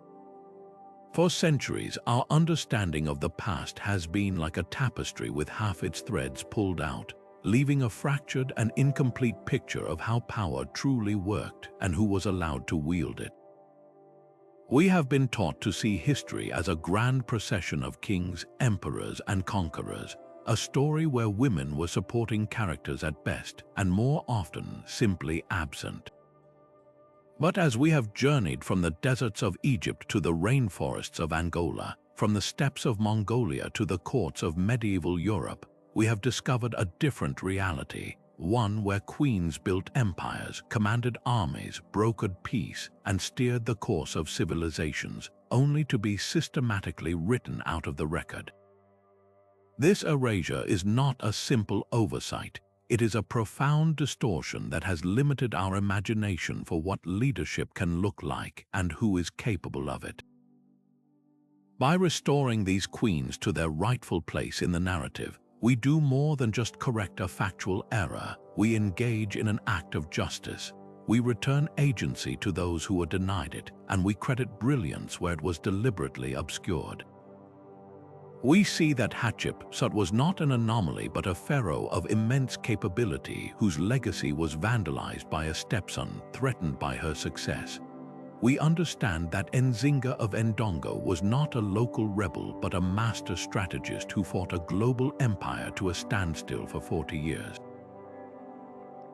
For centuries, our understanding of the past has been like a tapestry with half its threads pulled out, leaving a fractured and incomplete picture of how power truly worked and who was allowed to wield it. We have been taught to see history as a grand procession of kings, emperors, and conquerors, a story where women were supporting characters at best and more often simply absent. But as we have journeyed from the deserts of Egypt to the rainforests of Angola, from the steppes of Mongolia to the courts of medieval Europe, we have discovered a different reality, one where queens built empires, commanded armies, brokered peace, and steered the course of civilizations, only to be systematically written out of the record. This erasure is not a simple oversight. It is a profound distortion that has limited our imagination for what leadership can look like and who is capable of it. By restoring these queens to their rightful place in the narrative, we do more than just correct a factual error. We engage in an act of justice. We return agency to those who were denied it, and we credit brilliance where it was deliberately obscured. We see that Hatshepsut was not an anomaly but a pharaoh of immense capability whose legacy was vandalized by a stepson threatened by her success. We understand that Nzinga of Ndongo was not a local rebel but a master strategist who fought a global empire to a standstill for 40 years.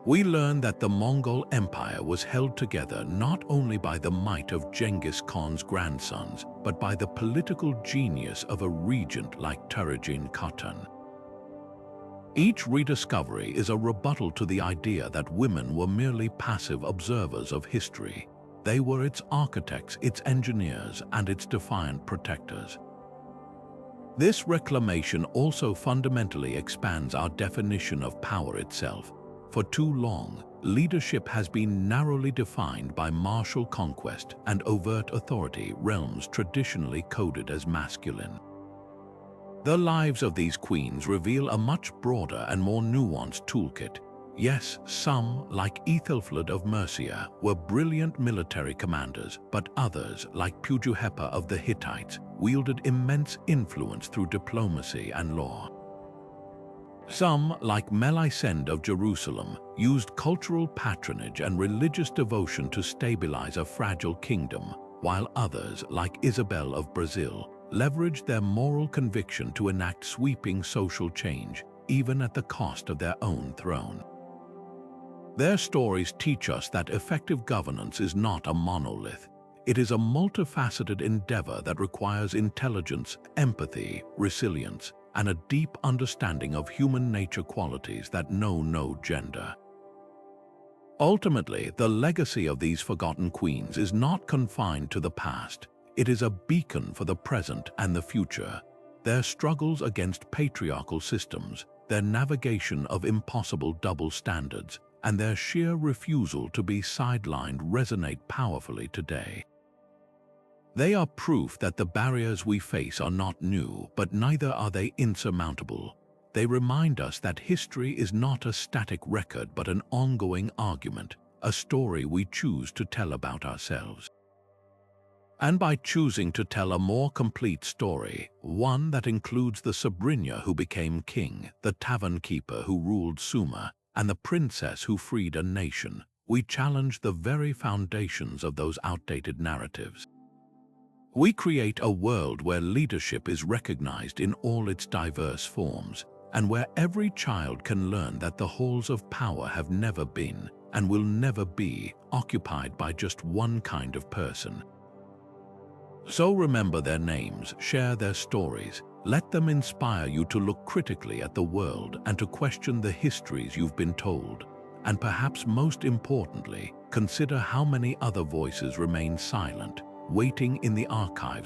We learn that the Mongol Empire was held together not only by the might of Genghis Khan's grandsons, but by the political genius of a regent like Turajin Khatan. Each rediscovery is a rebuttal to the idea that women were merely passive observers of history. They were its architects, its engineers, and its defiant protectors. This reclamation also fundamentally expands our definition of power itself. For too long, leadership has been narrowly defined by martial conquest and overt authority, realms traditionally coded as masculine. The lives of these queens reveal a much broader and more nuanced toolkit. Yes, some, like Ethelfled of Mercia, were brilliant military commanders, but others, like Puduhepa of the Hittites, wielded immense influence through diplomacy and law. Some, like Melisende of Jerusalem, used cultural patronage and religious devotion to stabilize a fragile kingdom, while others, like Isabel of Brazil, leveraged their moral conviction to enact sweeping social change, even at the cost of their own throne. Their stories teach us that effective governance is not a monolith. It is a multifaceted endeavor that requires intelligence, empathy, resilience, and a deep understanding of human nature qualities that know no gender. Ultimately, the legacy of these forgotten queens is not confined to the past. It is a beacon for the present and the future. Their struggles against patriarchal systems, their navigation of impossible double standards, and their sheer refusal to be sidelined resonate powerfully today. They are proof that the barriers we face are not new, but neither are they insurmountable. They remind us that history is not a static record but an ongoing argument, a story we choose to tell about ourselves. And by choosing to tell a more complete story, one that includes the Sabrinya who became king, the tavern keeper who ruled Sumer, and the princess who freed a nation, we challenge the very foundations of those outdated narratives. We create a world where leadership is recognized in all its diverse forms, and where every child can learn that the halls of power have never been, and will never be, occupied by just one kind of person. So remember their names, share their stories, let them inspire you to look critically at the world and to question the histories you've been told. And perhaps most importantly, consider how many other voices remain silent, waiting in the archives